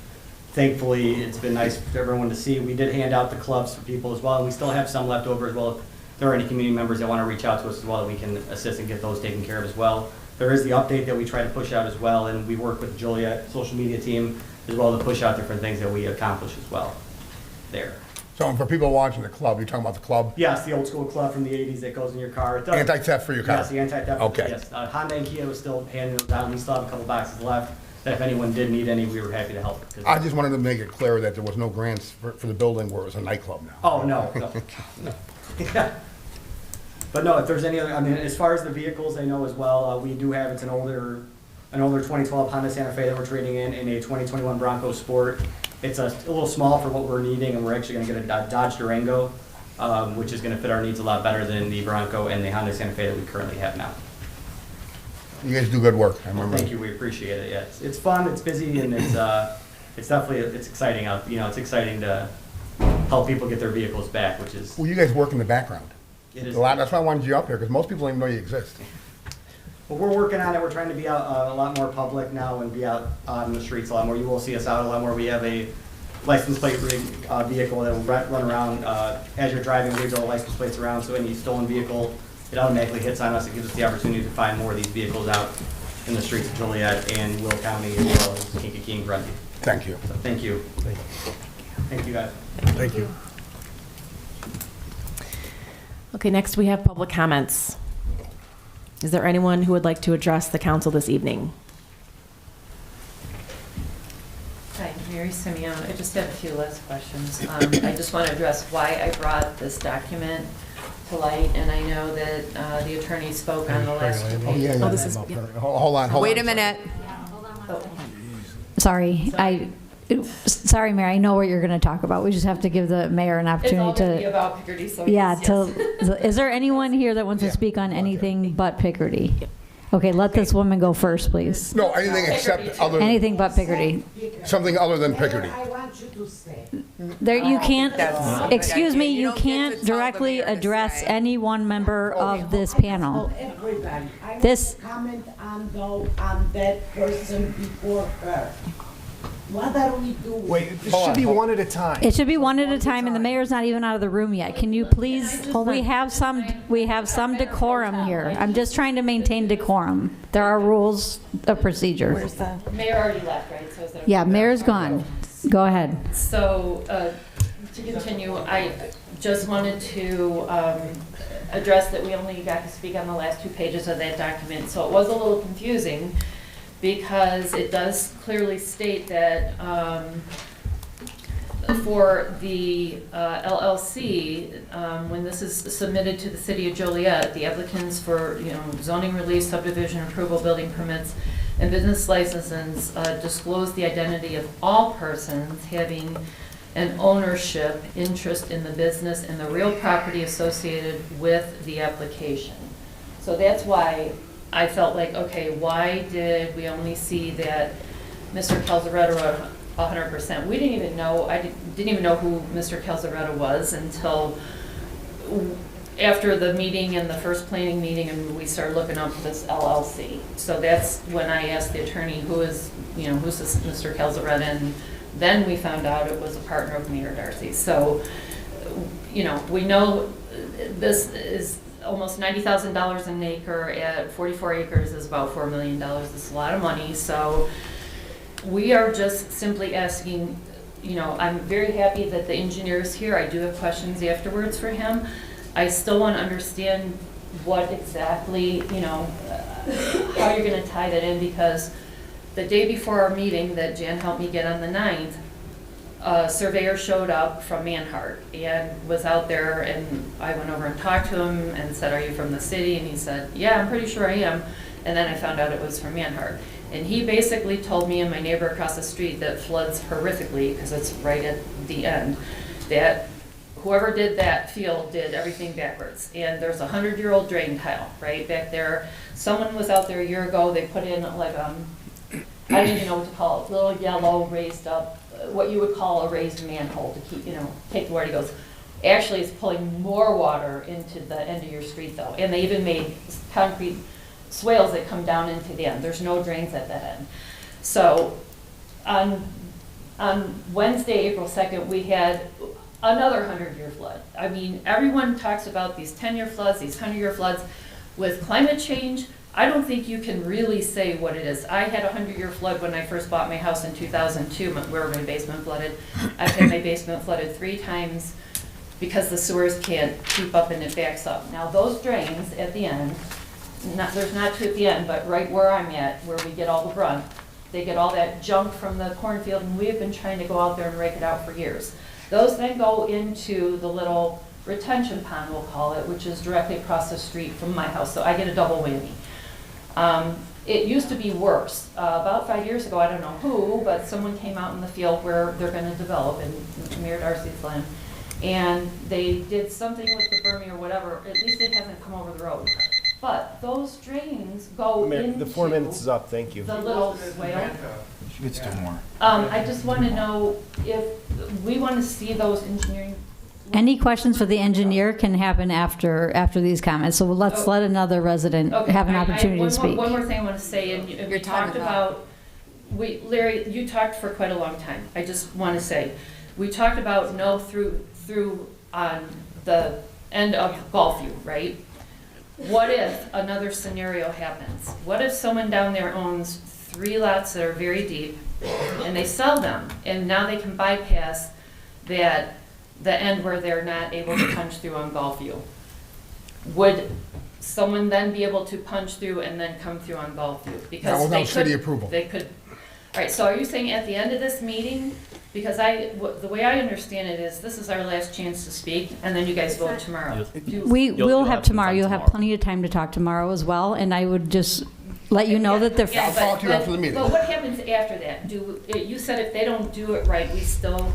thankfully it's been nice for everyone to see. We did hand out the clubs for people as well, and we still have some left over as well. If there are any community members that want to reach out to us as well, that we can assist and get those taken care of as well. There is the update that we try to push out as well, and we work with the Joliet social media team as well to push out different things that we accomplish as well there. So for people watching the club, you're talking about the club? Yes, the old school club from the 80s that goes in your car. It does- Anti-theft for your car? Yes, the anti-theft. Okay. Yes. Honda and Kia was still handing those out. We still have a couple boxes left. That if anyone did need any, we were happy to help. I just wanted to make it clear that there was no grants for the building where it was a nightclub now. Oh, no. Yeah. But no, if there's any other, as far as the vehicles, I know as well, we do have, it's an older 2012 Honda Santa Fe that we're trading in a 2021 Bronco Sport. It's a little small for what we're needing, and we're actually going to get a Dodge Durango, which is going to fit our needs a lot better than the Bronco and the Honda Santa Fe that we currently have now. You guys do good work, I remember. Thank you, we appreciate it. Yeah, it's fun, it's busy, and it's definitely it's exciting out. It's exciting to help people get their vehicles back, which is. Well, you guys work in the background. It is. A lot. That's why I wanted you up here, because most people don't even know you exist. Well, we're working on it. We're trying to be out a lot more public now and be out on the streets a lot more. You will see us out a lot more. We have a license plate vehicle that will run around as you're driving. We go license plates around, so any stolen vehicle, it automatically hits on us. It gives us the opportunity to find more of these vehicles out in the streets of Joliet and Will County as well as Kankakee and Grundy. Thank you. So thank you. Thank you, guys. Thank you. Okay, next we have public comments. Is there anyone who would like to address the council this evening? Hi, Mary Simeon. I just have a few last questions. I just want to address why I brought this document to light, and I know that the attorney spoke on the last two Oh, yeah, pages. yeah. Hold on. Wait a minute. Sorry, sorry, Mary, I know what you're going to talk about. We just have to give the mayor an It's all opportunity going to be to. about Picardy, so Yeah, yes. is there anyone here that wants to speak on anything but Picardy? Okay, let this woman go first, please. No, anything except other, Anything but Picardy. something other than Picardy. There, you can't, That's- excuse me, You you don't get to can't tell the directly mayor to address say. any one member of this panel. Everybody, I This- want to comment on that person before her. What are we doing? Wait, this should be one at a time. It should be one at a time, and the mayor's not even out of the room yet. Can you please, we have some decorum here. I'm just trying to maintain decorum. There are rules of procedure. Mayor already left, right? So is that Yeah, mayor's gone. Go ahead. So, to continue, I just wanted to address that we only got to speak on the last 2 pages of that document. So it was a little confusing because it does clearly state that for the LLC, when this is submitted to the city of Joliet, the applicants for, zoning relief, subdivision approval, building permits, and business licenses disclose the identity of all persons having an ownership interest in the business and the real property associated with the application. So that's why I felt like, okay, why did we only see that Mr. Calzaretta wrote 100%? We didn't even know, I didn't even know who Mr. Calzaretta was until after the meeting and the first planning meeting, and we started looking up this LLC. So that's when I asked the attorney, who's this Mr. Calzaretta? And then we found out it was a partner of Mayor Darcy. So, we know this is almost $90,000 an acre. At 44 acres is about $4 million. It's a lot of money. So we are just simply asking, I'm very happy that the engineer is here. I do have questions afterwards for him. I still want to understand what exactly, how you're going to tie that in, because the day before our meeting that Jan helped me get on the 9th, a surveyor showed up from Manhart and was out there, and I went over and talked to him and said, "Are you from the city?" And he said, "Yeah, I'm pretty sure I am." And then I found out it was from Manhart. And he basically told me and my neighbor across the street that floods horrifically, because it's right at the end, that whoever did that field did everything backwards. And there's a 100-year-old drain tile right back there. Someone was out there a year ago. They put in like I don't even know what to call it, little yellow raised up, what you would call a raised manhole to keep, take the water. He goes, actually it's pulling more water into the end of your street though. And they even made concrete swales that come down into the end. There's no drains at that end. So on Wednesday, April 2nd, we had another 100-year flood. I mean, everyone talks about these 10-year floods, these 100-year floods. With climate change, I don't think you can really say what it is. I had a 100-year flood when I first bought my house in 2002, where my basement flooded. I've had my basement flooded 3 times because the sewers can't keep up and it backs up. Now those drains at the end, there's not 2 at the end, but right where I'm at, where we get all the brunt, they get all that junk from the cornfield, and we've been trying to go out there and rake it out for years. Those then go into the little retention pond, we'll call it, which is directly across the street from my house, so I get a double whammy. It used to be worse. About 5 years ago, I don't know who, but someone came out in the field where they're going to develop in Mayor Darcy's land, and they did something with the bermie or whatever. At least it hasn't come over the road. But those drains go into The 4 minutes is up, thank you. the little swale. She gets 2 more. I just want to know if we want to see those engineering. Any questions for the engineer can happen after these comments. So let's let another resident Okay, have an opportunity to speak. One more thing I want to say, and we talked about, Larry, you talked for quite a long time. I just want to say, we talked about no through on the end of Gulfview, right? What if another scenario happens? What if someone down there owns 3 lots that are very deep, and they sell them, and now they can bypass the end where they're not able to punch through on Gulfview? would someone then be able to punch through and then come through on Bellevue? Because Not without they city could- approval. They could, all right, so are you saying at the end of this meeting? Because the way I understand it is, this is our last chance to speak, and then you guys vote tomorrow. We will you'll have have some tomorrow, time you'll have tomorrow. plenty of time to talk tomorrow as well, and I would just let you know that the, Yeah, I'll talk to you after the meeting. But what happens after that? You said if they don't do it right, we still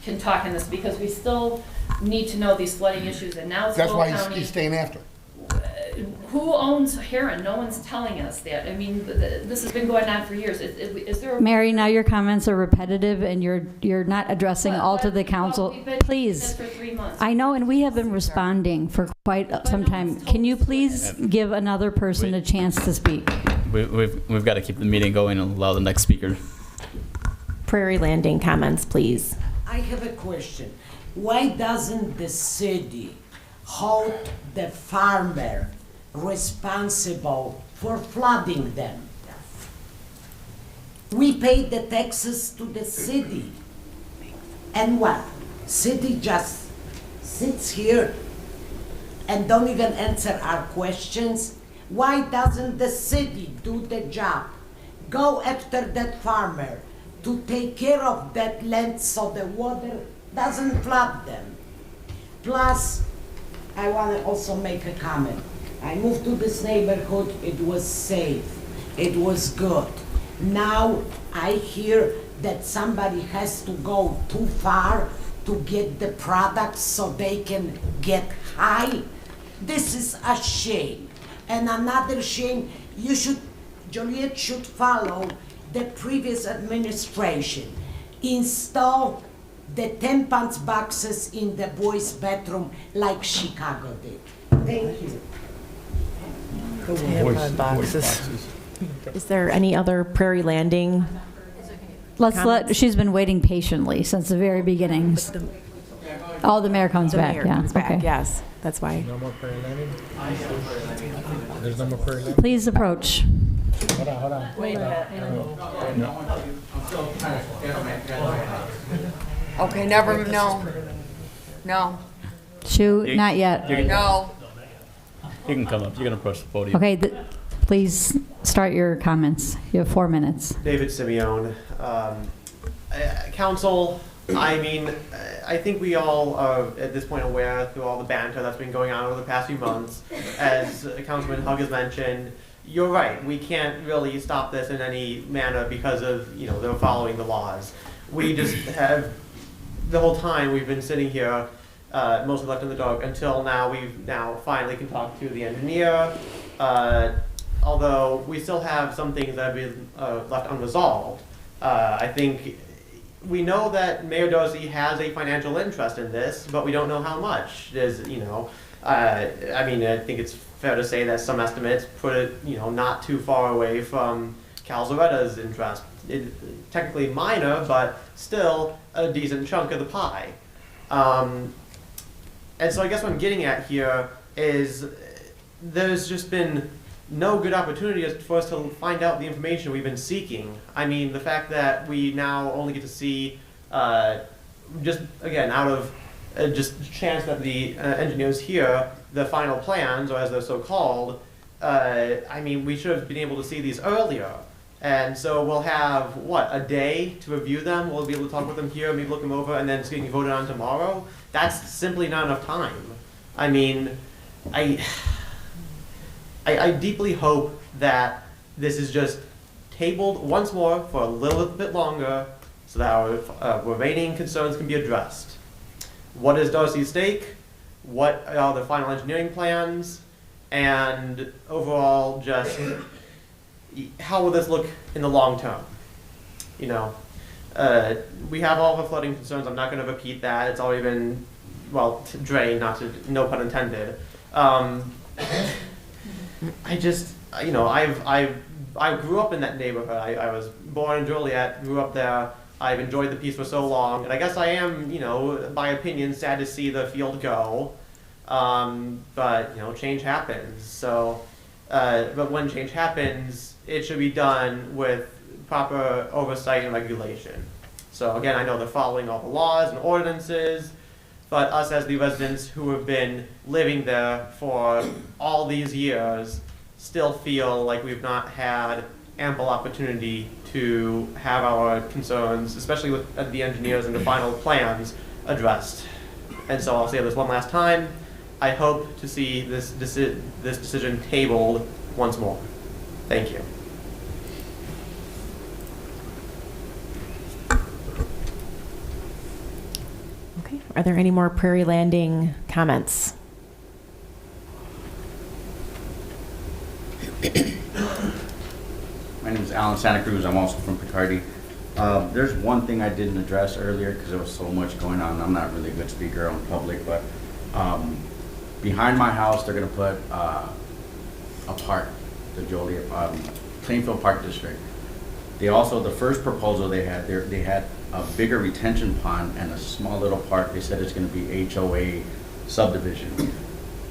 can talk in this, because we still need to know these flooding issues, and now it's That's Cole why County. he's staying after. Who owns Heron? No one's telling us that. I mean, this has been going on for years. Is there a... Mary, now your comments are repetitive and you're not addressing all to the council. We've been Please. doing this for 3 months. I know, and we have been responding for quite some time. Can you please give another person a chance to speak? We've got to keep the meeting going and allow the next speaker. Prairie Landing comments, please. I have a question. Why doesn't the city hold the farmer responsible for flooding them? We pay the taxes to the city. And what? City just sits here and don't even answer our questions? Why doesn't the city do the job? Go after that farmer to take care of that land so the water doesn't flood them. Plus, I want to also make a comment. I moved to this neighborhood, it was safe, it was good. Now I hear that somebody has to go too far to get the products so they can get high. This is a shame. And another shame, Joliet should follow the previous administration. Install the 10 pounds boxes in the boys' bedroom like Chicago did. Thank you. Is there any other Prairie Landing? She's been waiting patiently since the very beginning. Oh, the mayor comes back, yeah. Okay. Yes, that's why. No more Prairie Landing? There's no more Prairie Landing? Please approach. Hold on. Okay, no. Shoot, not yet. No. You can come up. You can approach the podium. Okay, please start your comments. You have 4 minutes. David Simeone. Council, I mean, I think we all are at this point aware through all the banter that's been going on over the past few months. As Councilman Hug has mentioned, you're right, we can't really stop this in any manner because of, they're following the laws. We just have, the whole time we've been sitting here, mostly left in the dark until now. We've now finally can talk to the engineer, although we still have some things that have been left unresolved. I think we know that Mayor Dorsey has a financial interest in this, but we don't know how much. There's, I think it's fair to say that some estimates put it, not too far away from Calzaretta's interest. Technically minor, but still a decent chunk of the pie. And so I guess what I'm getting at here is there's just been no good opportunity for us to find out the information we've been seeking. I mean, the fact that we now only get to see, just again, out of just chance that the engineers hear the final plans, or as they're so called, we should have been able to see these earlier. And so we'll have, a day to review them? We'll be able to talk with them here, maybe look them over, and then it's getting voted on tomorrow? That's simply not enough time. I mean, I deeply hope that this is just tabled once more for a little bit longer so that our remaining concerns can be addressed. What is Darcy's stake? What are the final engineering plans? And overall, just how will this look in the long term? We have all the flooding concerns. I'm not going to repeat that. It's already been, drained, no pun intended. I grew up in that neighborhood. I was born in Joliet, grew up there. I've enjoyed the piece for so long, and I guess I am, by opinion, sad to see the field go. But change happens. So, but when change happens, it should be done with proper oversight and regulation. So again, I know they're following all the laws and ordinances, but us as the residents who have been living there for all these years still feel like we've not had ample opportunity to have our concerns, especially with the engineers and the final plans, addressed. And so I'll say this one last time. I hope to see this decision tabled once more. Thank you. Okay, are there any more Prairie Landing comments? My name is Alan Santa Cruz. I'm also from Picardy. There's one thing I didn't address earlier because there was so much going on. I'm not really a good speaker on public, but behind my house, they're going to put a park, the Joliet, Plainfield Park District. They also, the first proposal they had a bigger retention pond and a small little park. They said it's going to be HOA subdivision.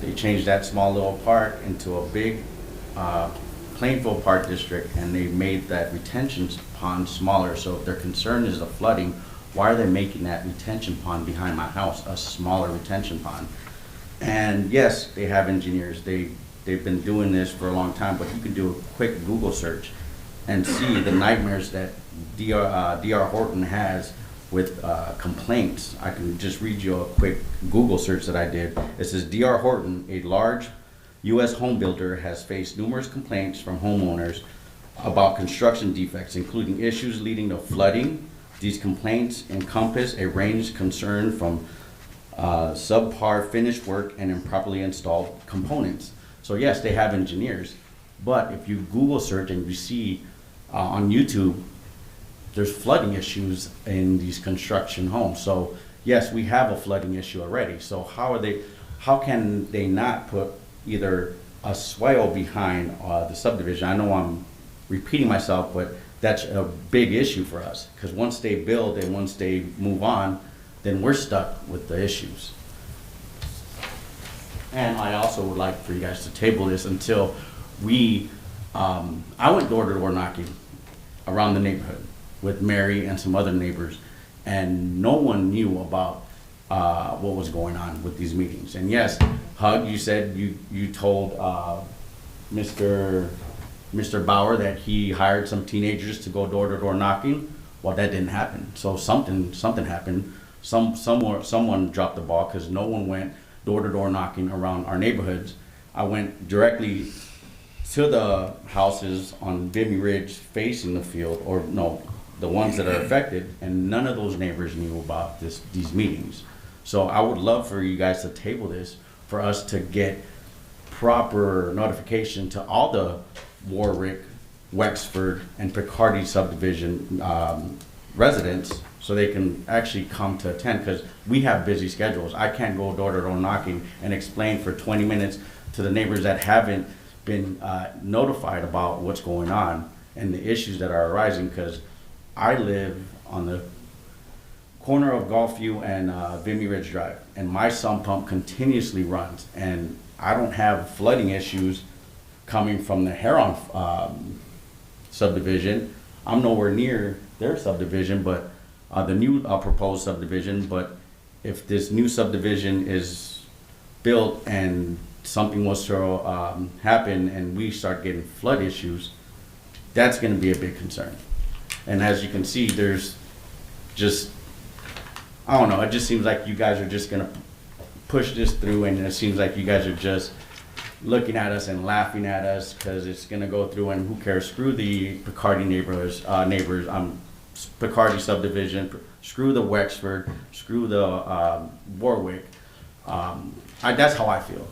They changed that small little park into a big Plainfield Park District, and they made that retention pond smaller. So if their concern is the flooding, why are they making that retention pond behind my house a smaller retention pond? And yes, they have engineers. They've been doing this for a long time, but you can do a quick Google search and see the nightmares that D.R. Horton has with complaints. I can just read you a quick Google search that I did. It says D.R. Horton, a large U.S. home builder, has faced numerous complaints from homeowners about construction defects, including issues leading to flooding. These complaints encompass a range of concern from subpar finished work and improperly installed components. So yes, they have engineers, but if you Google search and you see on YouTube, there's flooding issues in these construction homes. So yes, we have a flooding issue already. So how can they not put either a swale behind the subdivision? I know I'm repeating myself, but that's a big issue for us, because once they build and once they move on, then we're stuck with the issues. And I also would like for you guys to table this until we, I went door to door knocking around the neighborhood with Mary and some other neighbors, and no one knew about what was going on with these meetings. And yes, Hug, you said you told Mr. Bauer that he hired some teenagers to go door to door knocking. Well, that didn't happen. So something happened. Someone dropped the ball, because no one went door to door knocking around our neighborhoods. I went directly to the houses on Vimy Ridge facing the field, or no, the ones that are affected, and none of those neighbors knew about these meetings. So I would love for you guys to table this for us to get proper notification to all the Warwick, Wexford, and Picardy subdivision residents, so they can actually come to attend, because we have busy schedules. I can't go door to door knocking and explain for 20 minutes to the neighbors that haven't been notified about what's going on and the issues that are arising, because I live on the corner of Gulfview and Vimy Ridge Drive, and my sump pump continuously runs, and I don't have flooding issues coming from the Heron subdivision. I'm nowhere near their subdivision, but the new proposed subdivision. But if this new subdivision is built and something was to happen and we start getting flood issues, that's going to be a big concern. And as you can see, there's just, I don't know, it just seems like you guys are just going to push this through, and it seems like you guys are just looking at us and laughing at us because it's going to go through, and who cares? Screw the Picardy neighbors, Picardy subdivision, screw the Wexford, screw the Warwick. That's how I feel.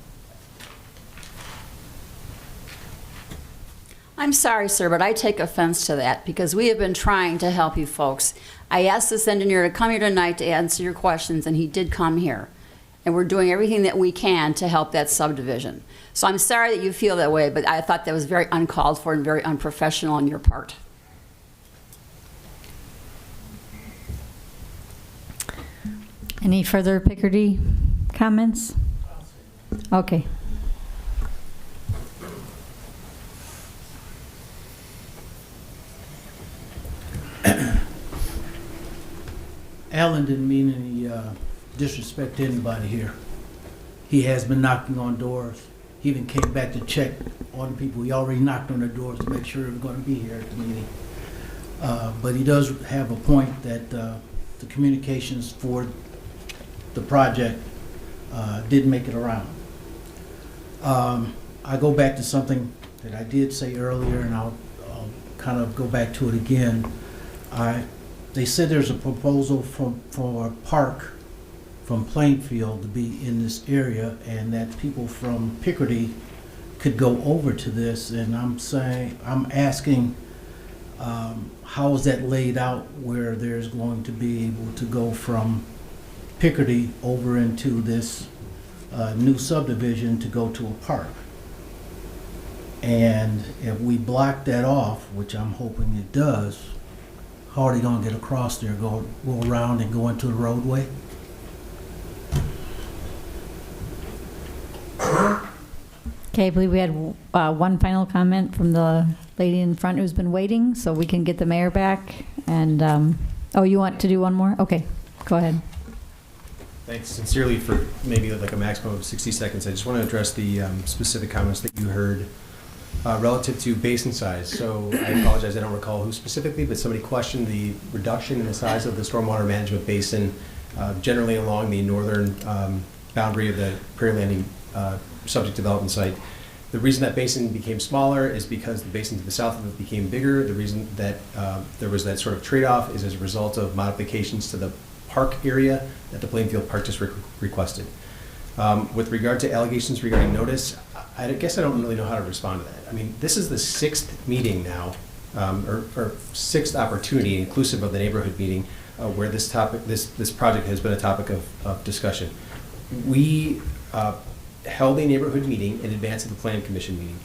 I'm sorry, sir, but I take offense to that, because we have been trying to help you folks. I asked this engineer to come here tonight to answer your questions, and he did come here. And we're doing everything that we can to help that subdivision. So I'm sorry that you feel that way, but I thought that was very uncalled for and very unprofessional on your part. Any further Picardy comments? Okay. Alan didn't mean any disrespect anybody here. He has been knocking on doors. He even came back to check on people. He already knocked on their doors to make sure they were going to be here at the meeting. But he does have a point that the communications for the project didn't make it around. I go back to something that I did say earlier, and I'll kind of go back to it again. They said there's a proposal for a park from Plainfield to be in this area, and that people from Picardy could go over to this. And I'm asking, how is that laid out where there's going to be able to go from Picardy over into this new subdivision to go to a park? And if we block that off, which I'm hoping it does, how are they gonna get across there, go around and go into the roadway? Okay, I believe we had one final comment from the lady in front who's been waiting, so we can get the mayor back. And, oh, you want to do one more? Okay, go ahead. Thanks sincerely for maybe like a maximum of 60 seconds. I just want to address the specific comments that you heard relative to basin size. So I apologize, I don't recall who specifically, but somebody questioned the reduction in the size of the stormwater management basin generally along the northern boundary of the Prairie Landing subject development site. The reason that basin became smaller is because the basin to the south of it became bigger. The reason that there was that sort of trade-off is as a result of modifications to the park area that the Plainfield Park District requested. With regard to allegations regarding notice, I guess I don't really know how to respond to that. I mean, this is the 6th meeting now, or 6th opportunity, inclusive of the neighborhood meeting, where this topic, this project has been a topic of discussion. We held a neighborhood meeting in advance of the Plan Commission meeting.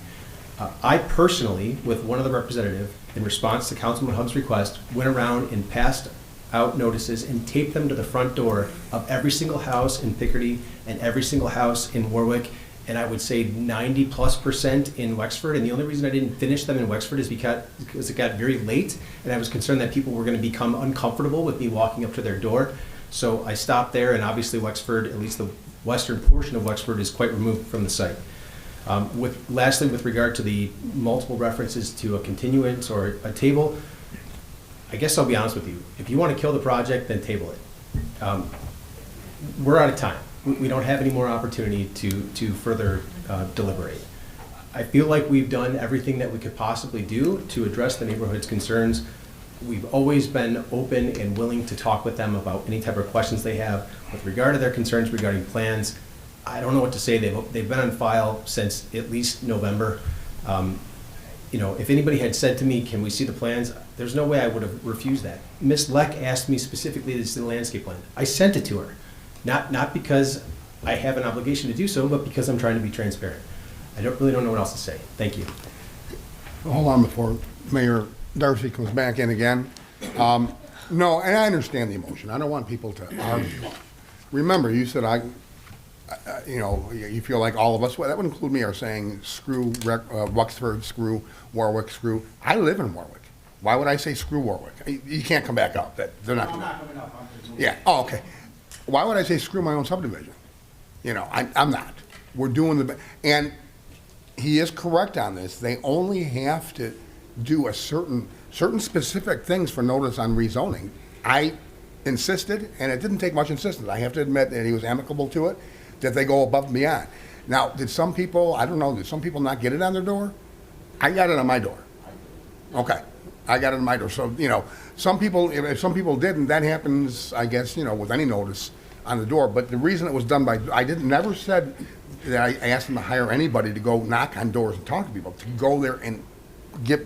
I personally, with one other representative, in response to Councilman Hubb's request, went around and passed out notices and taped them to the front door of every single house in Picardy and every single house in Warwick, and I would say 90+% in Wexford. And the only reason I didn't finish them in Wexford is because it got very late, and I was concerned that people were going to become uncomfortable with me walking up to their door. So I stopped there, and obviously Wexford, at least the western portion of Wexford, is quite removed from the site. Lastly, with regard to the multiple references to a continuance or a table, I guess I'll be honest with you. If you want to kill the project, then table it. We're out of time. We don't have any more opportunity to further deliberate. I feel like we've done everything that we could possibly do to address the neighborhood's concerns. We've always been open and willing to talk with them about any type of questions they have with regard to their concerns regarding plans. I don't know what to say. They've been on file since at least November. You know, if anybody had said to me, can we see the plans? There's no way I would have refused that. Ms. Leck asked me specifically to see the landscape plan. I sent it to her, not because I have an obligation to do so, but because I'm trying to be transparent. I really don't know what else to say. Thank you. Hold on before Mayor Darcy comes back in again. No, and I understand the emotion. I don't want people to argue. Remember, you said you know, you feel like all of us, well, that would include me, are saying screw Wexford, screw Warwick, screw. I live in Warwick. Why would I say screw Warwick? You can't come back up. They're not. I'm not coming up. Yeah. Oh, okay. Why would I say screw my own subdivision? You know, I'm not. We're doing and he is correct on this. They only have to do a certain specific things for notice on rezoning. I insisted, and it didn't take much insistence. I have to admit that he was amicable to it, that they go above and beyond. Now, did some people, I don't know, did some people not get it on their door? I got it on my door. Okay, I got it on my door. So, you know, some people, if some people didn't, that happens, I guess, you know, with any notice on the door. But the reason it was done by, never said that I asked them to hire anybody to go knock on doors and talk to people, to go there and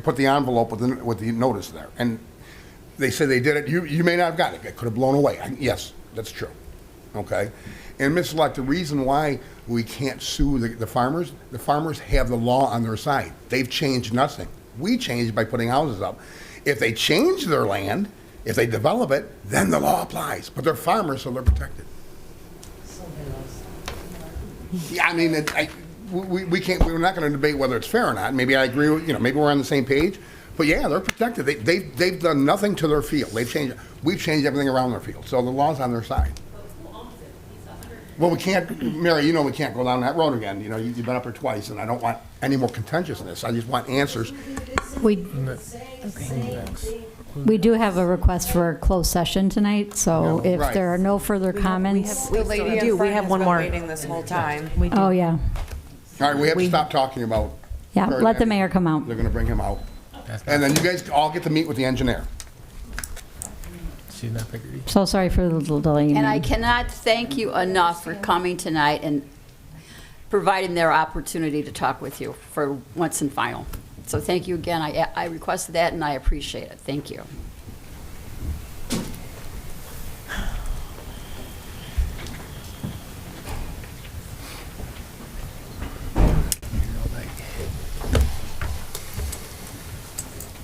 put the envelope with the notice there. And they said they did it. You may not have gotten it. It could have blown away. Yes, that's true. Okay? And Ms. Luck, the reason why we can't sue the farmers have the law on their side. They've changed nothing. We changed by putting houses up. If they change their land, if they develop it, then the law applies. But they're farmers, so they're protected. Yeah, I mean, we can't. We're not going to debate whether it's fair or not. Maybe I agree with, you know, maybe we're on the same page. But yeah, they're protected. They've done nothing to their field. We've changed everything around their field. So the law's on their side. Well, we can't, Mary, you know we can't go down that road again. You know, you've been up here twice, and I don't want any more contentiousness. I just want answers. We do have a request for a closed session tonight, so if Right. there are no further comments. The lady in front has been waiting this whole time. Oh, yeah. All right, we have to stop talking about. Yeah, her let the and mayor come out. They're gonna bring him out. And then you guys all get to meet with the engineer. So sorry for the little delay. And I cannot thank you enough for coming tonight and providing their opportunity to talk with you for once and final. So thank you again. I requested that, and I appreciate it. Thank you.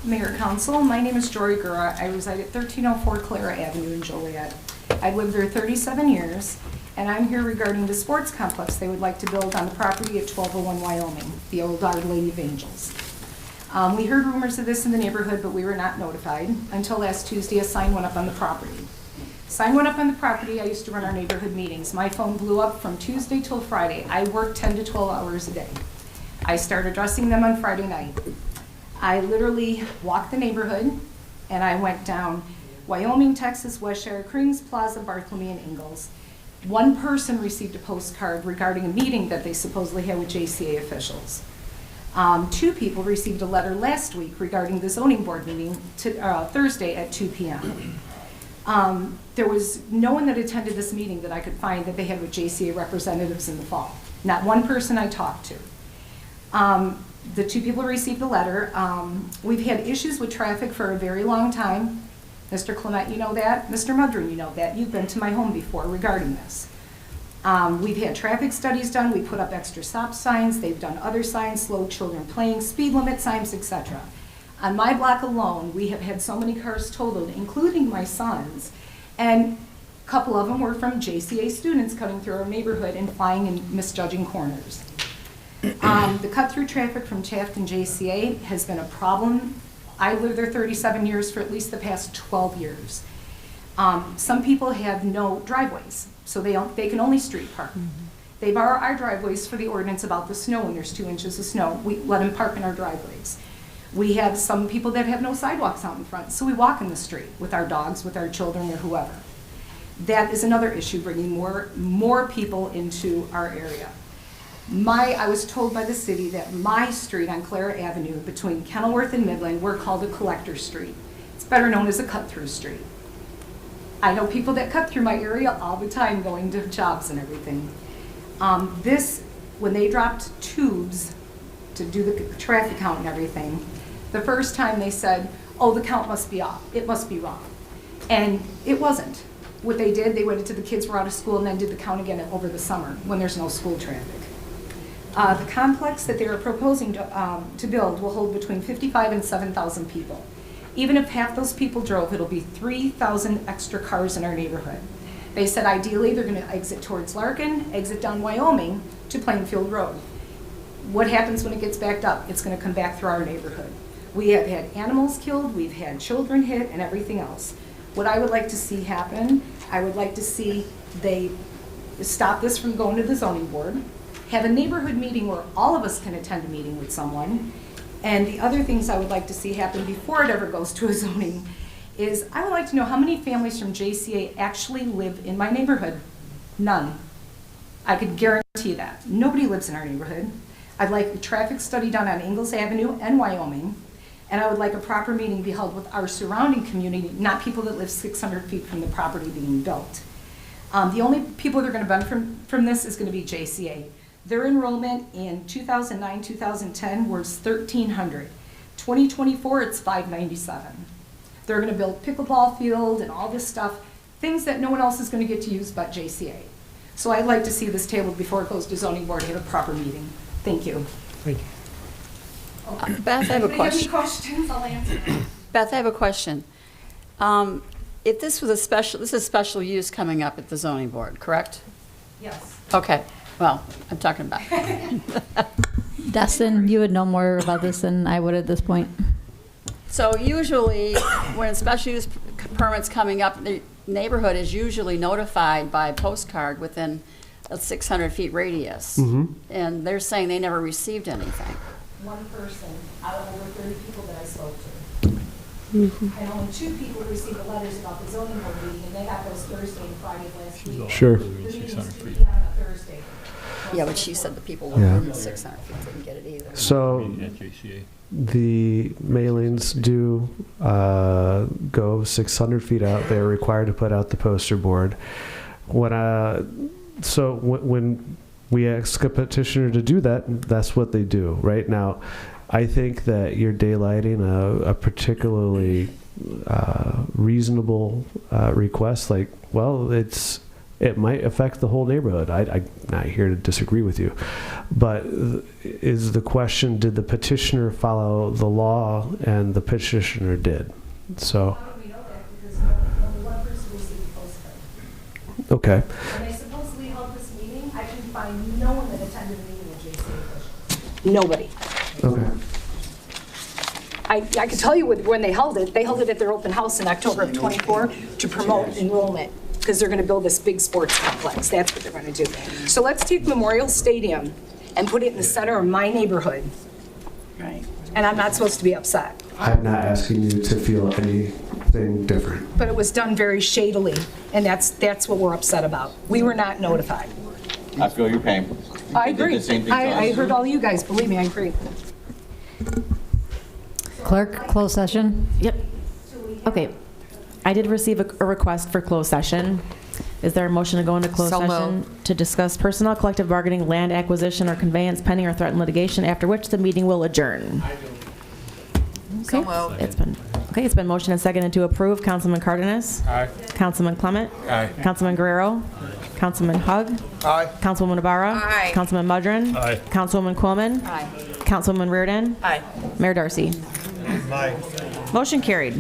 Mayor, Council, my name is Jory Gura. I reside at 1304 Clara Avenue in Joliet. I've lived there 37 years, and I'm here regarding the sports complex they would like to build on the property at 1201 Wyoming, the old Our Lady of Angels. We heard rumors of this in the neighborhood, but we were not notified. Until last Tuesday, a sign went up on the property. Sign went up on the property. I used to run our neighborhood meetings. My phone blew up from Tuesday till Friday. I worked 10 to 12 hours a day. I started addressing them on Friday night. I literally walked the neighborhood, and I went down Wyoming, Texas, Westshire, Krings, Plaza, Bartholomew, and Ingalls. One person received a postcard regarding a meeting that they supposedly had with JCA officials. 2 people received a letter last week regarding the zoning board meeting Thursday at 2 p.m. There was no one that attended this meeting that I could find that they had with JCA representatives in the fall. Not one person I talked to. The 2 people received the letter. We've had issues with traffic for a very long time. Mr. Clement, you know that. Mr. Mudron, you know that. You've been to my home before regarding this. We've had traffic studies done. We put up extra stop signs. They've done other signs, slow children playing, speed limit signs, etc. On my block alone, we have had so many cars totaled, including my son's, and a couple of them were from JCA students coming through our neighborhood and flying and misjudging corners. The cut-through traffic from Taft and JCA has been a problem. I lived there 37 years for at least the past 12 years. Some people have no driveways, so they can only street park. They borrow our driveways for the ordinance about the snow when there's 2 inches of snow. We let them park in our driveways. We have some people that have no sidewalks out in front, so we walk in the street with our dogs, with our children, or whoever. That is another issue, bringing more people into our area. I was told by the city that my street on Clara Avenue between Kenilworth and Midland, we're called a collector street. It's better known as a cut-through street. I know people that cut through my area all the time going to jobs and everything. When they dropped tubes to do the traffic count and everything, the first time they said, oh, the count must be off, it must be wrong. And it wasn't. What they did, they waited till the kids were out of school and then did the count again over the summer when there's no school traffic. The complex that they are proposing to build will hold between 55 and 7,000 people. Even if half those people drove, it'll be 3,000 extra cars in our neighborhood. They said ideally they're going to exit towards Larkin, exit down Wyoming to Plainfield Road. What happens when it gets backed up? It's going to come back through our neighborhood. We have had animals killed, we've had children hit, and everything else. What I would like to see happen, I would like to see they stop this from going to the zoning board, have a neighborhood meeting where all of us can attend a meeting with someone. And the other things I would like to see happen before it ever goes to a zoning is I would like to know how many families from JCA actually live in my neighborhood. None. I could guarantee that. Nobody lives in our neighborhood. I'd like a traffic study done on Ingalls Avenue and Wyoming, and I would like a proper meeting be held with our surrounding community, not people that live 600 feet from the property being built. The only people that are going to benefit from this is going to be JCA. Their enrollment in 2009-2010 was 1,300. 2024, it's 597. They're going to build pickleball field and all this stuff, things that no one else is going to get to use but JCA. So I'd like to see this tabled before it goes to zoning board to have a proper meeting. Thank you. Thank you. Beth, I have a question. Any questions, I'll answer. Beth, I have a question. If this was this is special use coming up at the zoning board, correct? Yes. Okay. Well, I'm talking about. Dustin, you would know more about this than I would at this point. So usually, when special use permit's coming up, the neighborhood is usually notified by postcard within a 600 feet radius. Mhm. And they're saying they never received anything. One person out of over 30 people that I spoke to. And only 2 people received the letters about the zoning board meeting, and they got those Thursday and Friday of last week. Sure. The meeting's 2 p.m. on a Thursday. Yeah, but she said the people Yeah. within the 600 feet didn't get it either. So the mailings do go 600 feet out. They're required to put out the poster board. When we ask a petitioner to do that, that's what they do. Right now, I think that you're daylighting a particularly reasonable request. Like, well, it might affect the whole neighborhood. I'm not here to disagree with you. But is the question, did the petitioner follow the law? And the petitioner did. So, How do we know that? Because only one person received a postcard. okay. When they supposedly held this meeting, I can find no one that attended the meeting with JC officials. Nobody. Okay. I can tell you when they held it at their open house in October of '24 to promote enrollment, because they're going to build this big sports complex. That's what they're going to do. So let's take Memorial Stadium and put it in the center of my neighborhood. Right. And I'm not supposed to be upset. I'm not asking you to feel anything different. But it was done very shadily, and that's what we're upset about. We were not notified. I feel your pain. I They did agree. the same thing to I us. heard all you guys. Believe me, I agree. Clerk, closed session? Yep. Okay. I did receive a request for closed session. Is there a motion to go into closed So session to discuss personnel, collective bargaining, land acquisition, or conveyance pending or threatened litigation, after which the meeting will adjourn? So Okay. moved. It's been motioned and seconded to approve. Councilman Cardenas? Aye. Councilman Clement? Aye. Councilman Guerrero? Councilman Hug? Aye. Councilwoman Ibarra? Aye. Councilman Mudron? Aye. Councilwoman Quillman? Aye. Councilwoman Reardon? Aye. Mayor Darcy? Aye. Motion carried.